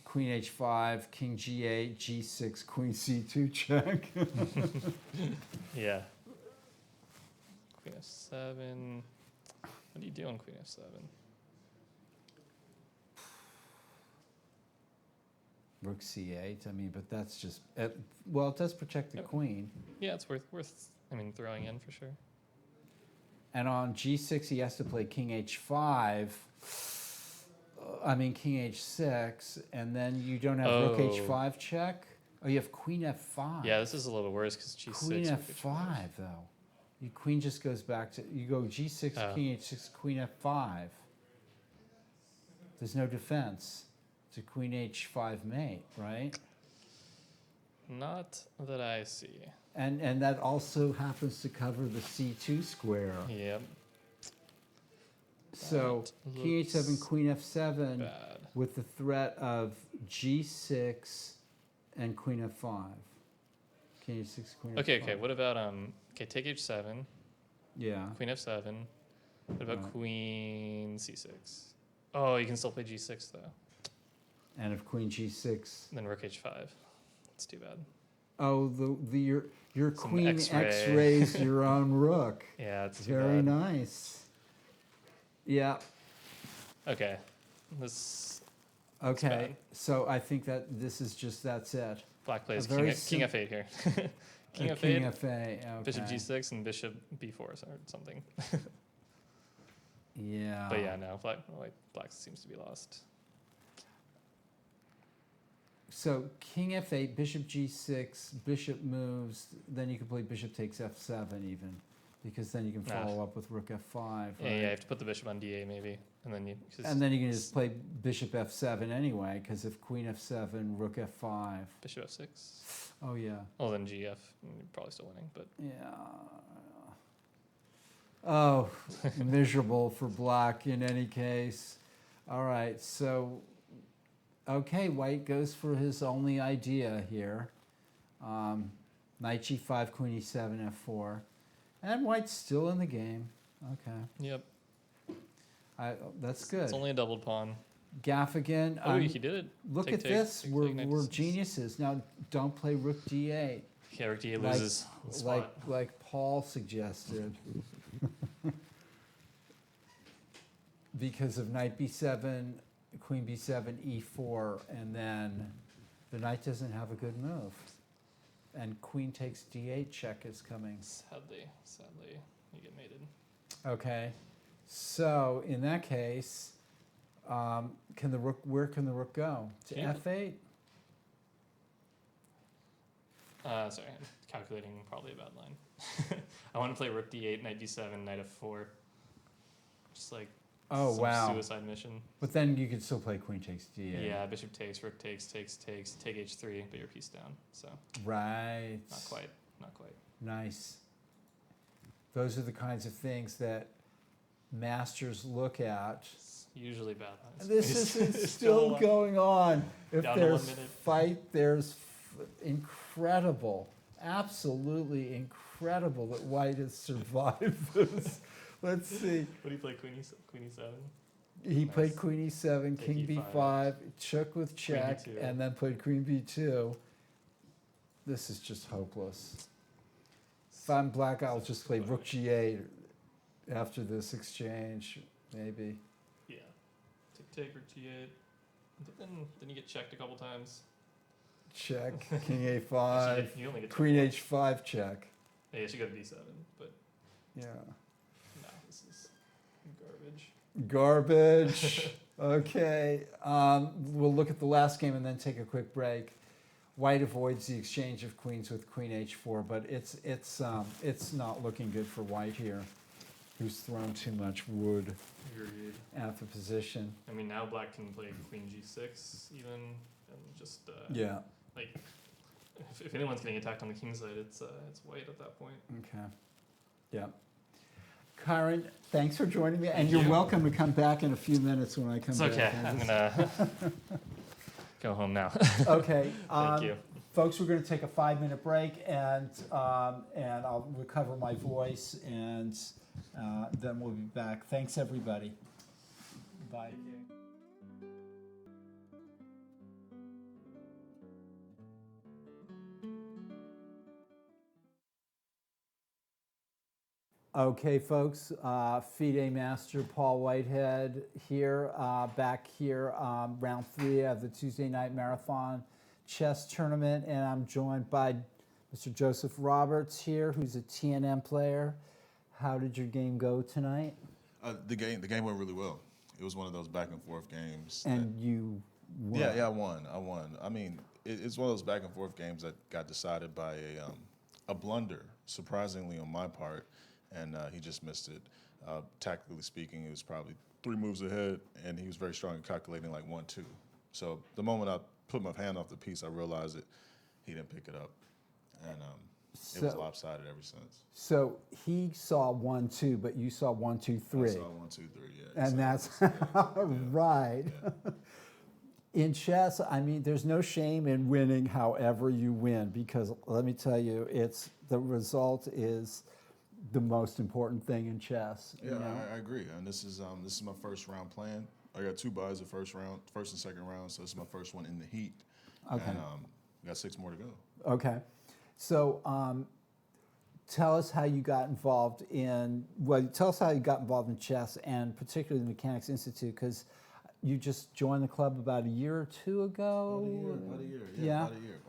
Queen H5, King G8, G6, Queen C2 check. Yeah. Queen F7. What do you do on Queen F7? Rook C8. I mean, but that's just well, it does protect the Yep. queen. Yeah, it's worth. I mean, throwing in for sure. And on G6, he has to play King H5. I mean, King H6, and then you don't have Rook Oh. H5 check. Oh, you have Queen F5. Yeah, this is a little worse because G6. Queen rook F5 though. Your queen just goes back to you go G6, Oh. King H6, Queen F5. There's no defense. It's a Queen H5 mate, right? Not that I see. And that also happens to cover the C2 square. Yep. So That King H7, looks Queen F7 bad. with the threat of G6 and Queen F5. King H6, Queen Okay, F5. okay. What about okay, take H7, Yeah. Queen F7. What about Right. Queen C6? Oh, you can still play G6 though. And if Queen G6. Then Rook H5. That's too bad. Oh, your Some Queen X-ray. X-rays your own rook. Yeah, it's too Very bad. nice. Yeah. Okay. This Okay. bad. So I think that this is just that's it. black plays very King F8 here. King F8, King F8. Okay. Bishop G6, and Bishop B4 or something. Yeah. But yeah, no, black seems to be lost. So King F8, Bishop G6, Bishop moves. Then you can play Bishop takes F7 even, because then you can follow up with Rook F5. Right? Yeah, you have to put the bishop on D8 maybe, and then you. And then you can just play Bishop F7 anyway, because if Queen F7, Rook F5. Bishop F6. Oh yeah. Oh, then GF. You're probably still winning, but Yeah. Oh, miserable for black in any case. All right, so, okay, white goes for his only idea here. Knight G5, Queen E7, F4. And white's still in the game. Okay, yep. that's good. It's only a doubled pawn. Gaffigan, Oh, he did it. look Take, at take, this. take, We're, take, knight we're to 6. geniuses. Now, don't play Rook D8. Yeah, Rook D8 Like- loses the spot. Like Paul suggested. Because of knight b7, queen b7, e4, and then the knight doesn't have a good move. And queen takes d8 check is coming. Sadly, you get mated. Okay, so in that case, can the rook? Where can the rook go? To Yeah. f8? Sorry, I'm calculating probably a bad line. I want to play Rook D8, Knight D7, Knight F4. Just like Oh some wow! suicide mission. But then you could still play queen takes d8. Yeah, Bishop takes, Rook takes, take H3, but your piece down. So Right. not quite. Nice. Those are the kinds of things that masters look at. It's usually bad lines. This is It's still a- going on. If Down to 1 there's minute. fight, there's incredible, absolutely incredible that white has survived this. Let's see. What do you play, Queen E7? He played Nice. queen e7, Take king E5. b5, check with check, B2. and then played queen b2. This is just hopeless. If I'm black, I'll just play rook g8 after this exchange, maybe. Yeah. Take Rook G8. But then you get checked a couple times. Check, king Actually, a5, you only get checked queen once. h5 check. Yeah, you should go to B7, but Yeah. no, this is garbage. Garbage. Okay. We'll look at the last game and then take a quick break. White avoids the exchange of queens with queen h4, but it's not looking good for white here, who's thrown too much wood Agreed. at the position. I mean, now black can play Queen G6 even, and just Yeah. like if anyone's getting attacked on the king side, it's white at that point. Okay. Yeah. Karen, thanks for joining me, and Thank you're you. welcome to come back in a few minutes when I come It's back. okay. I'm gonna go home now. Okay. Thank you. Folks, we're going to take a 5-minute break, and I'll recover my voice, and then we'll be back. Thanks, everybody. Bye. Okay, folks, FIDE Master Paul Whitehead here, back here, round 3 of the Tuesday Night Marathon Chess Tournament, and I'm joined by Mr. Joseph Roberts here, who's a TNM player. How did your game go tonight? The game went really well. It was one of those back and forth games. And you won. Yeah, I won. I mean, it's one of those back and forth games that got decided by a blunder, surprisingly on my part, and he just missed it. Tactically speaking, he was probably 3 moves ahead, and he was very strong at calculating like 1-2. So the moment I put my hand off the piece, I realized that he didn't pick it up, and it So- was lopsided ever since. So he saw 1, 2, but you saw 1, 2, 3. I saw 1, 2, 3, yeah. he And saw that's it. Yeah. right. Yeah. In chess, I mean, there's no shame in winning however you win, because let me tell you, it's the result is the most important thing in chess. Yeah, you know? I agree. And this is my first round playing. I got 2 buys the first and second round, so this is my first one in the heat. Okay. And we got 6 more to go. Okay. So tell us how you got involved in, tell us how you got involved in chess, and particularly the Mechanics Institute, because you just joined the club about a year or 2 ago. About a year. Yeah. About a year.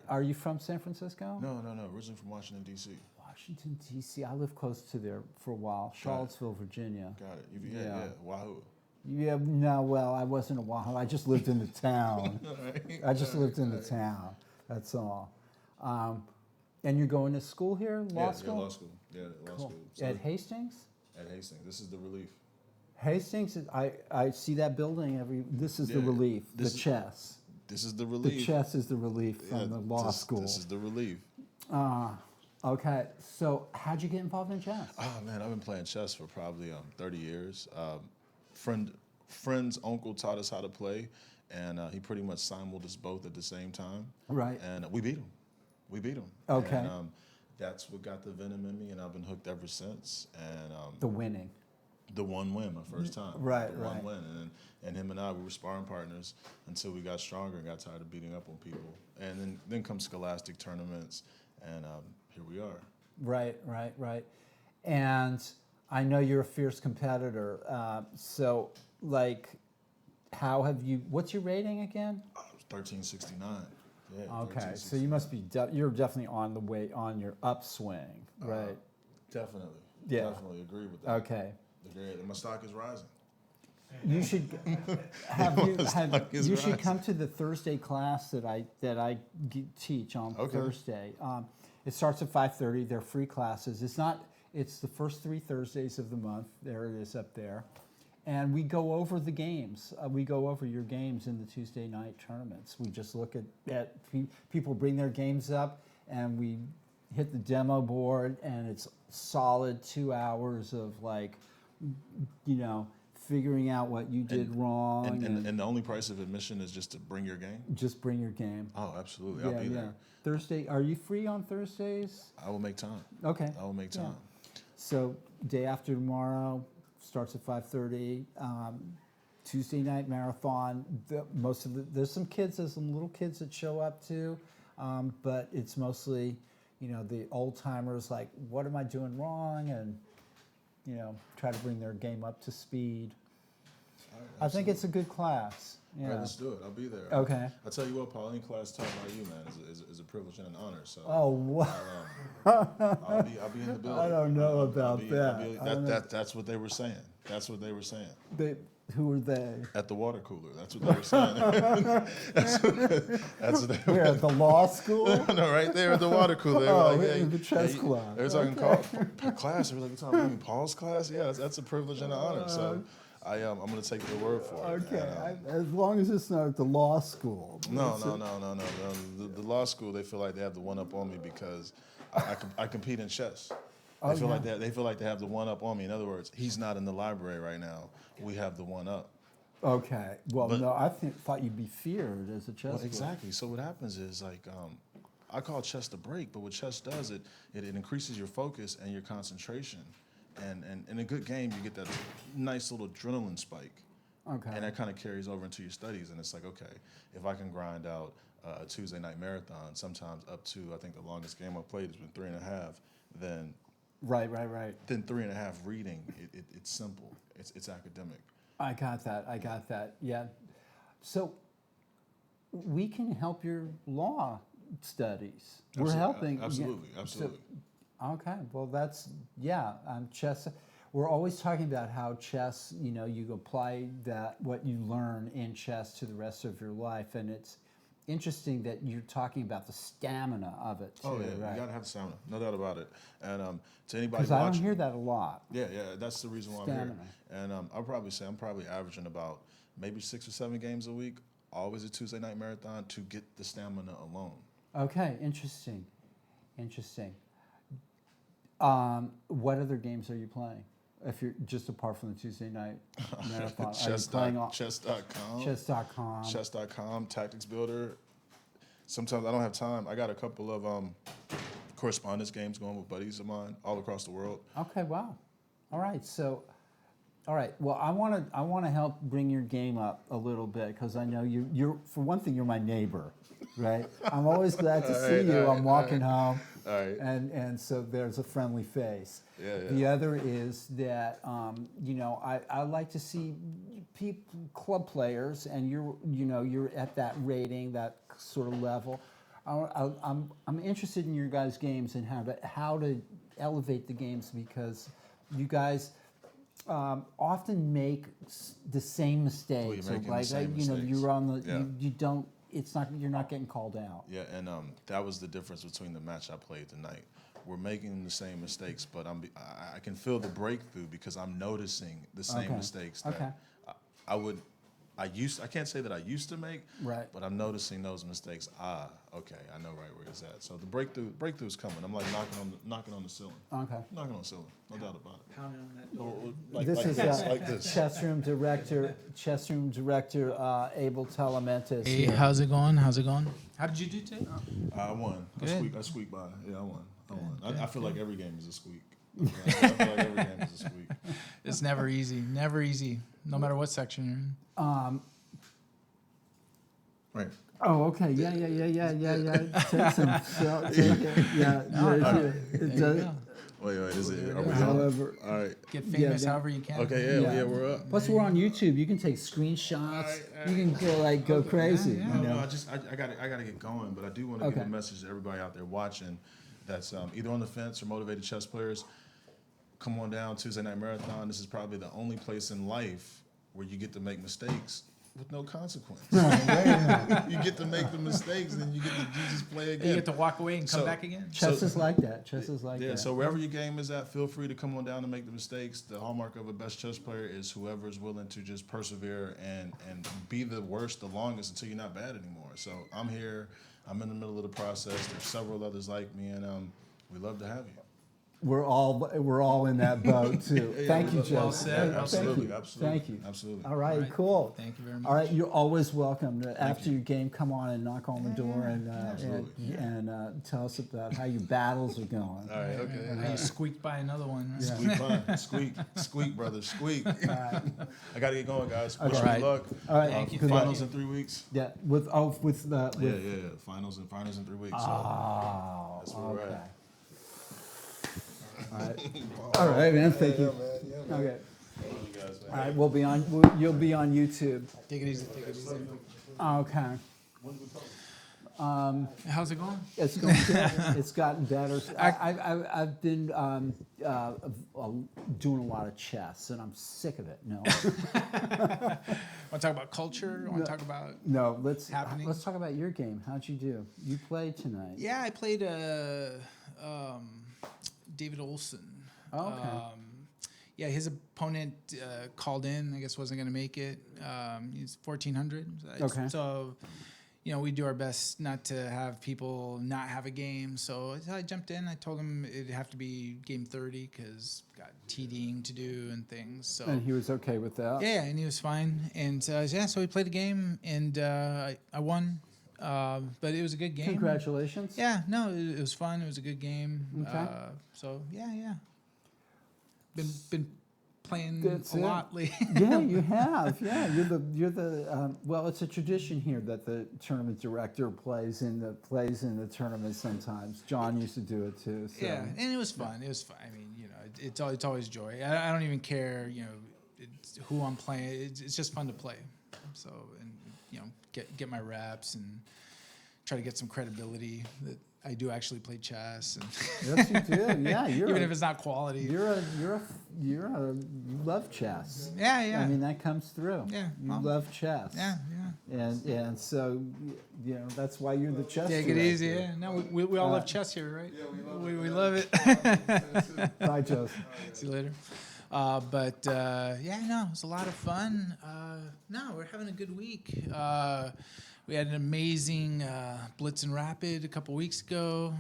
Are you from San Francisco? No. Originally from Washington, D.C. Washington, D.C. I lived close to there for a while. Charlottesville, Virginia. Got it. Yeah. Wahoo. Yeah, no, well, I wasn't a Wahoo. I just lived in the town. I just lived in the town. That's all. And you're going to school here, law school? Yeah, law school. Yeah, law Cool. school. So At Hastings? at Hastings. This is the relief. Hastings, I see that building this is the Yeah, relief, the this is- chess. This is the The relief. chess is the relief Yeah, from the law school. This is the relief. Okay, so how'd you get involved in chess? Oh man, I've been playing chess for probably 30 years. Friend's uncle taught us how to play, and he pretty much simuled us both at the same time. Right. And we beat him. Okay. And that's what got the venom in me, and I've been hooked ever since. And The winning. the one win, my first time. Right, the right. one win, and him and I, we were sparring partners until we got stronger and got tired of beating up on people. And then come scholastic tournaments, and here we are. Right. And I know you're a fierce competitor. So, like, what's your rating again? 1369. Yeah. Okay, so you must be, you're definitely on your upswing, right? Definitely. Yeah. Definitely agree with that. Okay. Agree. My stock is rising. You should you should come to the Thursday class that I teach on Okay. Thursday. It starts at 5:30. They're free classes. It's the first 3 Thursdays of the month. There it is up there, and we go over the games. We go over your games in the Tuesday night tournaments. We just look at people bring their games up, and we hit the demo board, and it's solid 2 hours of figuring out what you did wrong. And the only price of admission is just to bring your game? Just bring your game. Oh, absolutely. I'll be there. Thursday, are you free on Thursdays? I will make time. Okay. I will make time. So day after tomorrow starts at 5:30. Tuesday night marathon. There's some little kids that show up too, but it's mostly, the old timers. Like, what am I doing wrong? And try to bring their game up to speed. I think it's a good class. All right, let's do it. I'll be there. Okay. I tell you what, Paul, any class taught by you, man, is a privilege and an honor. So Oh, wow. I'll be in the building. I don't know about that. That's what they were saying. That's what they were saying. Who are they? At the water cooler. That's what they were saying. that's what they were. Where, at the law school? No, right there at the water cooler. They were Oh, like, in the chess club. They were talking class. They were like, you mean Paul's class? Yeah, that's a privilege and an honor. So I'm going to take their word for it. Okay, And, as long as it's not at the law school. No. The law school, they feel like they have the one up on me because I compete in chess. They feel like they have the one up on me. In other words, he's not in the library right now. We have the one up. Okay. Well, no, I thought you'd be feared as a chess player. Exactly. So what happens is I call chess the break, but what chess does, it increases your focus and your concentration. And in a good game, you get that nice little adrenaline spike. Okay. And that kind of carries over into your studies. And it's like, okay, if I can grind out a Tuesday night marathon, sometimes up to, I think the longest game I've played has been 3.5, then Right. then 3.5 reading, it's simple. It's academic. I got that. Yeah. So we can help your law studies. We're helping. Absolutely. Okay. Well, chess. We're always talking about how chess, you apply what you learn in chess to the rest of your life, and it's interesting that you're talking about the stamina of it too. Oh yeah, right? you gotta have stamina, no doubt about it. And to anybody Because I don't watching, hear that a lot. yeah, that's the reason why Stamina. I'm here. And I'll probably say I'm probably averaging about maybe 6 or 7 games a week, always a Tuesday night marathon to get the stamina alone. Okay, interesting. What other games are you playing? If you're just apart from the Tuesday night marathon, are you playing on Chess.com. chess.com? Chess.com, Tactics Builder. Sometimes I don't have time. I got a couple of correspondence games going with buddies of mine all across the world. Okay, wow. All right, so, all right. Well, I want to help bring your game up a little bit because I know you're for one thing, you're my neighbor, right? I'm always glad to see you. I'm walking home, All right. and so there's a friendly face. Yeah. The other is that I like to see club players, and you're at that rating, that sort of level. I'm interested in your guys' games and how to elevate the games because you guys often make the same mistakes. you're making the same mistakes. You're on the Yeah. you don't. It's not you're not getting called out. Yeah, and that was the difference between the match I played tonight. We're making the same mistakes, but I can feel the breakthrough because I'm noticing the same Okay. mistakes that Okay. I can't say that I used to make, Right. but I'm noticing those mistakes. Okay, I know right where it's at. So the breakthrough's coming. I'm like knocking on the ceiling. Okay. Knocking on the ceiling, no doubt about it. Pounding on that door. Like This is this, like this. chess room director Abel Telementis. Hey, here. how's it going? How did you do today? I won. Good. I squeaked by. Yeah, I won. I feel like every game is a squeak. I feel like every game is a squeak. It's never easy. Never easy. No matter what section you're in. Right. Oh, okay. Yeah. Take some. Take it. Yeah. There you go. Wait. Is it? Are we on? However, All right. Get famous Yeah. however you can. Okay. Yeah. Yeah. We're up. plus we're on YouTube. You can take screenshots. You can go crazy. Yeah. You know? I gotta get going, but I do want to Okay. give a message to everybody out there watching that's either on the fence or motivated chess players. Come on down Tuesday Night Marathon. This is probably the only place in life where you get to make mistakes with no consequence. You get to make the mistakes, and you just play again. You get to walk away and come So- back again. Chess is like that. Chess is like Yeah, that. so wherever your game is at, feel free to come on down and make the mistakes. The hallmark of a best chess player is whoever is willing to just persevere and be the worst the longest until you're not bad anymore. So I'm here. I'm in the middle of the process. There's several others like me, and we love to have you. We're all in that boat too. Thank you, Joe. Well said. Absolutely. Thank you. Absolutely. All right, All right. cool. Thank you very much. All right, you're always welcome. After your game, come on and knock on the door Absolutely. and tell us about how your battles are going. All right. Okay. How you squeaked by another one. Right? Yeah. Squeak, fine. Squeak, brother, squeak. I gotta get going, guys. Wish Okay. me luck. All right. Thank you. Good luck. Finals in 3 weeks. Yeah, with the Yeah. Finals in 3 weeks. So Oh, that's where we're okay. at. All right. All right, man. Thank you. Okay. You guys, man. All right, you'll be on YouTube. Take it easy. Take it easy. Okay. How's it going? It's going good. It's gotten better. I've been doing a lot of chess, and I'm sick of it. No, Want to talk about culture? Want to talk about? no. Let's Happenings? talk about your game. How'd you do? You played tonight. Yeah, I played David Olson. Oh, okay. Yeah, his opponent called in. I guess wasn't going to make it. He's 1400. Okay. So, we do our best not to have people not have a game. So I jumped in. I told him it'd have to be game 30 because got TDing to do and things. So And he was okay with that. yeah, and he was fine. And so we played a game, and I won. But it was a good game. Congratulations. Yeah, no, it was fun. It was a good game. Okay. So yeah. Been playing That's a it. lot lately. Yeah, you have. Yeah, you're the. Well, it's a tradition here that the tournament director plays in the tournament sometimes. John used to do it too. So. Yeah, and it was fun. It was fun. I mean, it's always joy. I don't even care, it's who I'm playing. It's just fun to play. So and get my reps and try to get some credibility that I do actually play chess. And Yes, you do. Yeah, even if it's not quality. you love chess. Yeah. I mean that comes through. Yeah, You well, love chess. yeah. And so that's why you're the chess. Take it easy. director. Yeah. No, we all love chess here, right? Yeah, we love it. Bye, Joseph. See you later. But it was a lot of fun. No, we're having a good week. We had an amazing Blitz and Rapid a couple weeks ago.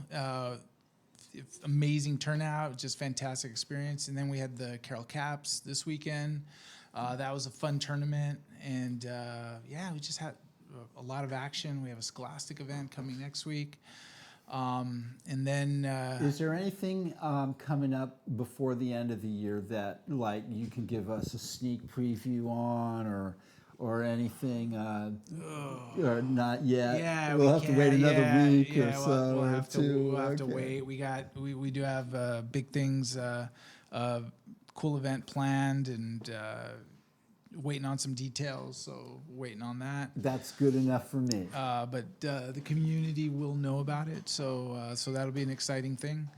Amazing turnout, just fantastic experience. And then we had the Carroll Caps this weekend. That was a fun tournament. And we just had a lot of action. We have a Scholastic event coming next week. And then Is there anything coming up before the end of the year that like you can give us a sneak preview on, or anything, or not yet? yeah, we'll we have to can. wait another week or we'll, so. We'll or have to, two. we'll have to Okay. wait. We do have big things, cool event planned, and waiting on some details. So waiting on that. That's good enough for me. But the community will know about it, so that'll be an exciting thing.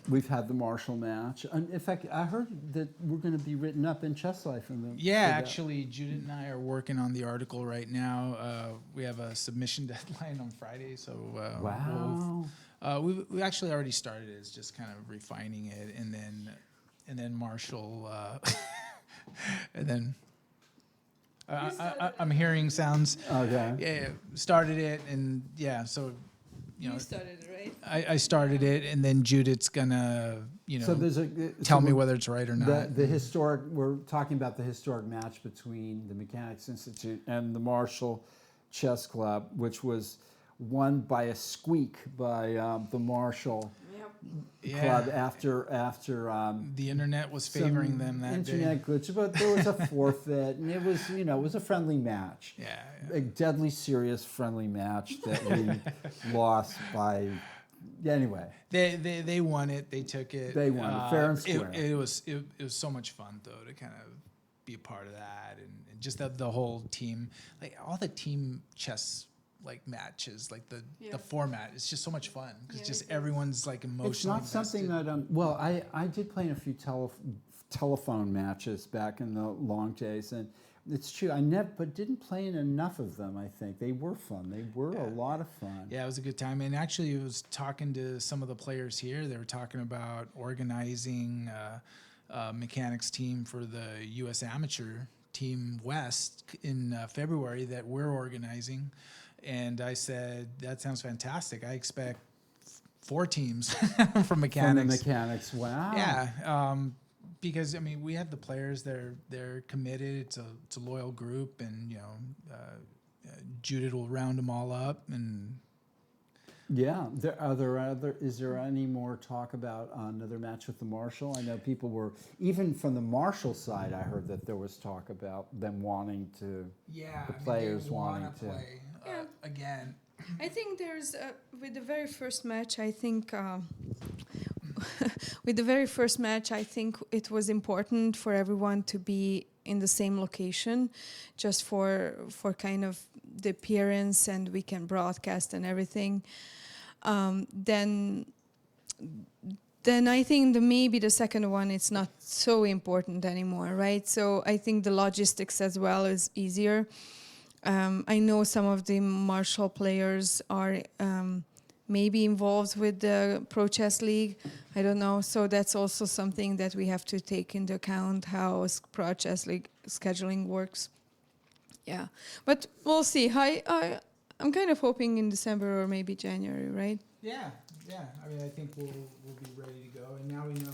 We've had the Marshall match. And in fact, I heard that we're going to be written up in Chess Life. Yeah, actually, Judith and I are working on the article right now. We have a submission deadline on Friday, so Wow. we actually already started. It's just kind of refining it, and then Marshall, and then I'm hearing sounds. Okay. Yeah, started it, and so You started it, right? I started it, and then Judith's gonna So there's tell me whether it's right or not. The historic. We're talking about the historic match between the Mechanics Institute and the Marshall Chess Club, which was won by a squeak by the Marshall Club after The internet was favoring them that internet day. glitch, but there was a forfeit, and it was it was a friendly match. Yeah. A deadly serious friendly match that we lost by. Anyway, They won it. They took it. They won it, fair and square. It was so much fun though to kind of be a part of that, and just the whole team, like all the team chess like matches, like the format. It's just so much fun because just everyone's like emotionally it's not something invested. that I did play in a few telephone matches back in the long days, and it's true. I but didn't play in enough of them. I think they were fun. They were a lot of fun. Yeah, it was a good time. And actually, I was talking to some of the players here. They were talking about organizing a mechanics team for the U.S. Amateur Team West in February that we're organizing. And I said, that sounds fantastic. I expect 4 teams from mechanics. From the mechanics, wow. Yeah, because I mean, we have the players. They're committed. It's a loyal group, and Judith will round them all up. And Yeah, is there any more talk about another match with the Marshall? I know people were, even from the Marshall side, I heard that there was talk about them wanting to, the players wanting to. play again. I think there's with the very first match. I think with the very first match, I think it was important for everyone to be in the same location, just for kind of the appearance, and we can broadcast and everything. Then I think maybe the second one, it's not so important anymore, right? So I think the logistics as well is easier. I know some of the Marshall players are maybe involved with the Pro Chess League. I don't know. So that's also something that we have to take into account, how Pro Chess League scheduling works. Yeah, but we'll see. I'm kind of hoping in December or maybe January, right? Yeah. I mean, I think we'll be ready to go, and now we know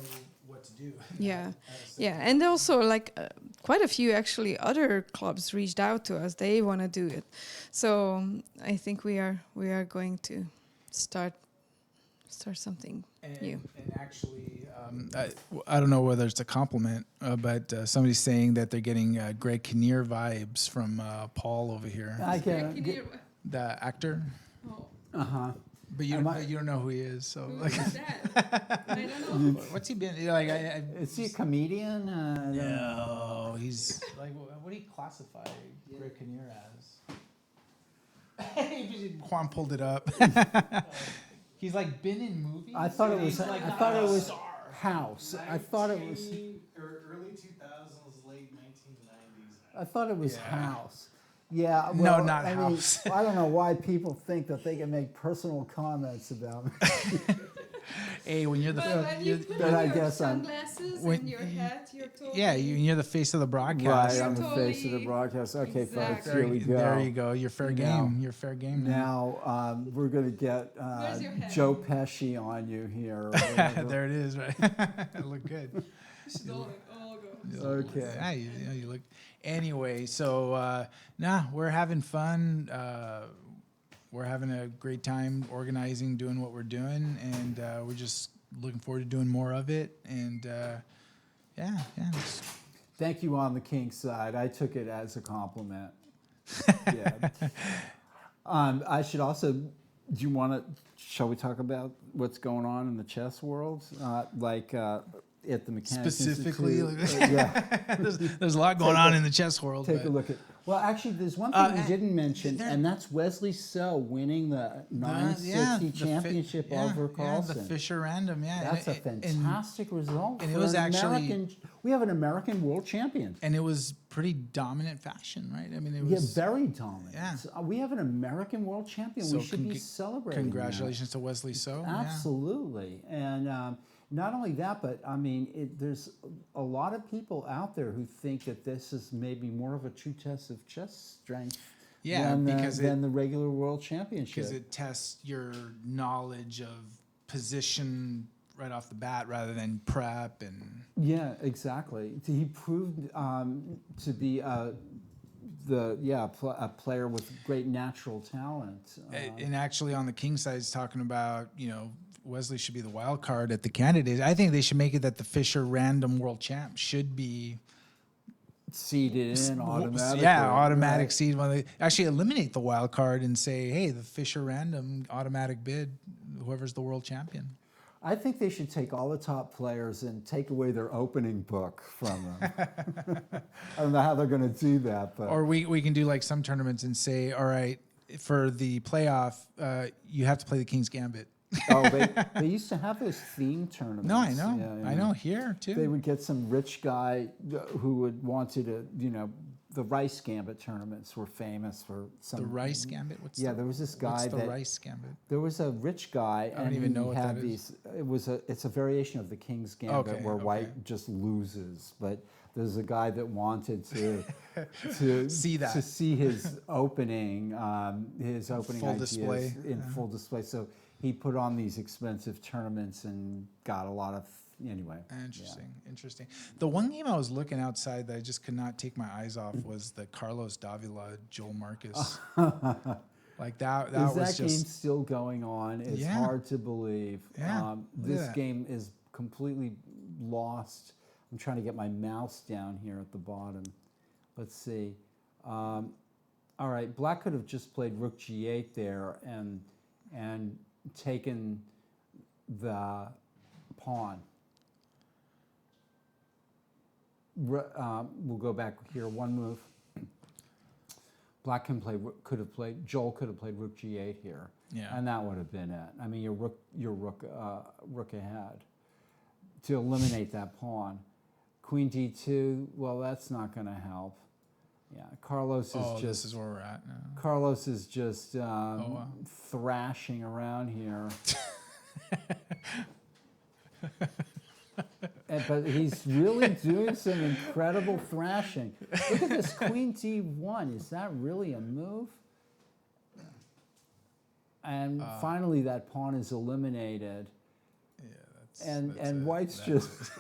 what to do. Yeah, and also like quite a few actually other clubs reached out to us. They want to do it, so I think we are going to start something new. And actually, I don't know whether it's a compliment, but somebody's saying that they're getting Greg Kinnear vibes from Paul over here, I can. the actor. Uh-huh. But you don't know who he is, so Who like, is that? I don't know. what's he been like? Is he a comedian? No, he's like, what do you classify Greg Kinnear as? Juan pulled it up. He's like been in movies. I thought it was. Like I thought it was House. I thought it was. Early 2000s, late 1990s. I thought it was House. Yeah. No, Well, not I House. Mean, I don't know why people think that they can make personal comments about me. Hey, when you're the But you put But on I your guess I'm- sunglasses. when your head, you're totally. yeah, you're the face of the Right, broadcast. I'm the Totally- face of the broadcast. Okay, folks, Exactly. here we go. There you go. You're fair You game. know, You're fair game now. Now we're going to get Where's your head? Joe Pesci on you here. or whatever. There it is. Right. I look good. You should all go. Okay. Yeah, you look. Anyway, so we're having fun. We're having a great time organizing, doing what we're doing, and we're just looking forward to doing more of it. And yeah. Thank you on the King's side. I took it as a compliment. Yeah. I should also. Do you want to? Shall we talk about what's going on in the chess world, at the Mechanics Specifically, Institute? Yeah. there's a lot going on in the chess world. Take but a look at. Well, actually, there's one thing we didn't mention, there- and that's Wesley So winning the 960 the championship over Carlsen. the Fisher Random. Yeah, That's a and- fantastic result. and it for was an actually- American. We have an American world champion. And it was pretty dominant fashion, right? I mean, it Yeah, was. very dominant. Yeah. So, we have an American world champion. So We should be celebrating. Congratulations to Wesley So. That. Absolutely, and not only that, but I mean, there's a lot of people out there who think that this is maybe more of a true test of chess strength. Yeah, than because than the regular world championship. Because it tests your knowledge of position right off the bat rather than prep and. Yeah, exactly. He proved to be a player with great natural talent. And actually, on the King side, it's talking about Wesley should be the wild card at the candidates. I think they should make it that the Fisher Random World Champ should be Seeded in automatically. Yeah, automatic right. seed. Well, they actually eliminate the wild card and say, hey, the Fisher Random automatic bid, whoever's the world champion. I think they should take all the top players and take away their opening book from them. I don't know how they're going to do that, but Or we can do like some tournaments and say, all right, for the playoff, you have to play the King's Gambit. They used to have those theme tournaments. No, I know. Yeah, I know here too. They would get some rich guy who would wanted to, the Rice Gambit tournaments were famous for some. The Rice Gambit? There was this guy what's the that Rice Gambit? there was a rich guy, I don't and even know he what had that is. these. It's a variation of the King's Gambit Okay, where okay. White just loses, but there's a guy that wanted to See that. to see his opening Full ideas display. in full display. So he put on these expensive tournaments and got a lot of anyway. Interesting. The one game I was looking outside that I just could not take my eyes off was the Carlos Davila, Joel Marcus. Like that Is was that game just still going on? It's Yeah. hard to believe. Yeah, look at This that. game is completely lost. I'm trying to get my mouse down here at the bottom. Let's see. All right, Black could have just played Rook G8 there and taken the pawn. We'll go back here one move. Black could have played Joel could have played Rook G8 here, Yeah. and that would have been it. I mean, your rook ahead to eliminate that pawn. Queen D2. Well, that's not going to help. Yeah, Carlos is just. this is where we're at now. Carlos is just wow. thrashing around here. But he's really doing some incredible thrashing. Look at this Queen D1. Is that really a move? And finally, that pawn is eliminated. Yeah, that's And it. White's That's just.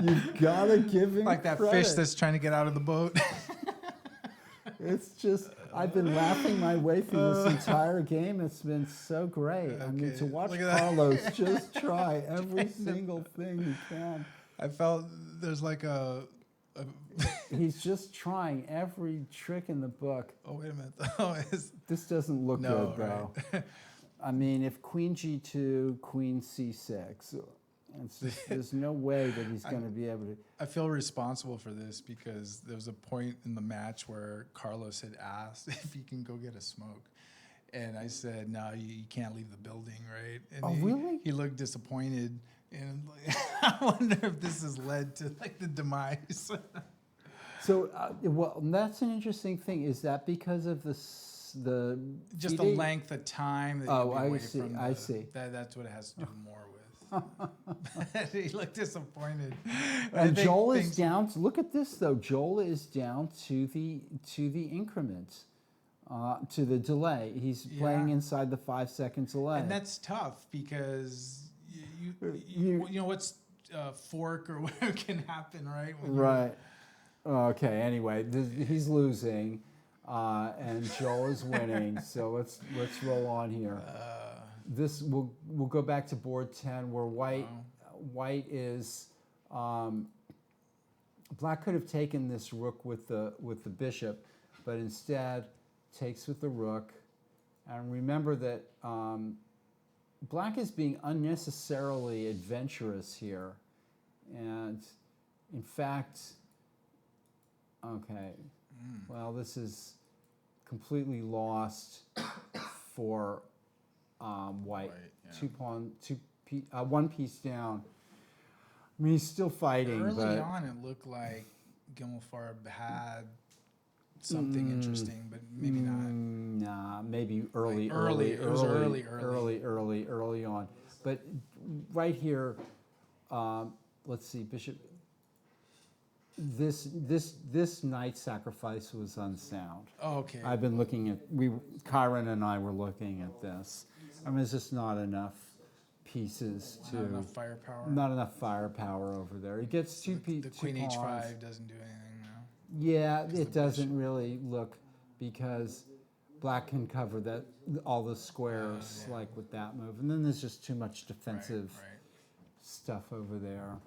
You've got to give him like that credit. fish that's trying to get out of the boat. It's just, I've been laughing my way through this entire game. It's been so great. I mean, Okay, to watch look at that. Carlos just try every single thing he can. I felt there's like a He's just trying every trick in the book. oh wait a minute. Oh, This doesn't look No, good, though. I mean, if Queen G2, Queen C6, there's no way that he's going to be able to. I feel responsible for this because there was a point in the match where Carlos had asked if he can go get a smoke. And I said, no, you can't leave the building, right? And Really? He looked disappointed. And I wonder if this has led to like the demise. So, well, that's an interesting thing. Is that because of the Just the CD? length of time that Oh, you'll be I away see, from I see. That's what it has to do more with. He looked disappointed. And Joel is down. Look at this though. Joel is down to the increment, to the delay. He's playing Yeah. inside the 5 second delay. And that's tough because you know what's fork or whatever can happen, right? When right. Okay. Anyway, he's losing, and Joel is winning. So let's roll on here. This we'll go back to board 10 where white is. Black could have taken this rook with the bishop, but instead takes with the rook. And remember that Black is being unnecessarily adventurous here, and in fact, okay, well, this is completely lost for white. Yeah. One piece down. I mean, he's still fighting. early but on, it looked like Gimmelfarb had something interesting, but maybe not. Nah, maybe early It was early on. But right here, let's see, Bishop. This knight sacrifice was unsound. Oh, okay. I've been looking at Kyron and I were looking at this. I mean, there's just not enough pieces to. Not enough firepower. Not enough firepower over there. He gets two The queen pawns. h5 doesn't do anything now. Yeah, it doesn't really look because Black can cover all the squares like with that move, and then there's just too much defensive Right. stuff over there.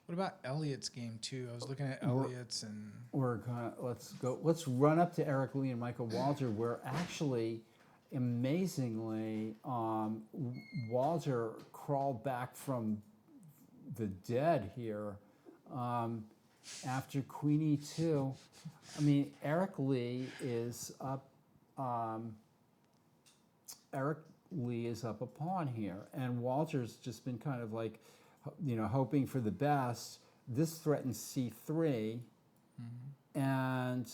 What about Elliot's game too? I was looking at We're- Elliot's and We're gonna let's run up to Eric Lee and Michael Walter, where actually, amazingly, Walter crawled back from the dead here after Queen E2. I mean, Eric Lee is up. Eric Lee is up a pawn here, and Walter's just been kind of like, hoping for the best. This threatens C3, and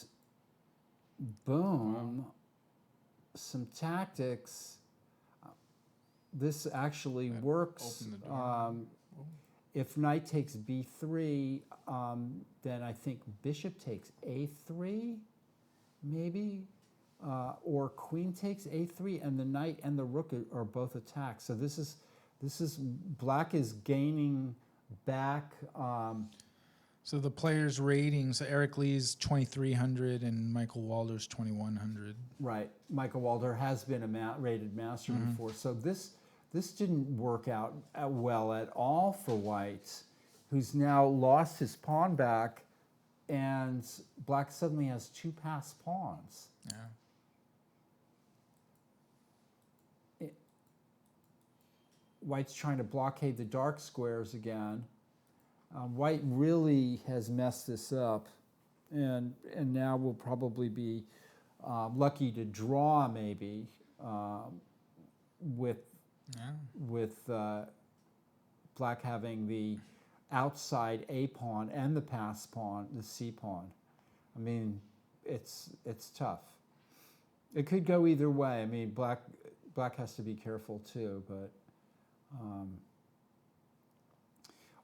boom, some tactics. This actually works. opened the door. If knight takes B3, then I think bishop takes A3, maybe, or queen takes A3, and the knight and the rook are both attacked. So this is Black is gaining back. so the players' ratings. So Eric Lee's 2,300 and Michael Walder's 2,100. Right, Michael Walter has been a rated master before, so this didn't work out well at all for White, who's now lost his pawn back, and Black suddenly has two passed pawns. Yeah. White's trying to blockade the dark squares again. White really has messed this up, and now we'll probably be lucky to draw maybe with Black having the outside A pawn and the pass pawn, the C pawn. I mean, it's tough. It could go either way. I mean, Black has to be careful too, but.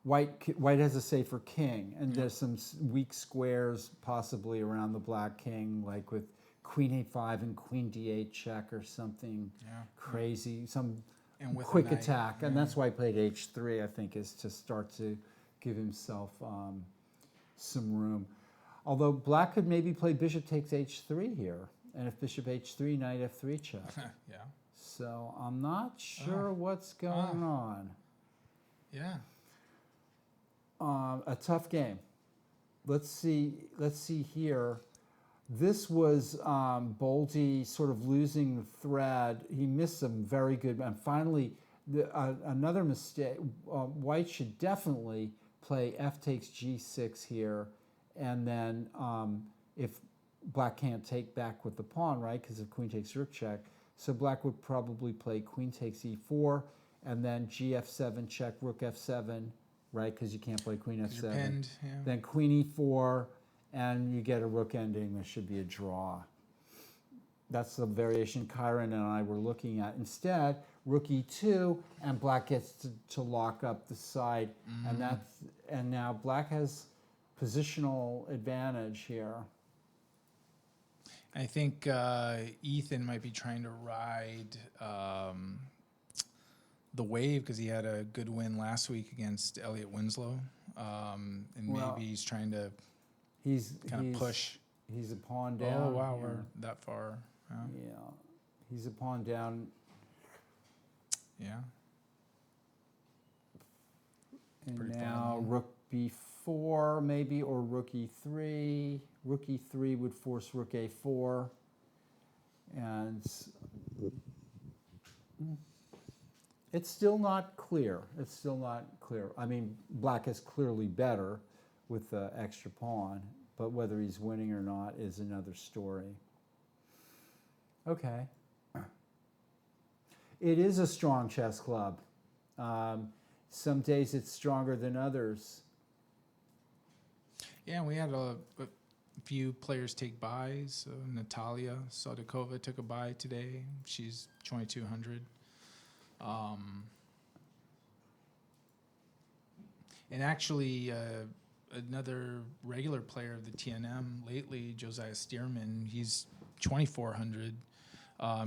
White has a safer king, and there's some weak squares possibly around the Black king, like with Queen A5 and Queen D8 check or something crazy, some And with a quick knight, attack, and that's why he played H3. I think is to start to give himself some room. Although Black could maybe play Bishop takes H3 here, and if Bishop H3, Knight F3 check. Yeah. So I'm not sure what's going on. Yeah. A tough game. Let's see here. This was Boldy sort of losing the thread. He missed some very good, and finally, another mistake. White should definitely play F takes G6 here, and then if Black can't take back with the pawn, right? Because if Queen takes Rook check. So Black would probably play Queen takes E4, and then GF7 check, Rook F7, right? Because you can't play Queen 'Cause you're F7. pinned. Yeah. Then Queen E4, and you get a Rook ending. There should be a draw. That's the variation Kyron and I were looking at. Instead, rook e2, and black gets to lock up the side, and now black has positional advantage here. I think Ethan might be trying to ride the wave because he had a good win last week against Elliot Winslow, and Well, maybe he's trying to He's kind of push. He's a pawn down. Oh wow, here. we're that far. Yeah, he's a pawn down. Yeah. And Pretty far now along. rook b4 maybe, or rook e3. Rook e3 would force rook a4. And it's still not clear. It's still not clear. I mean, black is clearly better with the extra pawn, but whether he's winning or not is another story. Okay. It is a strong chess club. Some days it's stronger than others. Yeah, we had a few players take buys. So Natalia Sodikova took a buy today. She's 2,200. And actually, another regular player of the TNM lately, Josiah Stearman, he's 2,400.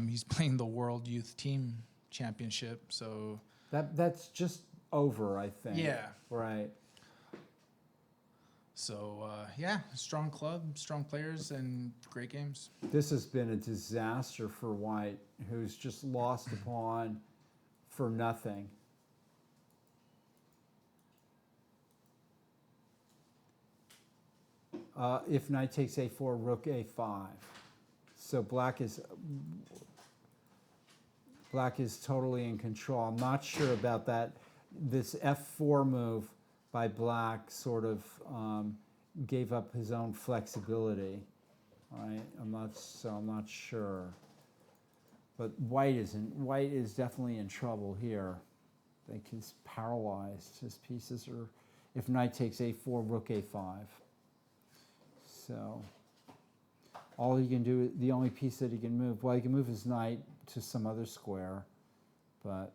He's playing the World Youth Team Championship. So That's just over, I think. yeah. Right. So yeah, strong club, strong players, and great games. This has been a disaster for White, who's just lost a pawn for nothing. If knight takes a4, rook a5. So black is totally in control. I'm not sure about that. This f4 move by black sort of gave up his own flexibility. Right? I'm not sure. But white is definitely in trouble here. Like he's paralyzed. His pieces are, if knight takes a4, rook a5. So all he can do, the only piece that he can move, well, he can move his knight to some other square, but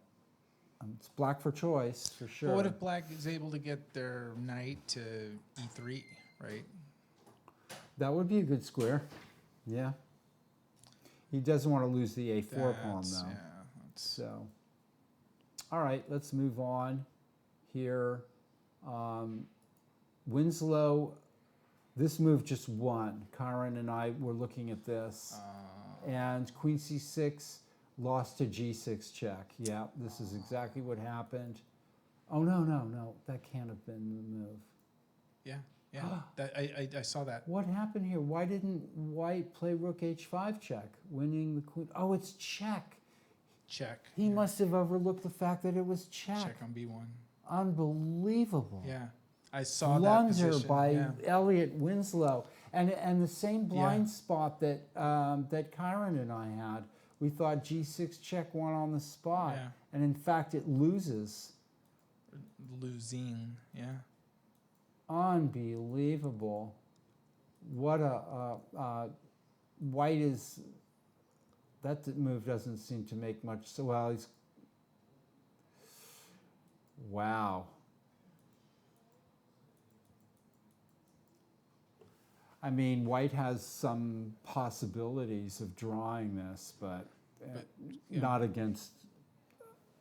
it's black for choice, for sure. But what if black is able to get their knight to e3, right? That would be a good square. Yeah. He doesn't want to lose the a4 pawn, though. Yeah, So, all right, let's move on here. Winslow, this move just won. Karen and I were looking at this. And queen c6 lost to g6 check. Yeah, this is exactly what happened. Oh, no, that can't have been the move. yeah. That I saw that. What happened here? Why didn't White play rook h5 check, winning the queen? Oh, it's check. Check. He yeah. must have overlooked the fact that it was check. Check on b1. Unbelievable. Yeah, I saw that Blunder position. by yeah. Elliot Winslow, and the same blind spot that that Kyron and I had. We thought g6 check won on the spot, Yeah. and in fact it loses. Losing. Yeah. Unbelievable. What a White is. That move doesn't seem to make much. So well, he's. Wow. I mean, White has some possibilities of drawing this, but yeah. not against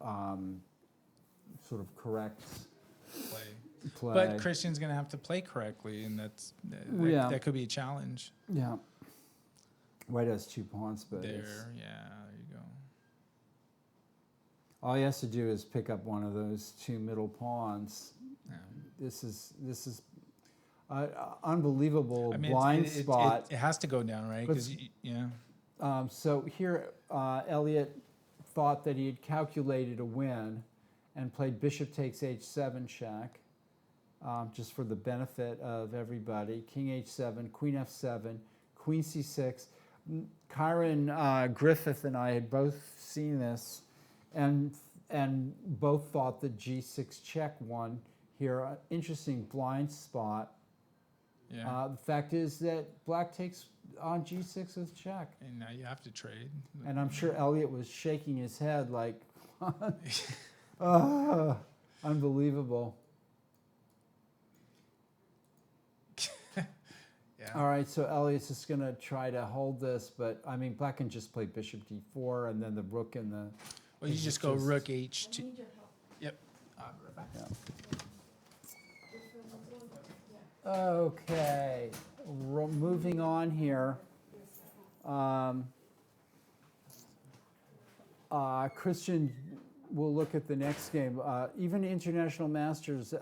sort of correct play. But Christian's going to have to play correctly, and that could be a challenge. Yeah. White has 2 pawns, but There you go. all he has to do is pick up one of those 2 middle pawns. Yeah. This is unbelievable I mean, blind spot. It has to go down, right? Let's- Yeah. So here, Elliot thought that he had calculated a win and played bishop takes h7 check, just for the benefit of everybody. King h7, queen f7, queen c6. Kyron Griffith and I had both seen this, and both thought that g6 check won here. Interesting blind spot. Yeah. The fact is that black takes on g6 with check. And now you have to trade. And I'm sure Elliot was shaking his head like, unbelievable. Yeah. All right, so Elliot's just going to try to hold this, but I mean, black can just play bishop d4 and then the rook and the. Well, you just go rook h2. Yep. Okay, moving on here. Christian will look at the next game. Even international masters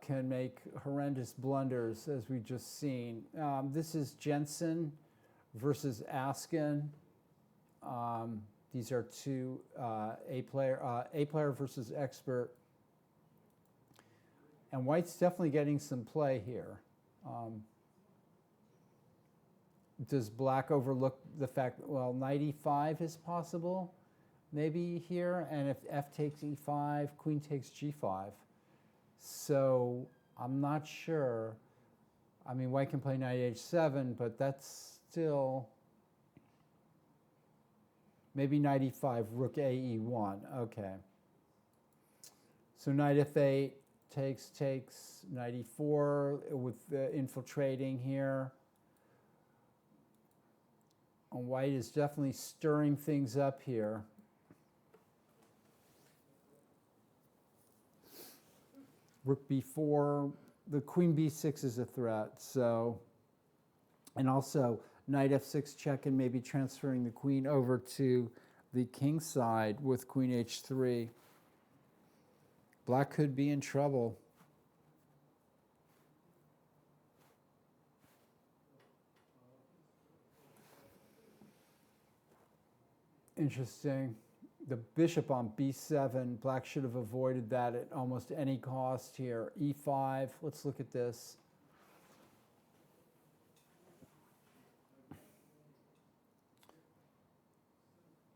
can make horrendous blunders, as we just seen. This is Jensen versus Askin. These are two A player versus expert. And white's definitely getting some play here. Does black overlook the fact that, well, knight e5 is possible, maybe here, and if f takes e5, queen takes g5. So I'm not sure. I mean, white can play knight h7, but that's still, maybe knight e5, rook a e1, okay. So knight f8, takes, knight e4 with infiltrating here. And white is definitely stirring things up here. Rook b4, the queen b6 is a threat, so, and also knight f6 check and maybe transferring the queen over to the king side with queen h3. Black could be in trouble. Interesting. The bishop on b7, black should have avoided that at almost any cost here. e5, let's look at this.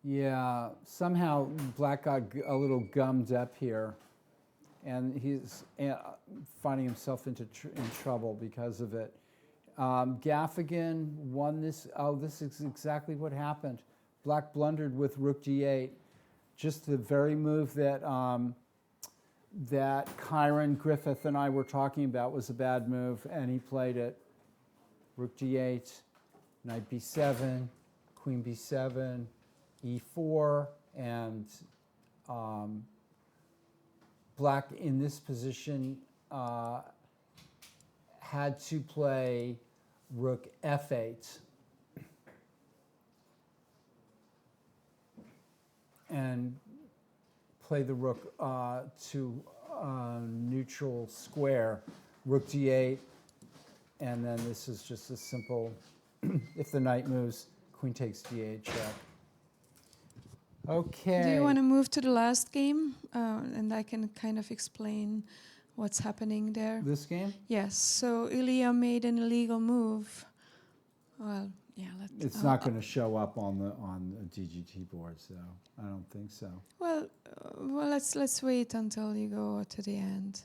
Yeah, somehow black got a little gummed up here. And he's finding himself in trouble because of it. Gaffigan won this. Oh, this is exactly what happened. Black blundered with rook d8. Just the very move that that Kyron Griffith and I were talking about was a bad move, and he played it. Rook d8, knight b7, queen b7, e4, and black in this position had to play rook f8 and play the rook to neutral square, rook d8, and then this is just a simple, if the knight moves, queen takes d8 check. Okay. Do you want to move to the last game? And I can kind of explain what's happening there. This game? Yes. So Ilya made an illegal move. Well, yeah. It's not going to show up on the DGT boards, though. I don't think so. Well, let's wait until you go to the end.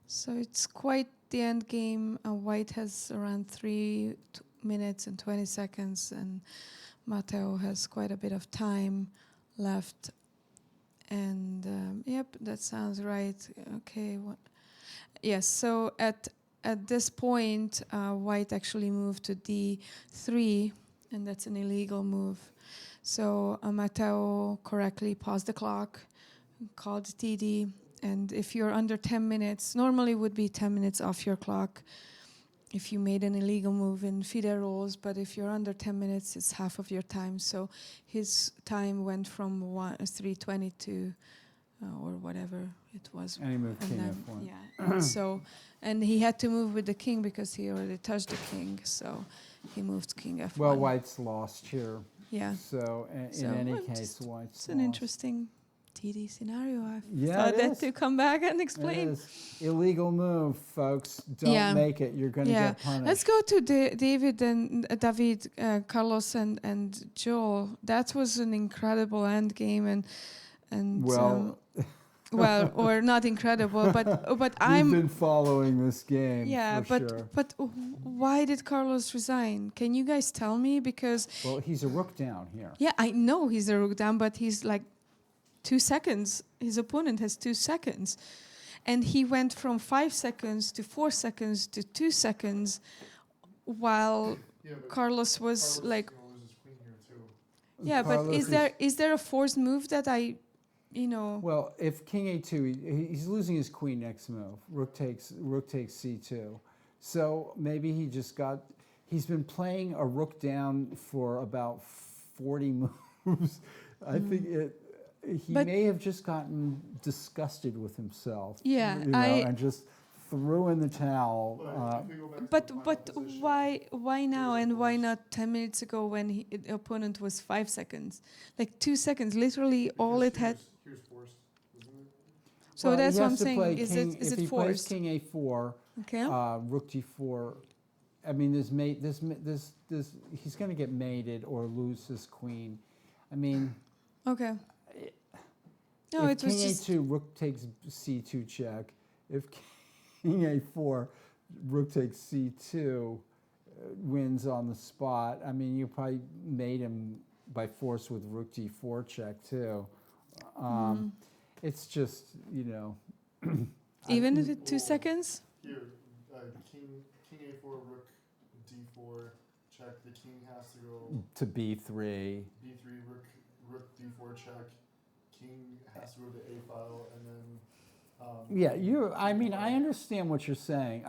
So it's quite the end game. White has around 3 minutes and 20 seconds, and Matteo has quite a bit of time left. And yep, that sounds right. Okay. Yes. So at this point, white actually moved to d3, and that's an illegal move. So Matteo correctly paused the clock, called TD, and if you're under 10 minutes, normally would be 10 minutes off your clock if you made an illegal move in FIDE rules, but if you're under 10 minutes, it's half of your time. So his time went from 3:20 to, or whatever it was. And he moved king then, f1. yeah. So, and he had to move with the king because he already touched the king. So he moved king f1. Well, white's lost here. Yeah. So in any case, white's it's an lost. interesting TD scenario. I Yeah, thought it that is. to come back and It explain. is. Illegal move, folks. Don't make it. You're going to get punished. Let's go to David and David, Carlos and Joel. That was an incredible end game, and Well, well, or not incredible, but You've I'm been following this game yeah, for but sure. why did Carlos resign? Can you guys tell me? Because Well, he's a rook down here. yeah, I know he's a rook down, but he's like 2 seconds. His opponent has 2 seconds, and he went from 5 seconds to 4 seconds to 2 seconds, while Yeah, but Carlos was Carlos like is gonna lose his queen here too. yeah. But Carlos is there a forced move that I, you know? Well, if king a2, he's losing his queen next move. Rook takes c2. So maybe he just got. He's been playing a rook down for about 40 moves. I think he But- may have just gotten disgusted with himself. Yeah, you know, and just threw in the towel. But if we go back to the But final position, why now here's and the why force. not 10 minutes ago when the opponent was 5 seconds? Like 2 seconds, literally all because it had. Here's forced, isn't it? So Well, that's he what has I'm to saying. play Is king, it if he plays forced? king a4, Okay. rook d4. I mean, this he's going to get mated or lose his queen. I mean, Okay. No, if it was king just a2, rook takes c2 check. If king a4, rook takes c2, wins on the spot. I mean, you probably made him by force with rook d4 check too. It's just, you know. even if it 2 seconds. Here, king a4, rook d4, check. The king has to go To b3. b3, rook d4 check. King has to go to a file, and then Yeah, I mean, I understand what you're saying.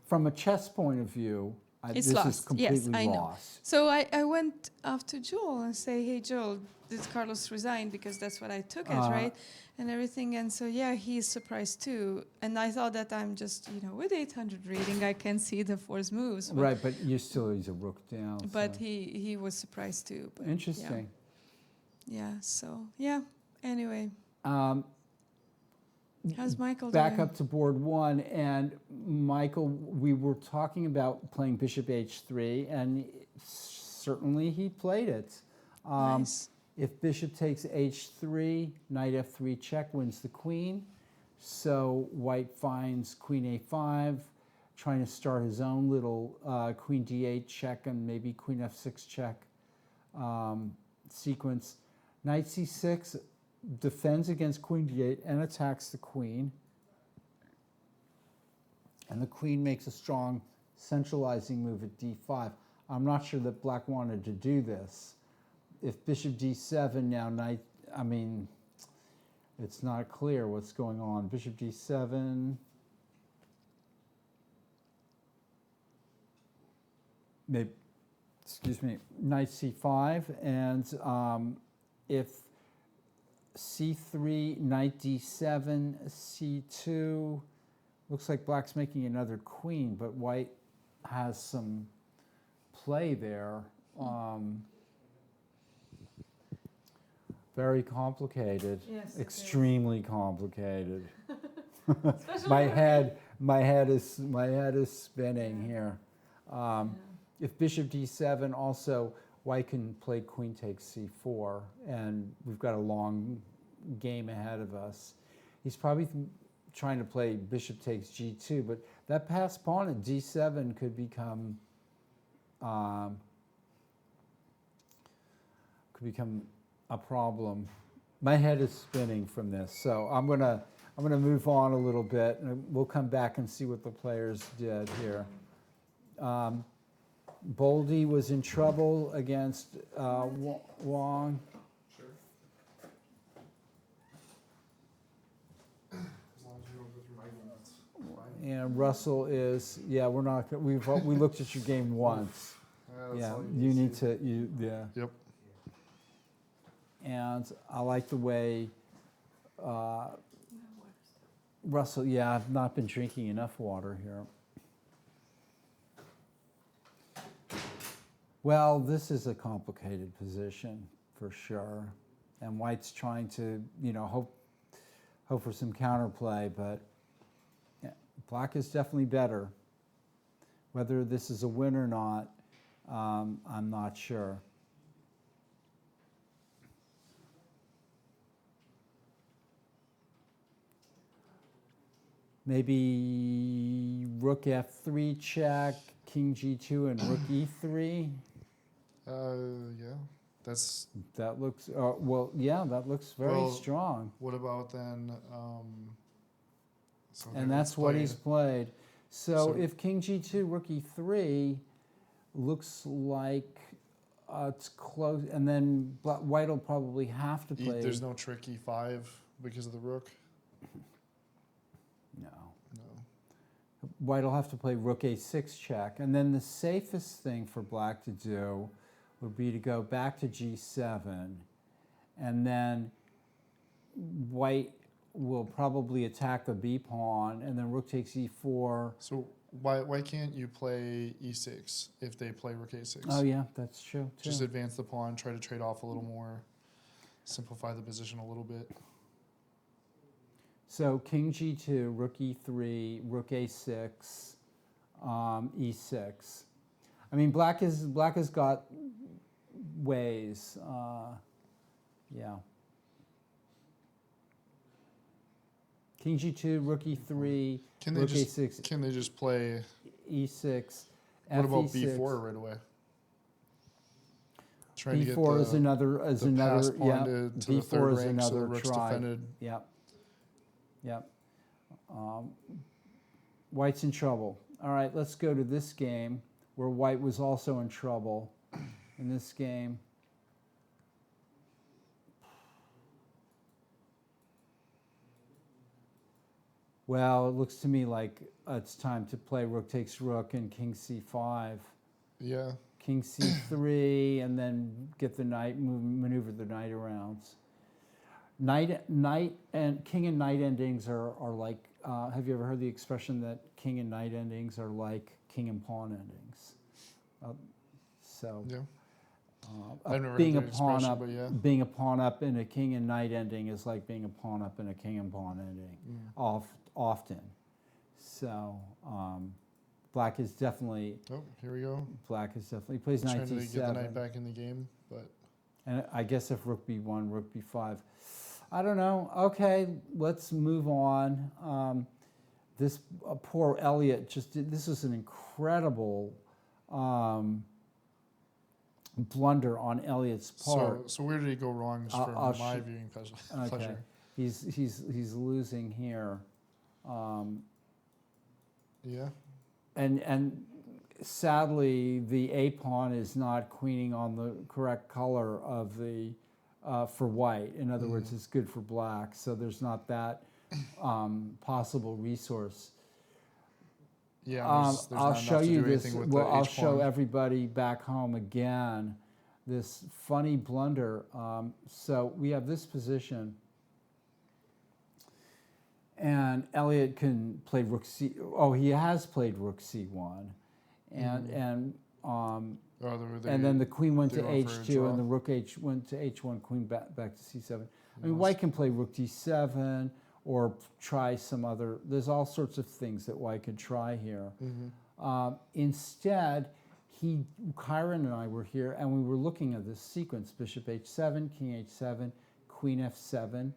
From a chess point of view, It's this is lost. Yes, completely I know. lost. So I went after Joel and say, hey Joel, did Carlos resign? Because that's what I took it, right? And everything. And so yeah, he's surprised too. And I thought that I'm just, you know, with 800 reading, I can see the force moves. But, Right, but he's a rook down. but so. he was surprised too. But yeah. Interesting. Yeah. So yeah. Anyway, Um, how's Michael back doing? up to board one, and Michael, we were talking about playing bishop h3, and certainly he played it. Nice. If bishop takes h3, knight f3 check wins the queen. So white finds queen a5, trying to start his own little queen d8 check and maybe queen f6 check sequence. Knight c6 defends against queen d8 and attacks the queen. And the queen makes a strong centralizing move at d5. I'm not sure that black wanted to do this. If bishop d7 now, I mean, it's not clear what's going on. Bishop d7. Maybe, excuse me, knight c5. And if c3, knight d7, c2, looks like black's making another queen, but white has some play there. Very complicated. Yes, it Extremely complicated. my head is spinning here. If bishop d7, also white can play queen takes c4, and we've got a long game ahead of us. He's probably trying to play bishop takes g2, but that passed pawn at d7 could become a problem. My head is spinning from this, so I'm gonna move on a little bit, and we'll come back and see what the players did here. Boldy was in trouble against Wong. sure. As long as you don't go through my game, that's fine. And Russell is, yeah, we're not, we looked at your game once. That's Yeah, all you need see. to, yeah. Yep. And I like the way Russell, yeah, I've not been drinking enough water here. Well, this is a complicated position for sure. And white's trying to, you know, hope for some counterplay, but yeah, black is definitely better. Whether this is a win or not, I'm not sure. Maybe rook f3 check, king g2, and rook e3. Yeah, that's. That looks, well, yeah, that looks very Well, strong. What about then? And that's what he's played. So So- if king g2, rook e3, looks like it's close, and then white will probably have to play. There's no trick e5 because of the rook. No. No. White will have to play rook a6 check, and then the safest thing for black to do would be to go back to g7, and then white will probably attack the b pawn, and then rook takes e4. So why can't you play e6 if they play rook a6? Oh yeah, that's true too. Just advance the pawn, try to trade off a little more, simplify the position a little bit. So king g2, rook e3, rook a6, e6. I mean, black has got ways. Yeah. King g2, rook e3, Can they rook just a6, can they just play? e6. What about fe6. b4 right away? Trying to get b4 the, is another the pass pawn yeah. to the b4 third is rank so the another rook's try. defended. Yep. Yep. White's in trouble. All right, let's go to this game where white was also in trouble. In this game, well, it looks to me like it's time to play rook takes rook and king c5. Yeah. King c3, and then get the knight, maneuver the knight around. Knight and king and knight endings are like, have you ever heard the expression that king and knight endings are like king and pawn endings? So Yeah. I've never being a heard the pawn expression, up, but yeah. being a pawn up in a king and knight ending is like being a pawn up in a king and pawn ending, often. So black is definitely. Oh, here we go. Black is definitely plays knight Trying to d7. get the knight back in the game, but And I guess if rook b1, rook b5. I don't know. Okay, let's move on. This poor Elliot just did, this is an incredible blunder on Elliot's part. so where did he go wrong just from I'll my sh- viewing pleasure? Okay, he's losing here. Yeah. And sadly, the a pawn is not queening on the correct color of the for white. In other words, it's good for black. So there's not that possible resource. Yeah. There's I'll not show enough to you do this. anything with Well, the I'll H show pawn. everybody back home again this funny blunder. So we have this position. And Elliot can play rook c. Oh, he has played rook c1, and and then the queen went to they go for a h2, draw. and the rook went to h1, queen back to c7. I mean, white can play rook d7 or try some other. There's all sorts of things that white could try here. Instead, Kyron and I were here, and we were looking at this sequence: bishop h7, king h7, queen f7,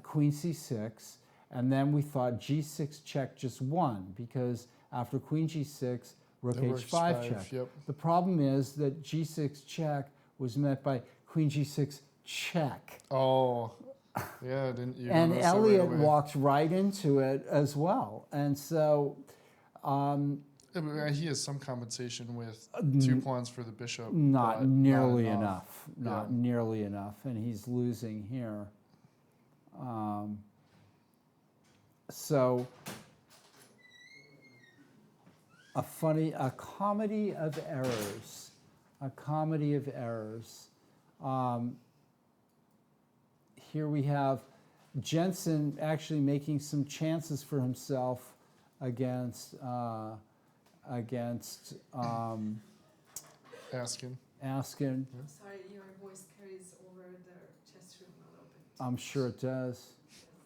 queen c6. And then we thought g6 check just won, because after queen g6, rook The rook's h5 check. Yep. The problem is that g6 check was met by queen g6 check. Oh. Yeah. Didn't you? And notice that right Elliot away? walked right into it as well. And so Yeah, but he has some compensation with 2 pawns for the bishop. not but nearly not enough. Not Yeah. nearly enough. And he's losing here. So a comedy of errors, here we have Jensen actually making some chances for himself against Asking. Askin. Sorry, your voice carries over the chest room a little bit. I'm sure it does.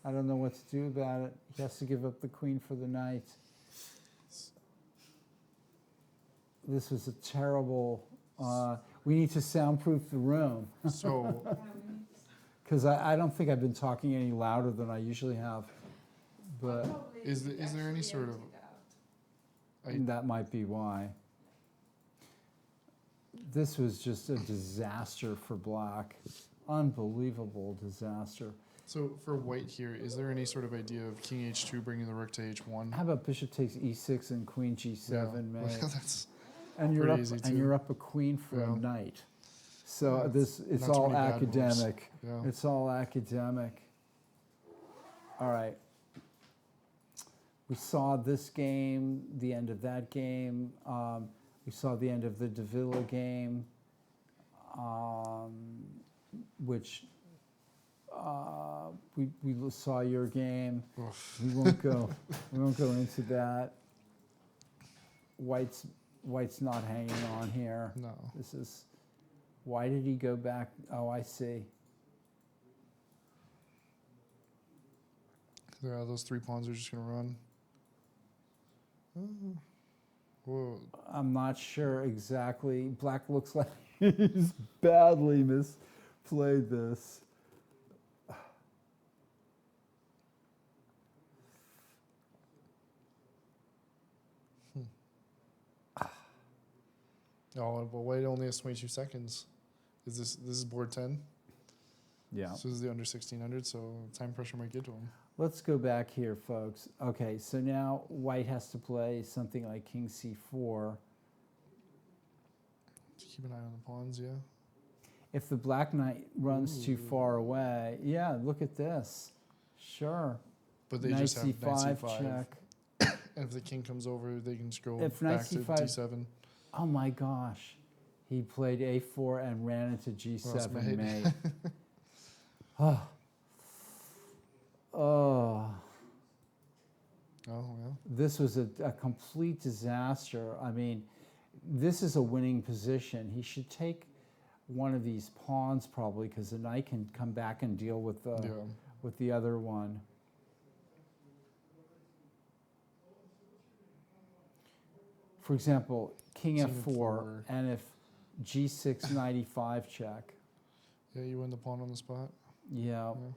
I don't know what to do about it. He has to give up the queen for the knight. This was a terrible. We need to soundproof the room, So because I don't think I've been talking any louder than I usually have. but Is there any sort of that might be why. This was just a disaster for black. Unbelievable disaster. so for white here? Is there any sort of idea of king h2 bringing the rook to h1? How about bishop takes e6 and queen g7, Yeah. mate? That's And you're pretty up, easy, and too. you're up a queen for a Yeah. knight. So Yeah, it's not too all many bad moves. academic. yeah. It's all academic. All right. We saw this game, the end of that game. We saw the end of the Davila game, which we saw your game. Oof. We won't go. We won't go into that. White's not hanging on here. No. This is. Why did he go back? Oh, I see. Yeah, those 3 pawns are just gonna run. Oh. Whoa. I'm not sure exactly. Black looks like he's badly misplayed this. Oh, but white only has 22 seconds. Is this is board 10? Yeah. So this is the under 1600, so time pressure might get to him. Let's go back here, folks. Okay, so now white has to play something like king c4. Keep an eye on the pawns, yeah. If the black knight runs too Ooh. far away, yeah, look at this. Sure. But they Knight just have knight c5 c5. check. And if the king comes over, they can just go If knight back to c5 d7. Oh my gosh. He played a4 and ran into g7, mate. mate. Oh. Oh. Oh, well. This was a complete disaster. I mean, this is a winning position. He should take one of these pawns probably because the knight can come back and deal with the other one. For example, king King f4, f4. and if g6 knight e5 check. Yeah, you win the pawn on the spot. Yeah. Yeah.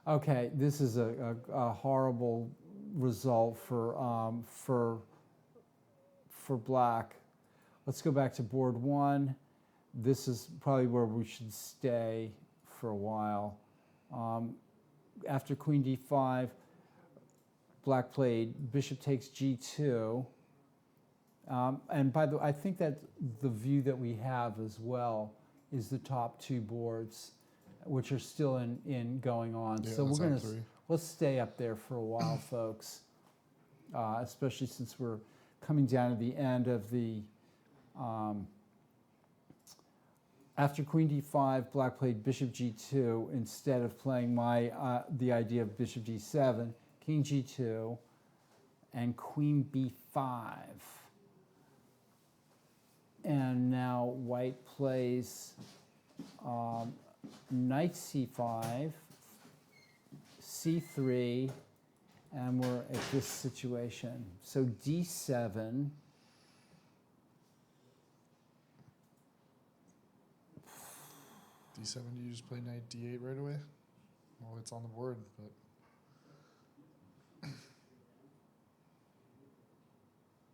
Okay, this is a horrible result for black. Let's go back to board 1. This is probably where we should stay for a while. After queen d5, black played bishop takes g2. And by the way, I think that the view that we have as well is the top 2 boards, which are still in going on. Yeah, So that's we're up gonna 3. let's stay up there for a while, folks. Especially since we're coming down to the end of the. After queen d5, black played bishop g2 instead of playing the idea of bishop d7, king g2, and queen b5. And now white plays knight c5, c3, and we're at this situation. So d7. d7, do you just play knight d8 right away? Well, it's on the board, but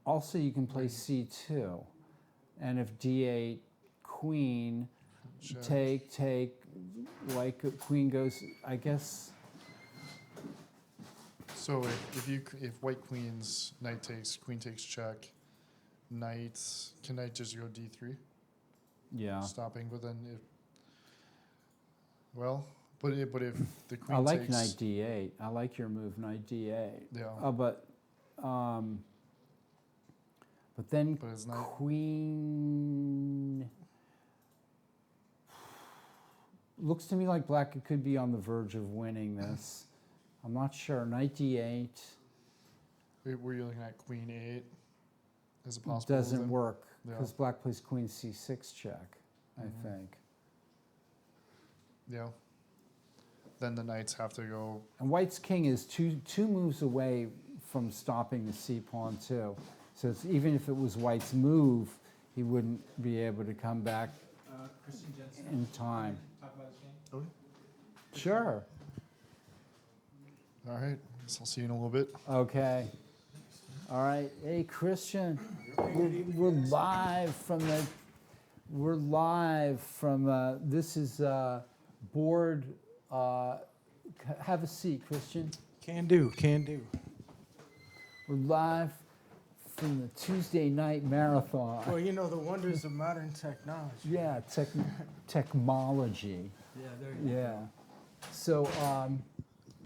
Also, you can play c2. And if d8, queen, check. take, like queen goes, I guess. So if white queens, knight takes, queen takes check, knight, can knight just go d3? Yeah. Stopping, but then but if the queen I like takes, knight d8. I like your move, knight d8. yeah, But then but it's knight, queen looks to me like black could be on the verge of winning this. I'm not sure. Knight d8 were you looking at queen a8 as a possible? doesn't then? work Yeah. because black plays queen c6 check, I think. Yeah. Then the knights have to go. And white's king is two moves away from stopping the c pawn too. So it's, even if it was white's move, he wouldn't be able to come back Christian Jensen. in time. Talk about his game. Okay. Sure. All right. So I'll see you in a little bit. Okay. All right. Hey, Christian, we're live from the. We're live from. This is board. Have a seat, Christian. Can do, can do. We're live from the Tuesday night marathon. Well, you know the wonders of modern technology. Yeah, technology. Yeah, there you Yeah. So,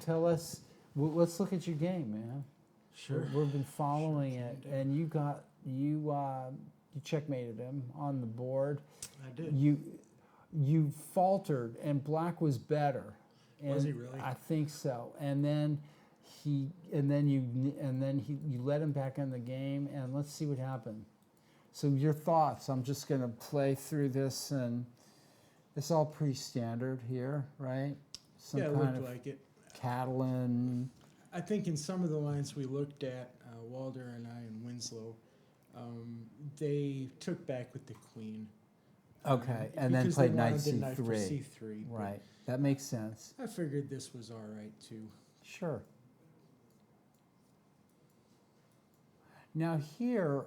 tell us. Let's look at your game, man. Sure. We've been following Sure it, can do. and you checkmated him on the board. I did. You faltered, and black was better. Was he And really? I think so. And then you let him back in the game, and let's see what happened. So your thoughts? I'm just going to play through this, and it's all pretty standard here, right? Some Yeah, it kind looked of like it. Catalan. I think in some of the lines we looked at, Walder and I and Winslow, they took back with the queen. Okay, and then because played they knight wanted the knight for c3. C3. but Right, that makes sense. I figured this was all right too. Sure. Now here,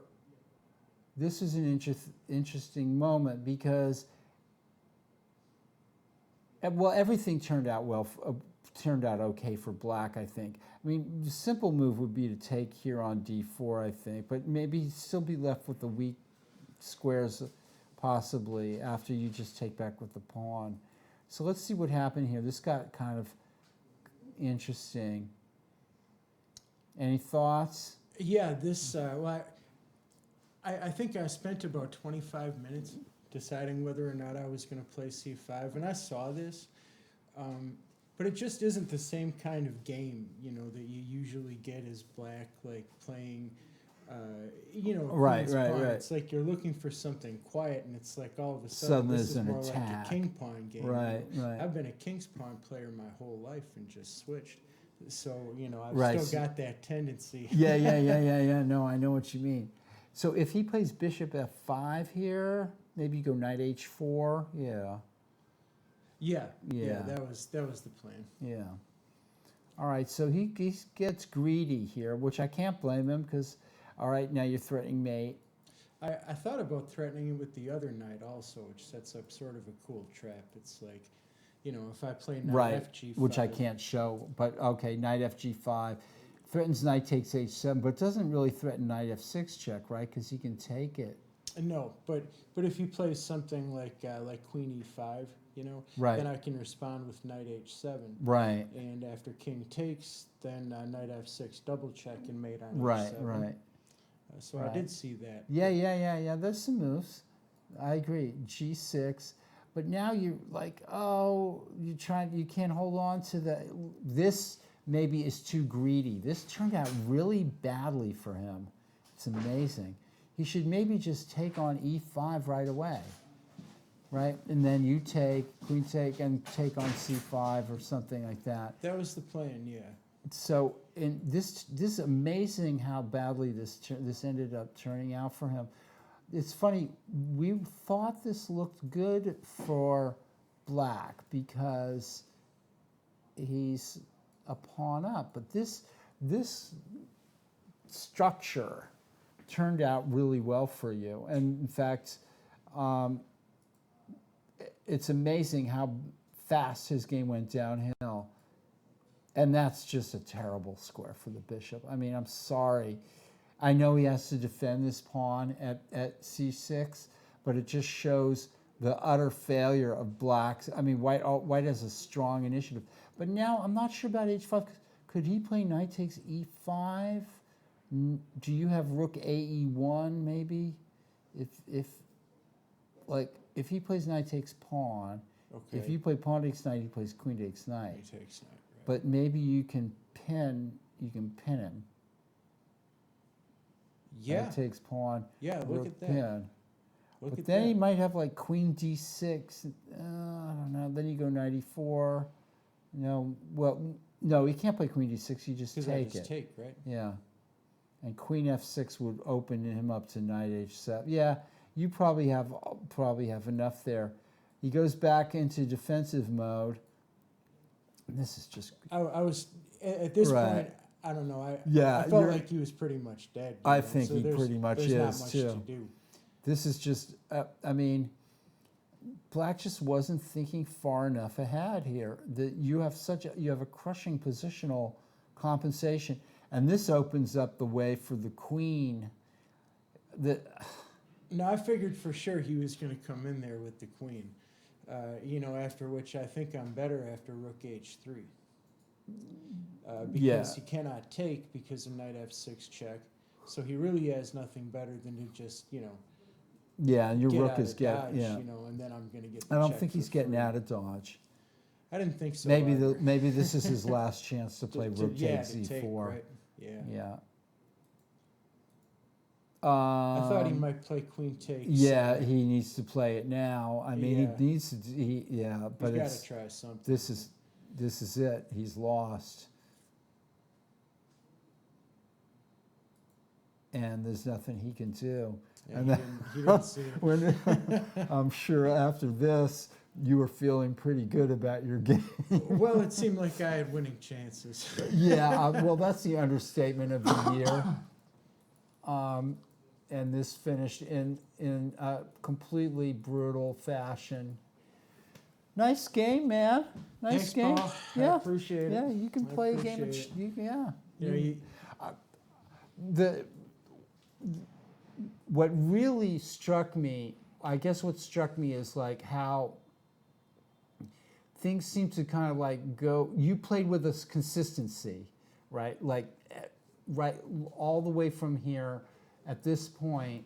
this is an interesting moment because, well, everything turned out turned out okay for black, I think. I mean, the simple move would be to take here on d4, I think, but maybe still be left with the weak squares possibly after you just take back with the pawn. So let's see what happened here. This got kind of interesting. Any thoughts? Yeah, this, well, I think I spent about 25 minutes deciding whether or not I was going to play C5, and I saw this, but it just isn't the same kind of game, you know, that you usually get as black, like playing, you know, Right, queen's right, pawn. right. It's like you're looking for something quiet, and it's like all of a Sudden sudden this there's is an more like attack. a king pawn game. Right, right. I've been a king's pawn player my whole life and just switched. So, you know, I've Right, still so- got that tendency. Yeah. No, I know what you mean. So if he plays bishop f5 here, maybe you go knight h4. Yeah, Yeah, Yeah. that was the plan. yeah. All right, so he gets greedy here, which I can't blame him because, all right, now you're threatening mate. I thought about threatening it with the other knight also, which sets up sort of a cool trap. It's like, you know, if I play knight Right, FG5, which I can't show, but okay, knight fg5. Threatens knight takes h7, but doesn't really threaten knight f6 check, right? Because he can take it. No, but if he plays something like queen e5, you know, Right. then I can respond with knight h7. Right, And after king takes, then knight f6 double check and mate on right, h7. right. So Right. I did see that. Yeah. There's some moves. I agree. G6. But now you're like, oh, you can't hold on to this maybe is too greedy. This turned out really badly for him. It's amazing. He should maybe just take on e5 right away, right? And then you take, queen take, and take on c5 or something like that. That was the plan, yeah. So in this is amazing how badly this ended up turning out for him. It's funny, we thought this looked good for black because he's a pawn up, but this structure turned out really well for you. And in fact, it's amazing how fast his game went downhill. And that's just a terrible square for the bishop. I mean, I'm sorry. I know he has to defend this pawn at c6, but it just shows the utter failure of black's. I mean, white has a strong initiative. But now I'm not sure about h5. Could he play knight takes e5? Do you have rook ae1 maybe? If he plays knight takes pawn, Okay. if you play pawn takes knight, he plays queen takes knight. He takes knight, right. But maybe you can pin him. Yeah, Knight takes pawn. yeah, look rook at that. Pin. Look But at then that. he might have like queen d6. I don't know. Then you go knight e4. No, well, no, he can't play queen d6. You just Because I take just it. take, right? Yeah. And queen f6 would open him up to knight h7. Yeah, you probably have enough there. He goes back into defensive mode. This is just I was at this Right. point. I don't know. Yeah, I felt you're- like he was pretty much dead. you I know, think so he there's- pretty much there's not is, much too. to do. This is just, I mean, Black just wasn't thinking far enough ahead here. That you have a crushing positional compensation, and this opens up the way for the queen. No, I figured for sure he was going to come in there with the queen. After which I think I'm better after rook h3. Because Yeah. he cannot take because of knight f6 check. So he really has nothing better than to just, Yeah, and your get rook out is of dodge, yeah. and then I'm going to get the I don't check think for he's getting free. out of dodge. I didn't think so. Maybe either. maybe this is his last chance to play rook yeah, takes to take, e4. right? Yeah. Yeah. I thought he might play queen takes. Yeah, he needs to play it now. I mean, Yeah. he needs to. But He's got it's to try something. this is it. He's lost, and there's nothing he can do. Yeah, and he, then- he didn't see it. When I'm sure after this, you were feeling pretty good about your game. Well, it seemed like I had winning chances. Yeah, well, that's the understatement of the year. And this finished in a completely brutal fashion. Nice game, man. Nice Thanks, game. Paul. I Yeah, appreciate it. yeah. You can I play a game. appreciate Yeah. You know, What really struck me, I guess, what struck me is like how things seem to kind of like go. You played with this consistency, right? Like, right, all the way from here. At this point,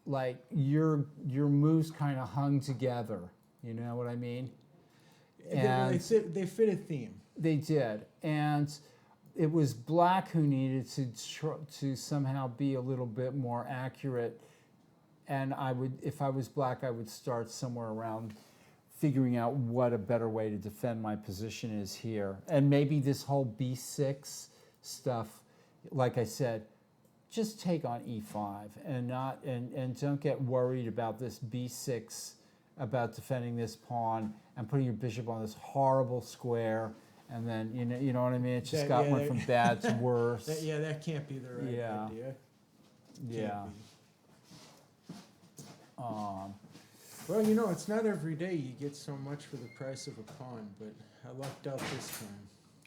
like your moves kind of hung together. You know what I mean? they fit a theme. They did, and it was Black who needed to somehow be a little bit more accurate. And if I was Black, I would start somewhere around figuring out what a better way to defend my position is here, and maybe this whole b6 stuff. Like I said, just take on e5 and don't get worried about this b6, about defending this pawn and putting your bishop on this horrible square, and then you know what I mean. It just went from bad to worse. That can't be the right Yeah. idea. Yeah. Can't be. Well, it's not every day you get so much for the price of a pawn, but I lucked out this time.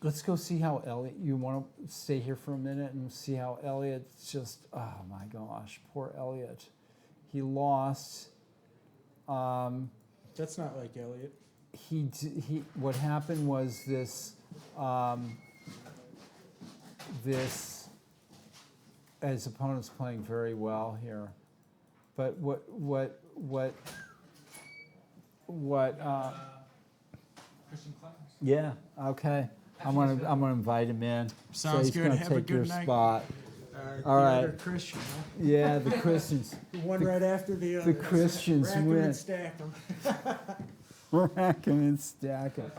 Let's go see how Elliot. You want to stay here for a minute and see how Elliot's just. Oh my gosh, poor Elliot. He lost. That's not like Elliot. What happened was this. His opponent's playing very well here, but Christian Clemens. yeah, okay. I'm gonna invite him in. So Sounds he's good. gonna Have a take your good night. spot. The All right. other Christian, huh? Yeah, the Christians. One right after the other. Christians Rack 'em win. and stack 'em. Rack 'em and stack 'em.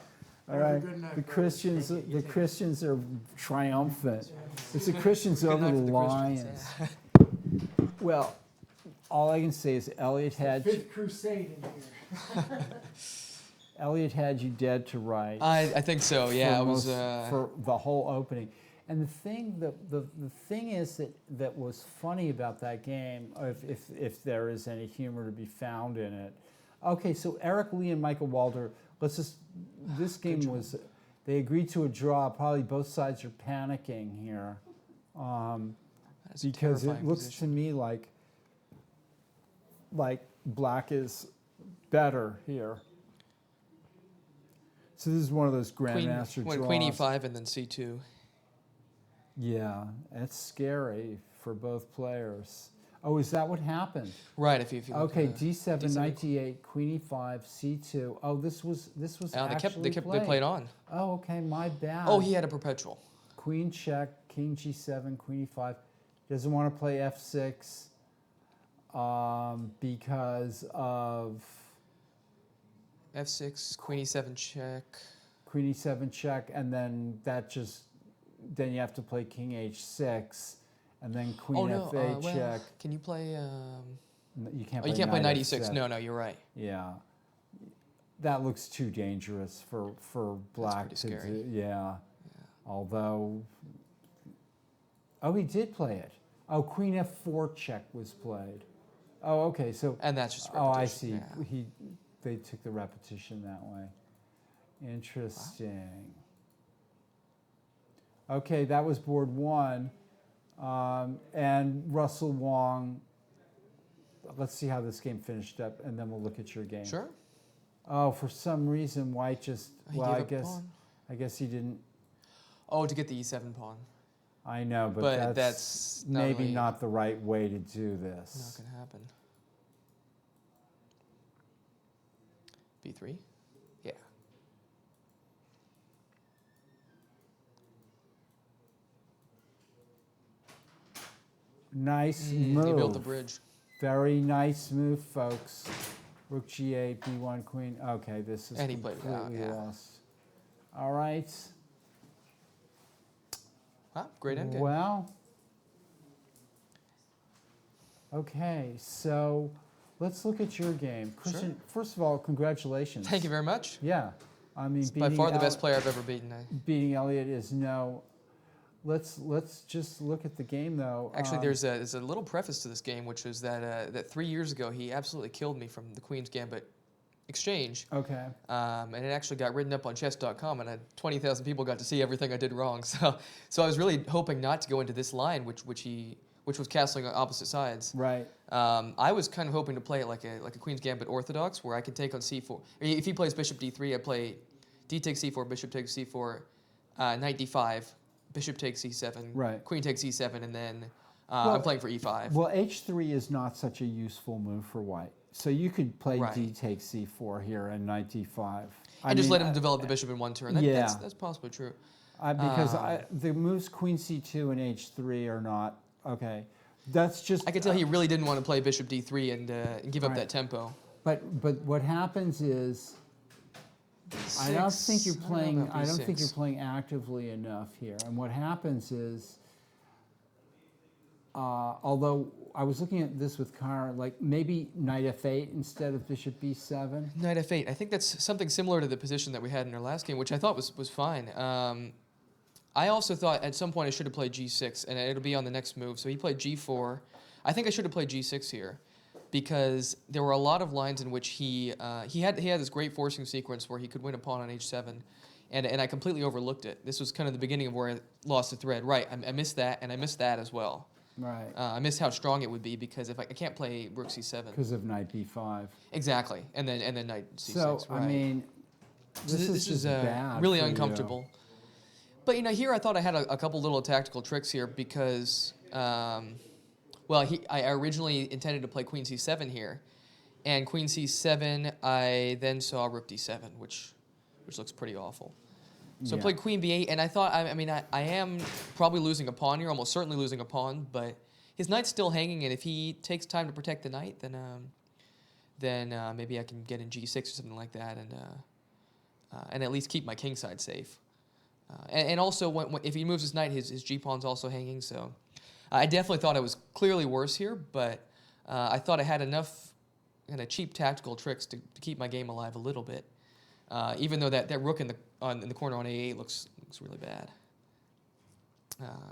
All Have a right. good night, The brothers. Christians. The Christians are triumphant. It's the Christians over the Lions. Well, all I can say is Elliot had Fifth Crusade in here. Elliot had you dead to rights. I think so. Yeah, for it was. for the whole opening. And the thing is that was funny about that game, if there is any humor to be found in it. Okay, so Eric Lee and Michael Walder. This game was. They agreed to a draw. Probably both sides are panicking here, That's a because it terrifying looks position. to me like Black is better here. So this is one of those grandmaster draws. Queen e5 and then c2. Yeah, it's scary for both players. Oh, is that what happened? Right. If you look Okay, at d7, D7. knight d8, queen e5, c2. Oh, this was they played on. Oh, okay, my bad. Oh, he had a perpetual. Queen check, king g7, queen e5. Doesn't want to play f6 because of f6, queen e7 check. queen e7 check, and then then you have to play king h6, and then queen Oh no. f8 Well, check. can you play? You can't Oh, you can't play knight e6. No, you're right. Yeah. that looks too dangerous for black pretty to scary. do. Yeah. Although, oh, he did play it. Oh, Queen F4 check was played. Oh, okay. So, And that's just oh, I repetition, see. yeah. They took the repetition that way. Interesting. Okay, that was board one. And Russell Wong, let's see how this game finished up, and then we'll look at your game. Sure. Oh, for some reason, White just, He well, gave up pawn. I guess he didn't, Oh, to get the e7 pawn. I know, But but that's not maybe really- not the right way to do Not this. gonna happen. B3. Yeah. Nice He move. built the bridge. Very nice move, folks. Rook G8, B1, Queen. Okay, this is And he played it out, completely yeah. lost. All right. Wow, great endgame. Well, okay, so let's look at your game. Christian, first of all, congratulations. Thank you very much. Yeah, I mean, It's by far the best player I've ever beaten. beating Elliott is no. Let's just look at the game though. Actually, there's a little preface to this game, which was that 3 years ago he absolutely killed me from the Queen's Gambit exchange. Okay. And it actually got written up on chess.com, and 20,000 people got to see everything I did wrong. So I was really hoping not to go into this line, which was castling on opposite sides. Right. I was kind of hoping to play it like a Queen's Gambit orthodox, where I could take on c4. If he plays bishop d3, I play d takes c4, bishop takes c4, knight d5, bishop takes e7, Right. queen takes e7, and then Well- I'm playing for e5. Well, H3 is not such a useful move for White. So you could play Right. D takes C4 here and knight D5. And just let him develop the bishop in one turn. yeah. That's possibly true. Because the moves Queen C2 and H3 are not okay. That's just. I could tell he really didn't want to play bishop d3 and give up Right. that tempo. But what happens is, I don't think you're Six, I don't know playing. about I don't think B6. you're playing actively enough here. And what happens is, although I was looking at this with Kyra, like maybe knight F8 instead of bishop B7. Knight f8. I think that's something similar to the position that we had in our last game, which I thought was fine. I also thought at some point I should have played g6, and it'll be on the next move. So he played g4. I think I should have played g6 here, because there were a lot of lines in which he had this great forcing sequence where he could win a pawn on h7, and I completely overlooked it. This was kind of the beginning of where I lost the thread. Right, I missed that, and I missed that as well. Right. I missed how strong it would be, because if I can't play rook c7. Because of knight B5. Exactly, and then knight c6. So right. I mean, So this is just bad. really for you. uncomfortable. But here I thought I had a couple little tactical tricks here, because I originally intended to play queen c7 here, and queen c7 I then saw rook d7, which looks pretty awful. So I Yeah. played queen b8, and I thought I am probably losing a pawn here, almost certainly losing a pawn, but his knight's still hanging, and if he takes time to protect the knight, then maybe I can get in g6 or something like that, and at least keep my king side safe. And also, if he moves his knight, his g-pawn's also hanging, so I definitely thought I was clearly worse here, but I thought I had enough kind of cheap tactical tricks to keep my game alive a little bit, even though that rook in the corner on a8 looks really bad.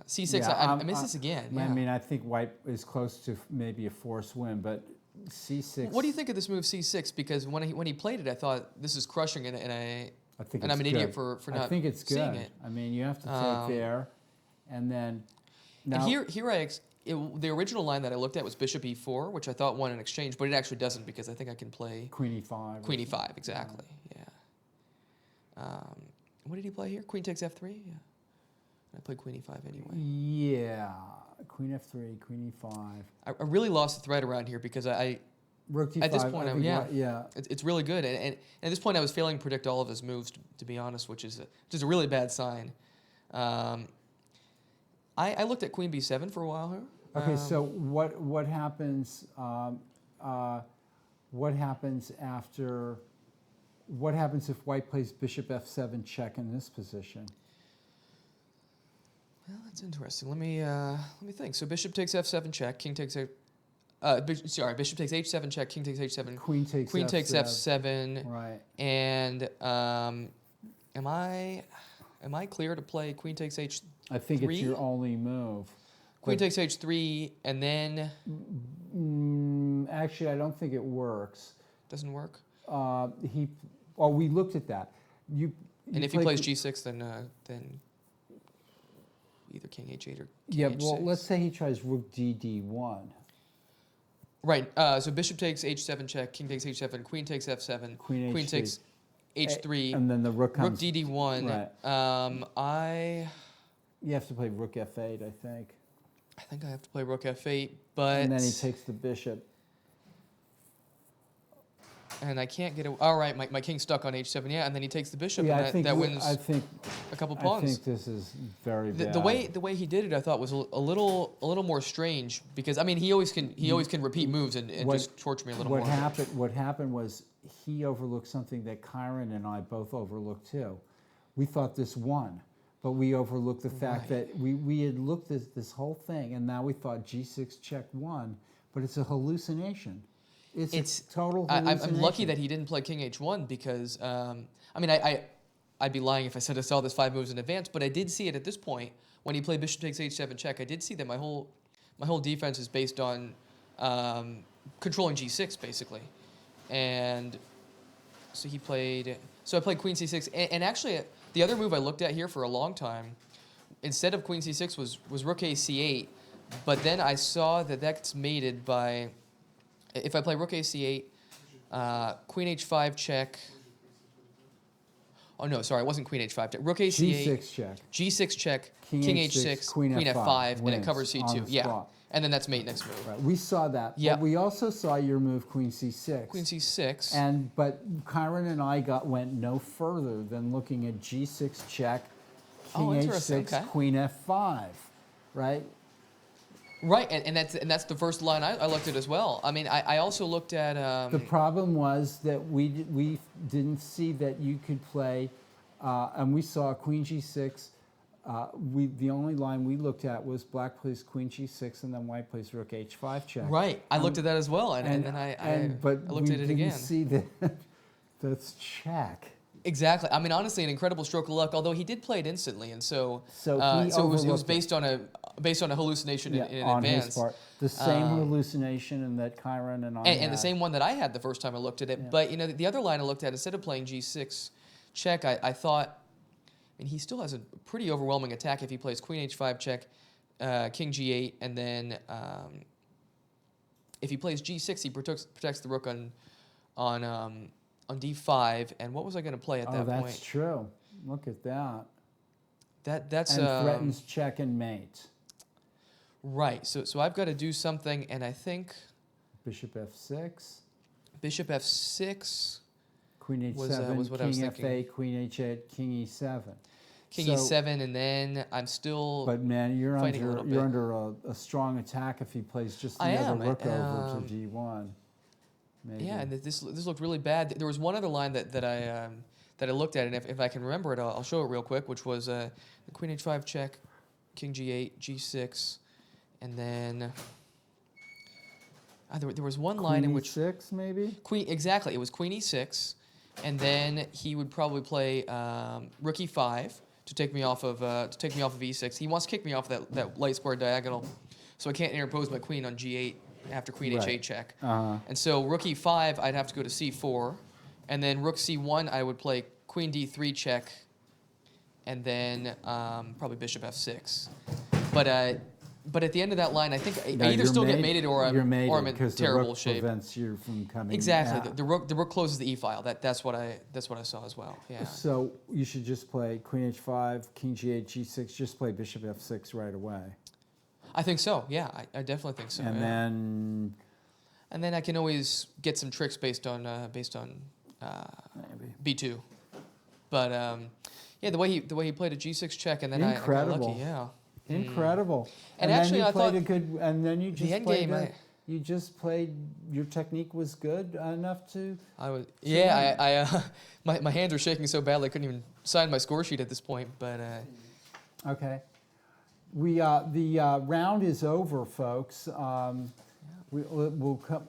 C6, Yeah, I miss this again. I Yeah. mean, I think White is close to maybe a forced win, but C6. What do you think of this move c6? Because when he played it, I thought this is crushing, and I think I'm it's an idiot good. for I not think it's seeing good. it. I mean, you have to take there, and then. Now, And the original line that I looked at was bishop e4, which I thought won an exchange, but it actually doesn't, because I think I can play Queen E5. queen e5, exactly, yeah. What did he play here? Queen takes f3? Yeah. I played queen e5 anyway. Yeah, Queen F3, Queen E5. I really lost the thread around here, because Rook D5. At this point, I I'm- think yeah. White- yeah. it's really good, and at this point I was failing to predict all of his moves, to be honest, which is a really bad sign. I looked at queen b7 for a while here. Okay, so what happens? What happens after? What happens if White plays Bishop F7 check in this position? Well, that's interesting. Let me think. So bishop takes f7 check, king takes a. Bishop takes h7 check, king takes h7, Queen takes queen takes f7. f7, Right. and am I clear to play queen takes h? I think it's 3? your only move. Queen But- takes h3, and then Actually, I don't think it works. doesn't work. We looked at that. And if he plays g6, then either king h8 or king Yeah, h6. well, let's say he tries rook d1. Right. So bishop takes h7 check, king takes h7, queen takes f7, Queen queen h3. takes h3, And then the rook comes. rook dd1. Right. You have to play rook f8, I think. I think I have to play rook f8, but And then he takes the bishop. and I can't get it. All right, my king's stuck on h7. Yeah, and then he takes the bishop, Yeah, and that wins I think a couple I pawns. think this is very bad. The way he did it, I thought was a little more strange because I mean he always can repeat moves and just torture me a little more. What happened was he overlooked something that Kyron and I both overlooked too. We thought this won, but we overlooked the fact that we had looked at this whole thing, and now we thought g6 check won, but it's a hallucination. It's a total hallucination. I'm lucky that he didn't play king h1 because I mean I'd be lying if I said I saw this 5 moves in advance, but I did see it at this point when he played bishop takes h7 check. I did see that my whole defense is based on controlling g6 basically, and so he played. So I played queen c6, and actually the other move I looked at here for a long time, instead of queen c6 was rook a c8, but then I saw that that's mated by. If I play rook a c8, queen h5 check. Oh no, sorry, it wasn't queen h5 check. Rook a c8, g6 check. g6 check, King king h6, h6, queen queen f5, and wins it covers on c2. the Yeah, spot. and then that's mate next move. Right. We saw that. Yeah. But we also saw your move queen c6. Queen c6. But Kyron and I went no further than looking at g6 check, Oh, king interesting, h6, okay. queen f5, right? Right, and that's the first line I looked at as well. I mean, I also looked at. The problem was that we didn't see that you could play, and we saw queen g6. The only line we looked at was black plays queen g6 and then white plays rook h5 check. Right, I looked at that as well, and then I looked at it again. But we didn't see that that's check. Exactly. I mean, honestly, an incredible stroke of luck. Although he did play it instantly, and so So he it was overlooked based on a hallucination in on advance. his part. The same hallucination and that Kyron and I And had. the same one that I had the first time I looked at it. Yeah. But, you know, the other line I looked at, instead of playing g6 check, I thought, and he still has a pretty overwhelming attack if he plays queen h5 check, king g8, and then if he plays g6, he protects the rook on d5. And what was I going to play at that point? That's true. Look at that. That's And threatens check and mate. right. So I've got to do something, and I think Bishop f6. bishop f6. Queen Was, h7, was what I was king thinking. f8, queen h8, king e7. King So- e7, and then I'm still. But man, you're fighting a under little you're bit. under a strong attack if he plays just the I other am, rook over to d1. Maybe. Yeah, and this looked really bad. There was one other line that I looked at, and if I can remember it, I'll show it real quick, which was the queen h5 check, king g8, g6, and then there was one line in which e6 maybe. exactly it was queen e6, and then he would probably play rook e5 to take me off of e6. He wants to kick me off that light square diagonal, so I can't interpose my queen on g8 after queen Right. h8 check. Uh-huh. And so rook e5, I'd have to go to c4, and then rook c1, I would play queen d3 check, and then probably bishop f6. But at the end of that line, I think I either you're still get mated- mated or you're I'm mated in 'cause terrible the rook shape. prevents you from coming. Exactly. out. The rook closes the e file. That's what I saw as well. Yeah. So you should just play queen h5, king g8, g6. Just play bishop f6 right away, I think so. Yeah, I definitely think so. and yeah. then then I can always get some tricks based on maybe. b2. But yeah, the way he played a g6 check, and then I got Incredible. lucky. Yeah. Incredible. And then actually, you I played thought a good. And then you the just end played. game, You just played. Your technique was good enough to. I was yeah. My hands are shaking so badly I couldn't even sign my score sheet at this point. But Okay. The round is over, folks. We'll come.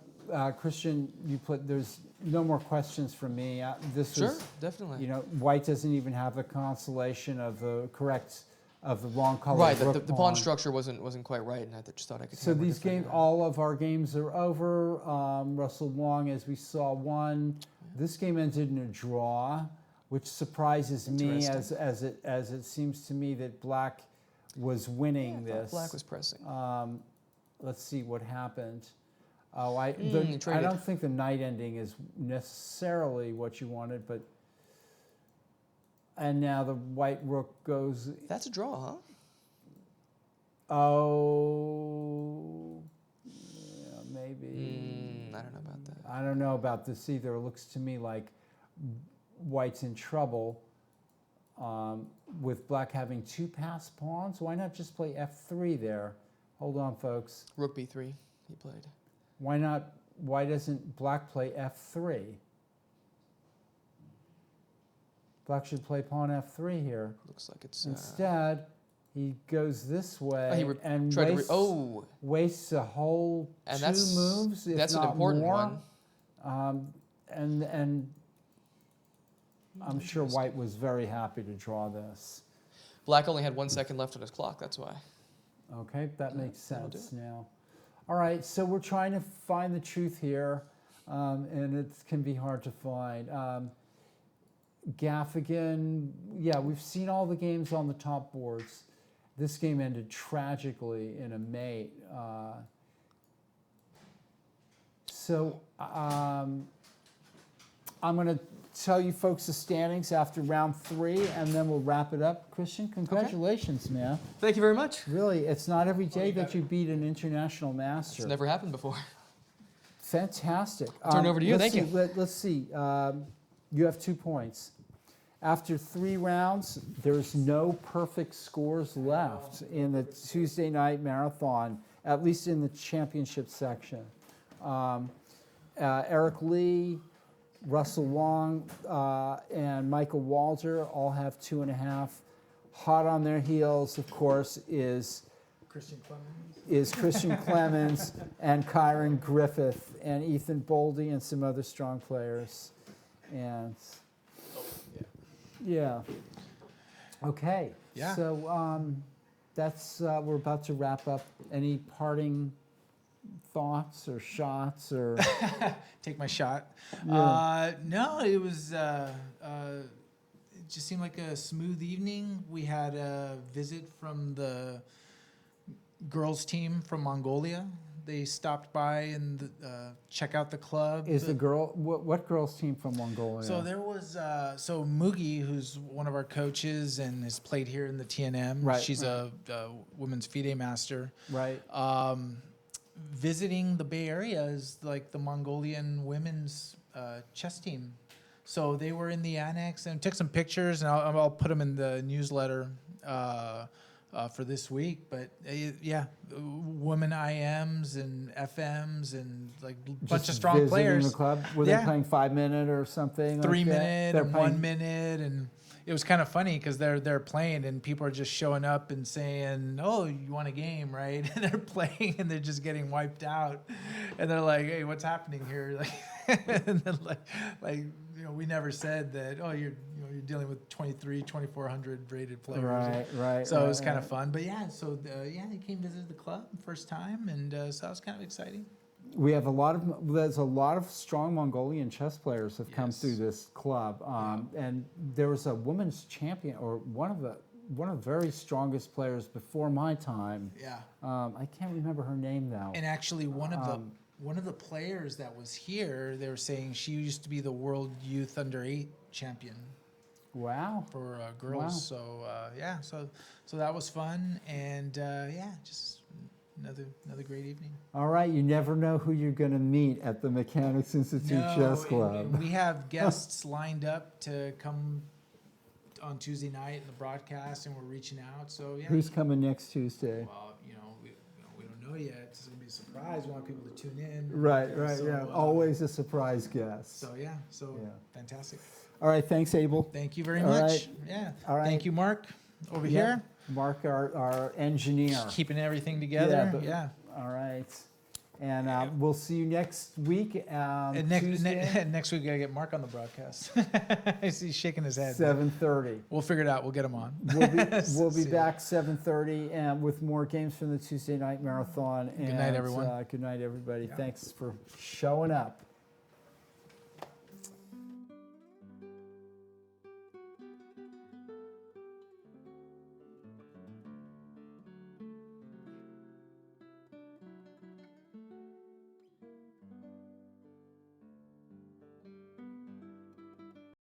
Christian, there's no more questions from me. This Sure, was, definitely. white doesn't even have the consolation of the wrong color. Right, rook the pawn structure wasn't quite right, and I just thought I could. So hammer these different, games, all of our games are over. Russell Wong, as we saw, won. This game ended in a draw, which surprises me, as it seems to me that Black was winning I thought this. Black was pressing. Let's see what happened. I traded. don't think the night ending is necessarily what you wanted, but. And now the white rook goes. That's a draw, huh? Oh, yeah, maybe. I don't know about that. I don't know about this either. It looks to me like white's in trouble with black having 2 passed pawns. Why not just play f3 there? Hold on, folks. Rook b3, he played. Why doesn't black play f3? Black should play pawn f3 here. Looks like it's. Instead, he goes this way and tried wastes a whole and 2 that's, moves, if that's not an important more. one. And I'm sure white was very happy to draw this. Black only had 1 second left on his clock, that's why. Okay, that makes that'll do sense now. All right, so we're trying to find the truth here, and it can be hard to find. Gaffigan, yeah, we've seen all the games on the top boards. This game ended tragically in a mate. I'm going to tell you folks the standings after round 3, and then we'll wrap it up. Christian, congratulations, man. Thank you very much. Really, it's not every day that you beat an international master. It's never happened before. Fantastic. Turn it over to you. Let's Thank see, you. Let's see. You have 2 points. After 3 rounds, there's no perfect scores left in the Tuesday night marathon, at least in the championship section. Eric Lee, Russell Wong, and Michael Walter all have 2.5. Hot on their heels, of course, is Christian Clemens and Kyron Griffith and Ethan Boldy and some other strong players. And yeah. Okay. Yeah. So that's we're about to wrap up. Any parting thoughts or shots or? Take my shot. Yeah. No, it was. It just seemed like a smooth evening. We had a visit from the girls' team from Mongolia. They stopped by and check out the club. Is the girl what girls team from Mongolia? So there was Mugi, who's one of our coaches and has played here in the TNM. Right, She's a women's FIDE master. Right. Visiting the Bay Area is like the Mongolian women's chess team. So they were in the annex and took some pictures, and I'll put them in the newsletter for this week. But yeah, women IMs and FMs and like a bunch of strong visiting players. the club. Were they playing 5-minute or something? 3 like that? minute They're and playing- 1 minute, and it was kind of funny because they're playing and people are just showing up and saying, "Oh, you want a game, right?" And they're playing and they're just getting wiped out, and they're like, "Hey, what's happening here?" Like, and then like we never said that. Oh, you're dealing with 2,400 rated players. Right. So it was kind of fun, but yeah. So they came visit the club first time, and so that was kind of exciting. We have there's a lot of strong Mongolian chess players have come through this club, and there was a women's champion or one of the very strongest players before my time. Yeah. I can't remember her name now. And actually, one of the players that was here, they were saying she used to be the World Youth Under-8 champion. Wow. For girls. Wow. So so that was fun, and just another great evening. All right, you never know who you're going to meet at the Mechanics Institute Chess Club. And we have guests lined up to come on Tuesday night in the broadcast, and we're reaching out. So yeah. Who's coming next Tuesday? Well, we don't know yet. It's going to be a surprise. We want people to tune in. Right. So, Yeah. Always a surprise guest. So fantastic. All right. Thanks, Abel. Thank you very All much. right. Yeah. All right. Thank you, Mark, over Yeah. here. Mark, our engineer. Keeping everything together. All right. And we'll see you next week. And Tuesday, next week we gotta get Mark on the broadcast. He's shaking his head. 7:30. We'll figure it out. We'll get him on. We'll be See ya. back 7:30 and with more games from the Tuesday night marathon. Good night, everyone. Good night, everybody. Thanks for showing up.